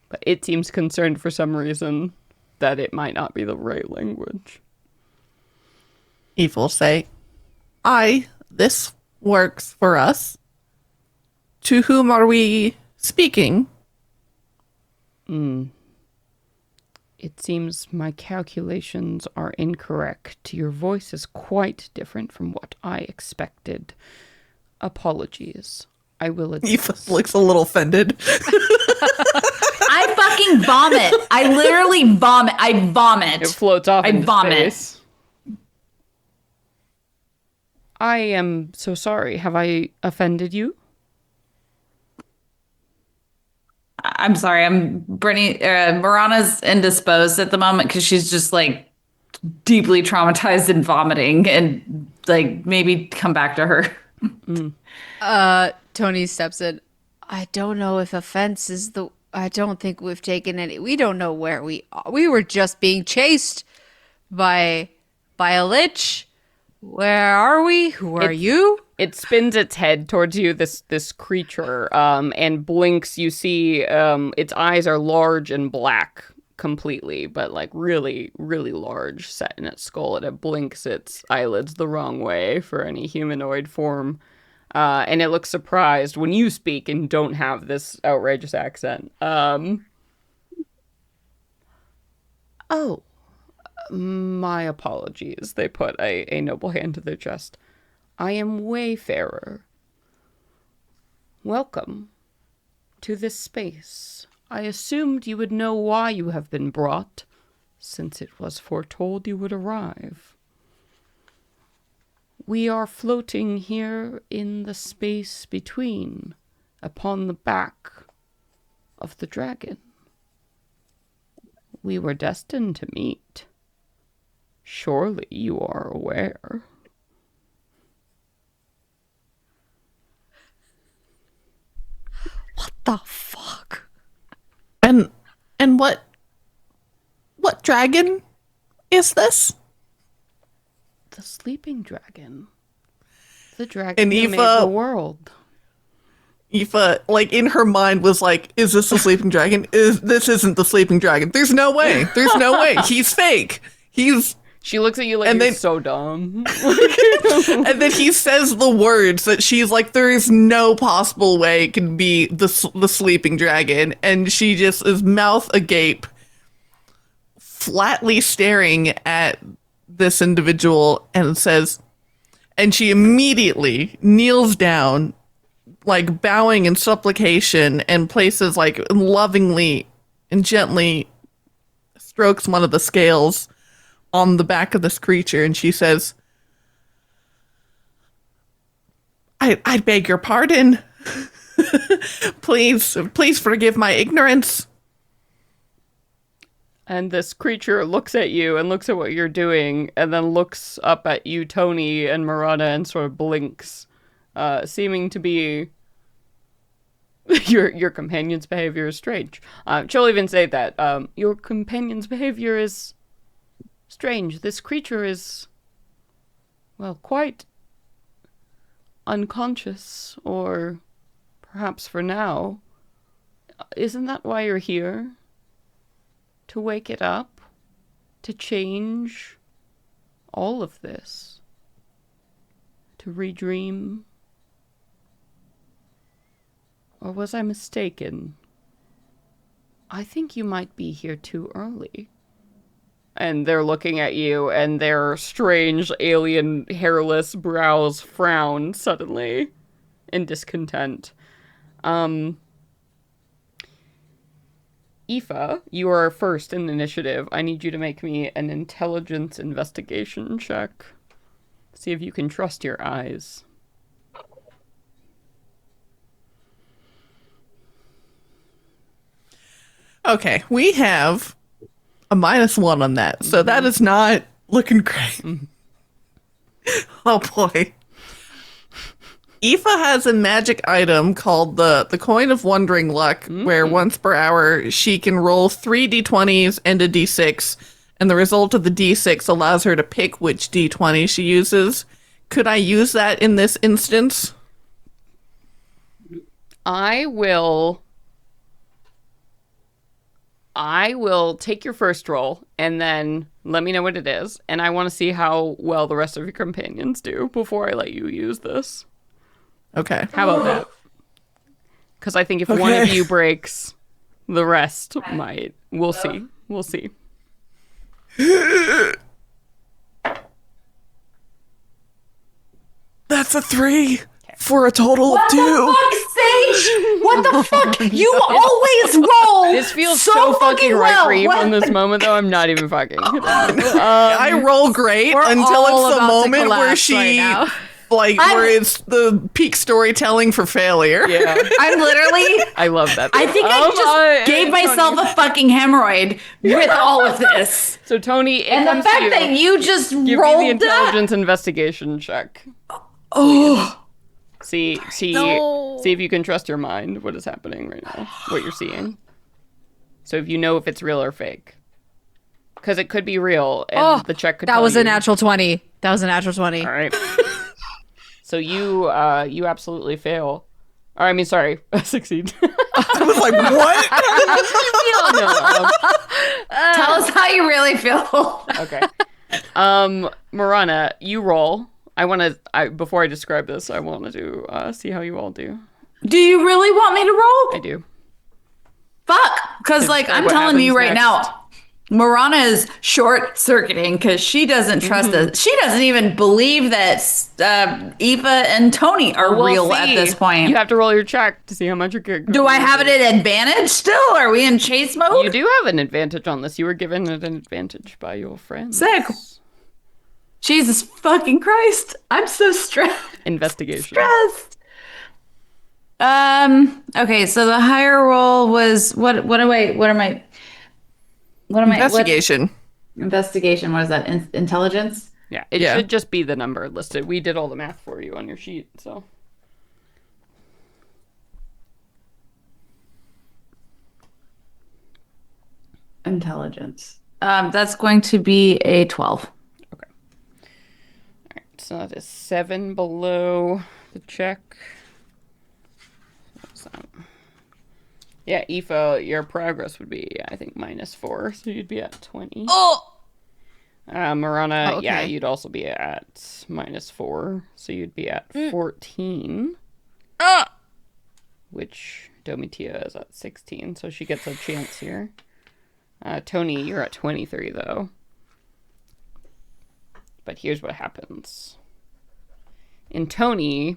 But it seems concerned for some reason that it might not be the right language. Eve will say, this works for us. To whom are we speaking? It seems my calculations are incorrect. Your voice is quite different from what I expected. Apologies. I will admit. Aoife looks a little offended. I fucking vomit. I literally vomit. I vomit. It floats off I into vomit. space. I am so sorry. Have I offended you? I'm sorry. Marana's indisposed at the moment because she's just like deeply traumatized and vomiting, and like maybe come back to her. Tony steps in. I don't know if offense is the. I don't think we've taken any. We don't know where we are. We were just being chased by a lich. Where are we? Who are you? It spins its head towards you, this creature, and blinks. You see its eyes are large and black completely, but like really, really large, set in its skull. And it blinks its eyelids the wrong way for any humanoid form. And it looks surprised when you speak and don't have this outrageous accent. Oh, my apologies. They put a noble hand to their chest. I am Wayfarer. Welcome to this space. I assumed you would know why you have been brought, since it was foretold you would arrive. We are floating here in the space between, upon the back of the dragon. We were destined to meet. Surely you are aware. What the fuck? And what dragon is this? The sleeping dragon. The dragon And who made Aoife- the world. Aoife, like in her mind, was like, "Is this the sleeping dragon? This isn't the sleeping dragon? There's no way. There's no way. He's fake. He's." She looks at you like And you're then- so dumb. And then he says the words that she's like, "There is no possible way it can be the sleeping dragon," and she just is mouth agape, flatly staring at this individual, and says, and she immediately kneels down, like bowing in supplication, and places like lovingly and gently strokes one of the scales on the back of this creature, and she says, I beg your pardon. Please forgive my ignorance. And this creature looks at you and looks at what you're doing, and then looks up at you, Tony, and Marana, and sort of blinks, seeming to be... Your companion's behavior is strange. She'll even say that. Your companion's behavior is strange. This creature is, well, quite unconscious, or perhaps for now. Isn't that why you're here? To wake it up? To change all of this? To redream? Or was I mistaken? I think you might be here too early. And they're looking at you, and their strange alien hairless brows frown suddenly in discontent. Aoife, you are first in initiative. I need you to make me an intelligence investigation check. See if you can trust your eyes. Okay, we have a -1 on that, so that is not looking great. Oh boy. Aoife has a magic item called the Coin of Wandering Luck, where once per hour she can roll 3 d20s and a d6, and the result of the d6 allows her to pick which d20 she uses. Could I use that in this instance? I will take your first roll, and then let me know what it is, and I want to see how well the rest of your companions do before I let you use this. Okay. How about that? Because I think if one of you breaks, the rest might. We'll see. We'll see. That's a 3 for a total of 2. Fuck, Sage! What the fuck? You always roll. This feels so fucking right well. for you What from this the- moment, though. I'm not even fucking. I roll great We're until all it's the about to moment where collapse she, right now. where it's the peak storytelling for failure. Yeah, I'm literally. I love that. I think I just gave myself a fucking hemorrhoid with all of this. So Tony, it And the comes to fact you. that you just Give me the rolled that. intelligence investigation check. Oh. See if you can trust your mind. What is happening right now? What you're seeing. So if you know if it's real or fake, because it could be real, and the check could. That tell was you. a natural 20. That was a natural 20. All right. So you absolutely fail. Or I mean, sorry, succeed. I was like, what? Tell us how you really feel. Okay. Marana, you roll. Before I describe this, I want to see how you all do. Do you really want me to roll? I do. Fuck. Because, like, I'm what telling you happens right next. now, Marana is short circuiting because she doesn't trust us. She doesn't even believe that Eva and Tony are We'll real see. at this point. You have to roll your check to see how much you're good. Do I have it at advantage still? Are we in chase mode? You do have an advantage on this. You were given an advantage by your friends. Sick. Jesus fucking Christ. I'm so stressed. Investigation. Okay, so the higher roll was investigation. Investigation, what is that? Intelligence? Yeah, it should just be the number listed. We did all the math for you on your sheet, so. Intelligence. That's going to be a 12. Okay. All right, so that is 7 below the check. What's that? Yeah, Aoife, your progress would be, I think, -4, so you'd be at 20. Oh! Marana, Oh, okay. yeah, you'd also be at -4, so you'd be at 14. Which Domitia is at 16, so she gets a chance here. Tony, you're at 23, though. But here's what happens. In Tony,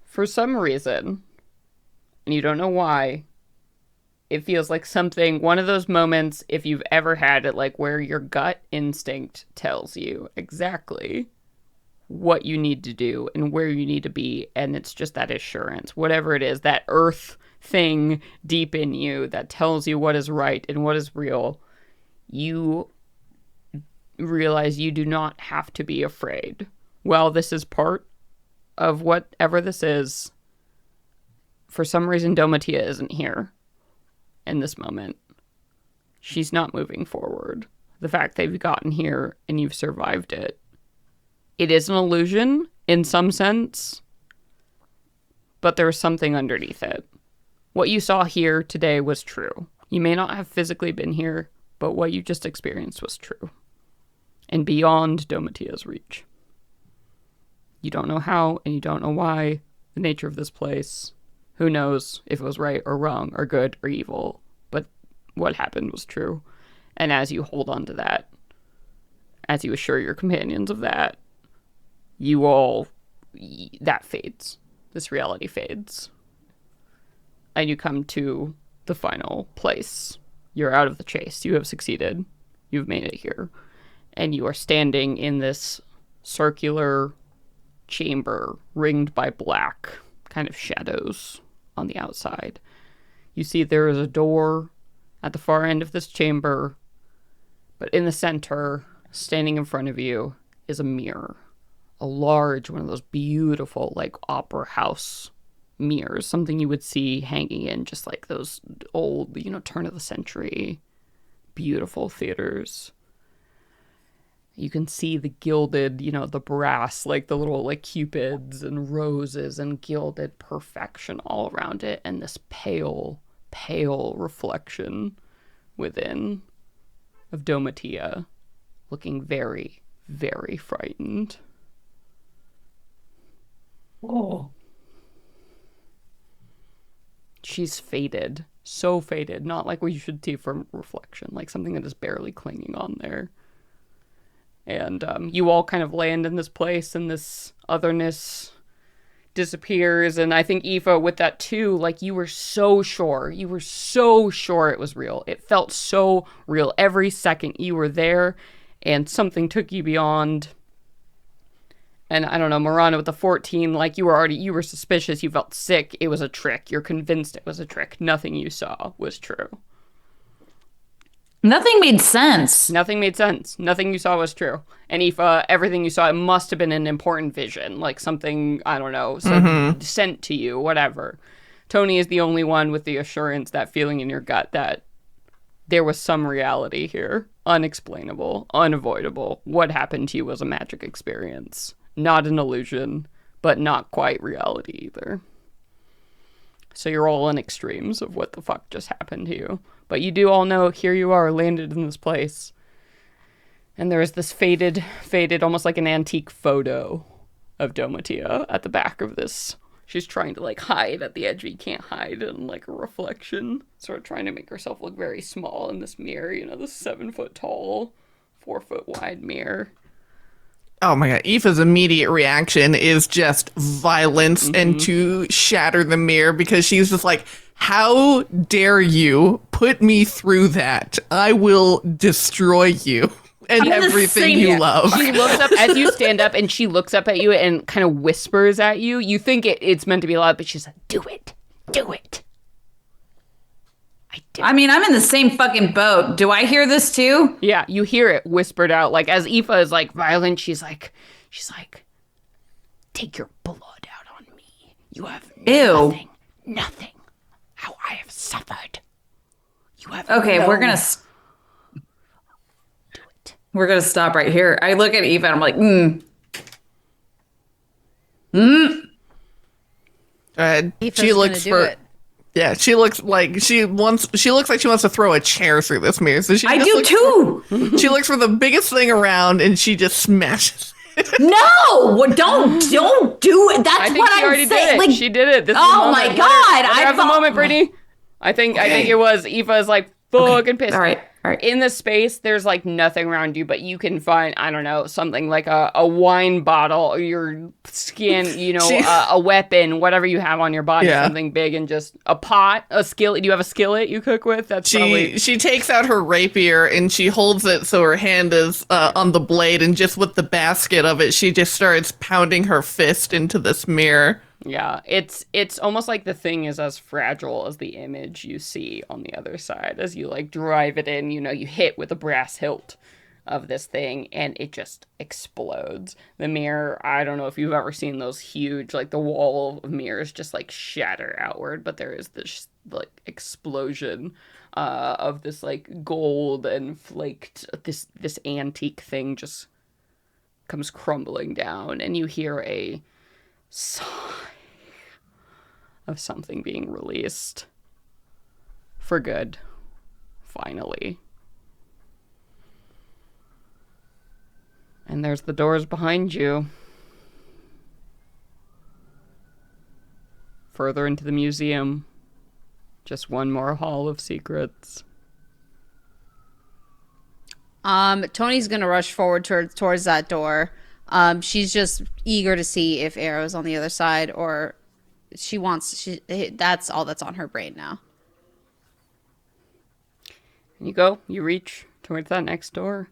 for some reason, and you don't know why, it feels like something, one of those moments, if you've ever had it, like where your gut instinct tells you exactly what you need to do and where you need to be, and it's just that assurance, whatever it is, that earth thing deep in you that tells you what is right and what is real. You realize you do not have to be afraid. Well, this is part of whatever this is. For some reason, Domitia isn't here in this moment. She's not moving forward. The fact that you've gotten here and you've survived it. It is an illusion in some sense, but there's something underneath it. What you saw here today was true. You may not have physically been here, but what you just experienced was true. And beyond Domitia's reach. You don't know how, and you don't know why, the nature of this place. Who knows if it was right or wrong, or good or evil, but what happened was true. And as you hold on to that, as you assure your companions of that, that fades. This reality fades. And you come to the final place. You're out of the chase. You have succeeded. You've made it here. And you are standing in this circular chamber ringed by black kind of shadows on the outside. You see there is a door at the far end of this chamber, but in the center, standing in front of you, is a mirror. A large, one of those beautiful, like, opera house mirrors, something you would see hanging in just like those old, turn of the century, beautiful theaters. You can see the gilded, the brass, like the little like cupids and roses and gilded perfection all around it, and this pale, pale reflection within of Domitia looking very, very frightened. Oh. She's faded So faded. Not like what you should see from reflection. Like something that is barely clinging on there. And you all kind of land in this place, and this otherness disappears. And I think Aoife, with that too, like you were so sure it was real. It felt so real. Every second you were there, and something took you beyond. And I don't know, Marana with the 14, like you were suspicious, you felt sick, it was a trick. You're convinced it was a trick. Nothing you saw was true. Nothing made sense. Nothing made sense. Nothing you saw was true. And Aoife, everything you saw, it must have been an important vision, like something, I don't know, sent to you, whatever. Tony is the only one with the assurance, that feeling in your gut that there was some reality here. Unexplainable, unavoidable. What happened to you was a magic experience. Not an illusion, but not quite reality either. So you're all in extremes of what the fuck just happened to you. But you do all know, here you are, landed in this place. And there is this faded, almost like an antique photo of Domatia at the back of this. She's trying to, like, hide at the edge, but you can't hide in, like, a reflection. Sort of trying to make herself look very small in this mirror, you know, this 7 foot tall, 4 foot wide mirror. Oh my god, Aoife's immediate reaction is just violence and to shatter the mirror, because she's just like, how dare you put me through that? I will destroy you and everything you love. She looks up as you stand up, and she looks up at you and kind of whispers at you. You think it's meant to be loud, but she's like, do it. Do it. I mean, I'm in the same fucking boat. Do I hear this too? Yeah, you hear it whispered out. Like, as Aoife is, like, violent, she's like, take your blood out on me. You have nothing. How I have suffered. You have okay, we're gonna do it. We're gonna stop right here. I look at Aoife and I'm like, She looks for it. Yeah, she looks like she wants to throw a chair through this mirror. So I do too. She looks for the biggest thing around, and she just smashes it. No, don't do it. That's what I'm already saying. did it. Like, she did it. This is oh my god! I have the moment, Brittany. I think it was Aoife is like fucking pissed. All right. In the space, there's like nothing around you, but you can find, I don't know, something like a wine bottle, or your skin, you know, a weapon, whatever you have on your body, something big, and just a pot, a skillet. Do you have a skillet you cook with? She takes out her rapier and she holds it so her hand is on the blade, and just with the basket of it, she just starts pounding her fist into this mirror. Yeah, it's almost like the thing is as fragile as the image you see on the other side. As you, like, drive it in, you know, you hit with a brass hilt of this thing, and it just explodes. The mirror, I don't know if you've ever seen those huge, like, the wall of mirrors just, like, shatter outward, but there is this, like, explosion of this, like, gold and flaked, this antique thing just comes crumbling down, and you hear a sigh of something being released for good, finally. And there's the doors behind you, further into the museum. Just one more hall of secrets. Tony's gonna rush forward towards that door. She's just eager to see if Arrow's on the other side, or that's all that's on her brain now. And you reach towards that next door.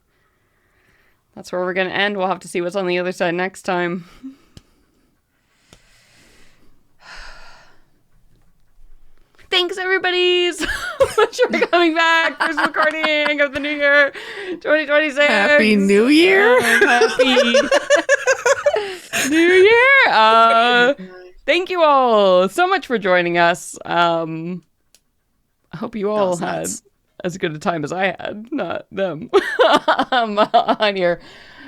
That's where we're going to end. We'll have to see what's on the other side next time. Thanks, everybody, so much for coming back. First recording of the new year, 2026. Happy New Year. Happy New Year. Thank you all so much for joining us. I hope you all had as good a time as I had, not them, on here.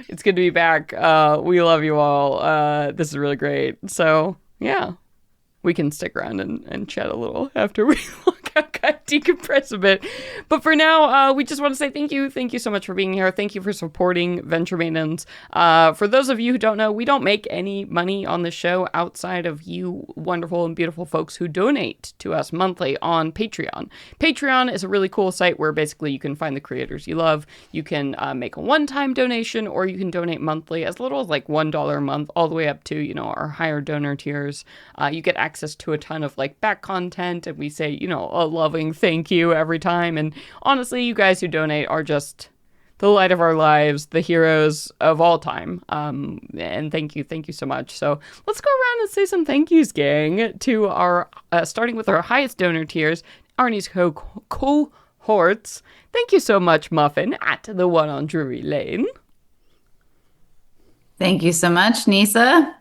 It's good to be back. We love you all. This is really great. So, yeah. We can stick around and chat a little after we look decompress a bit. But for now, we just want to say thank you. Thank you so much for being here. Thank you for supporting Venture Maidens. For those of you who don't know, we don't make any money on the show outside of you wonderful and beautiful folks who donate to us monthly on Patreon. Patreon is a really cool site where basically you can find the creators you love. You can make a one-time donation, or you can donate monthly as little as like $1 a month, all the way up to, you know, our higher donor tiers. You get access to a ton of like back content, and we say, you know, a loving thank you every time. And honestly, you guys who donate are just the light of our lives, the heroes of all time. And thank you so much. So let's go around and say some thank yous, gang, to our, starting with our highest donor tiers, Arnie's cohorts. Thank you so much, Muffin, at the one on Drury Lane. Thank you so much, Nisa.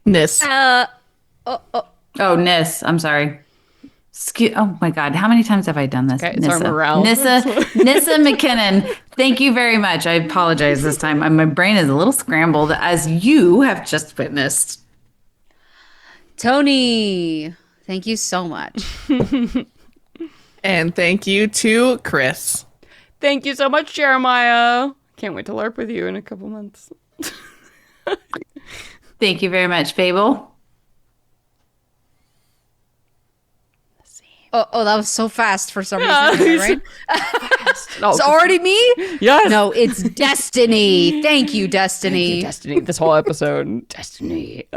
Nis. Oh, Nis. I'm sorry. Oh my God. How many times have I done this? Okay, it's our morale. Nissa McKinnon. Thank you very much. I apologize this time. My brain is a little scrambled, as you have just witnessed. Tony, thank you so much. And thank you to Chris. Thank you so much, Jeremiah. Can't wait to LARP with you in a couple months. Thank you very much, Fable. Oh, that was so fast for some reason, right? No, It's already me? yes. No, it's Destiny. Thank you, Destiny. Thank you, Destiny. This whole episode, Destiny.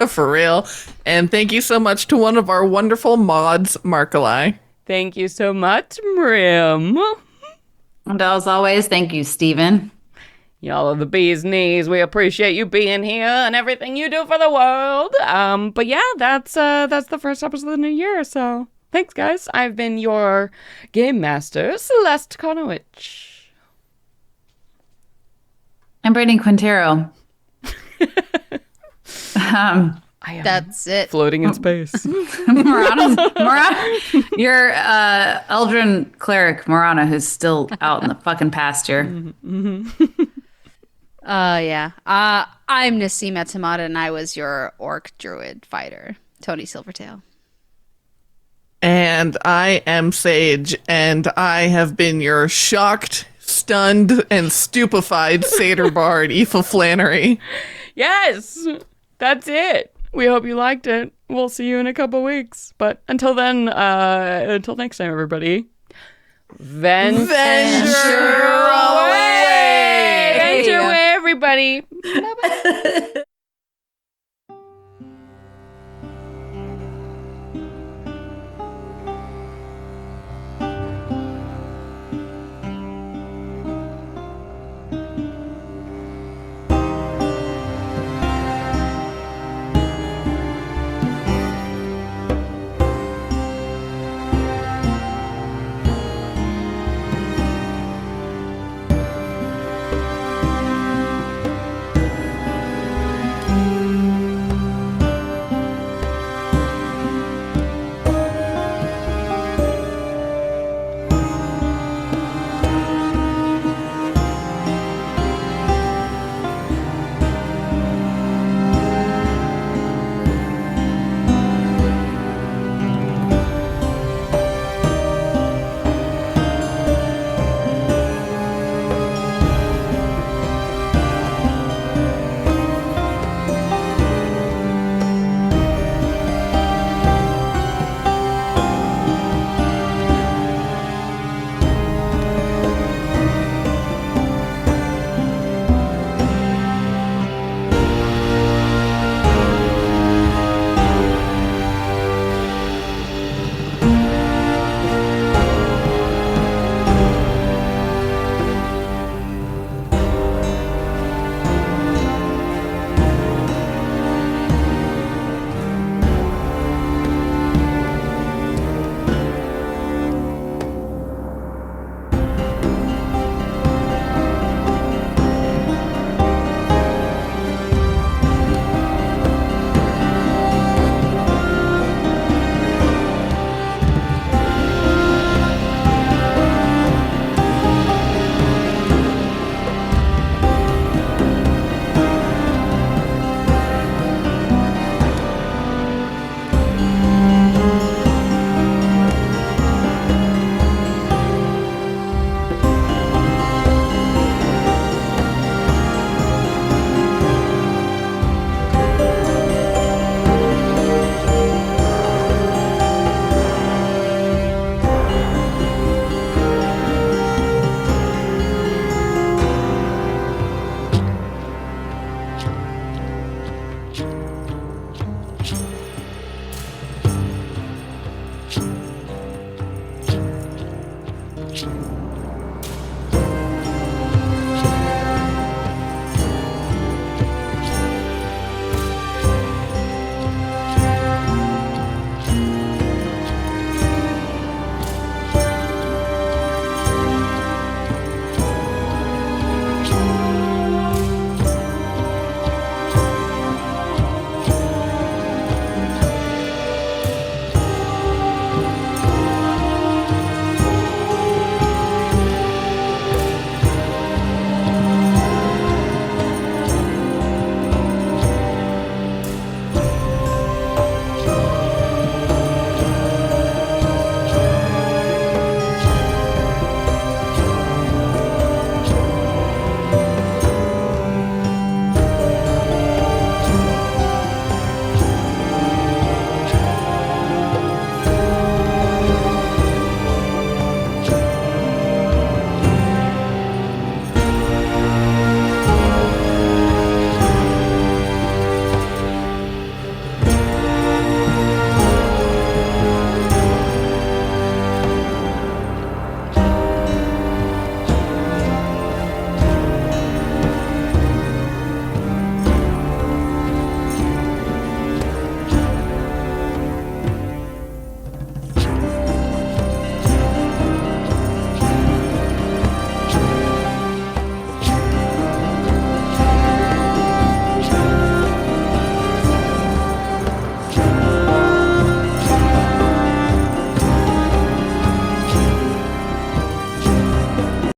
For real. And thank you so much to one of our wonderful mods, Markali. Thank you so much, Mrim. And as always, thank you, Stephen. Y'all are the bee's knees. We appreciate you being here and everything you do for the world. But yeah, that's the first episode of the new year. So thanks, guys. I've been your game master, Celeste Konowich. I'm Brandon Quintero. I am That's it. floating in space. Morana, you're Eldrin cleric Morana, who's still out in the fucking pasture. Yeah. I'm Nassim Etamada, and I was your orc druid fighter, Tony Silvertail. And I am Sage, and I have been your shocked, stunned, and stupefied satyr bard, Aoife Flannery. Yes, that's it. We hope you liked it. We'll see you in a couple weeks. But until then, until next time, everybody. Venture away! Venture away, everybody. Bye-bye.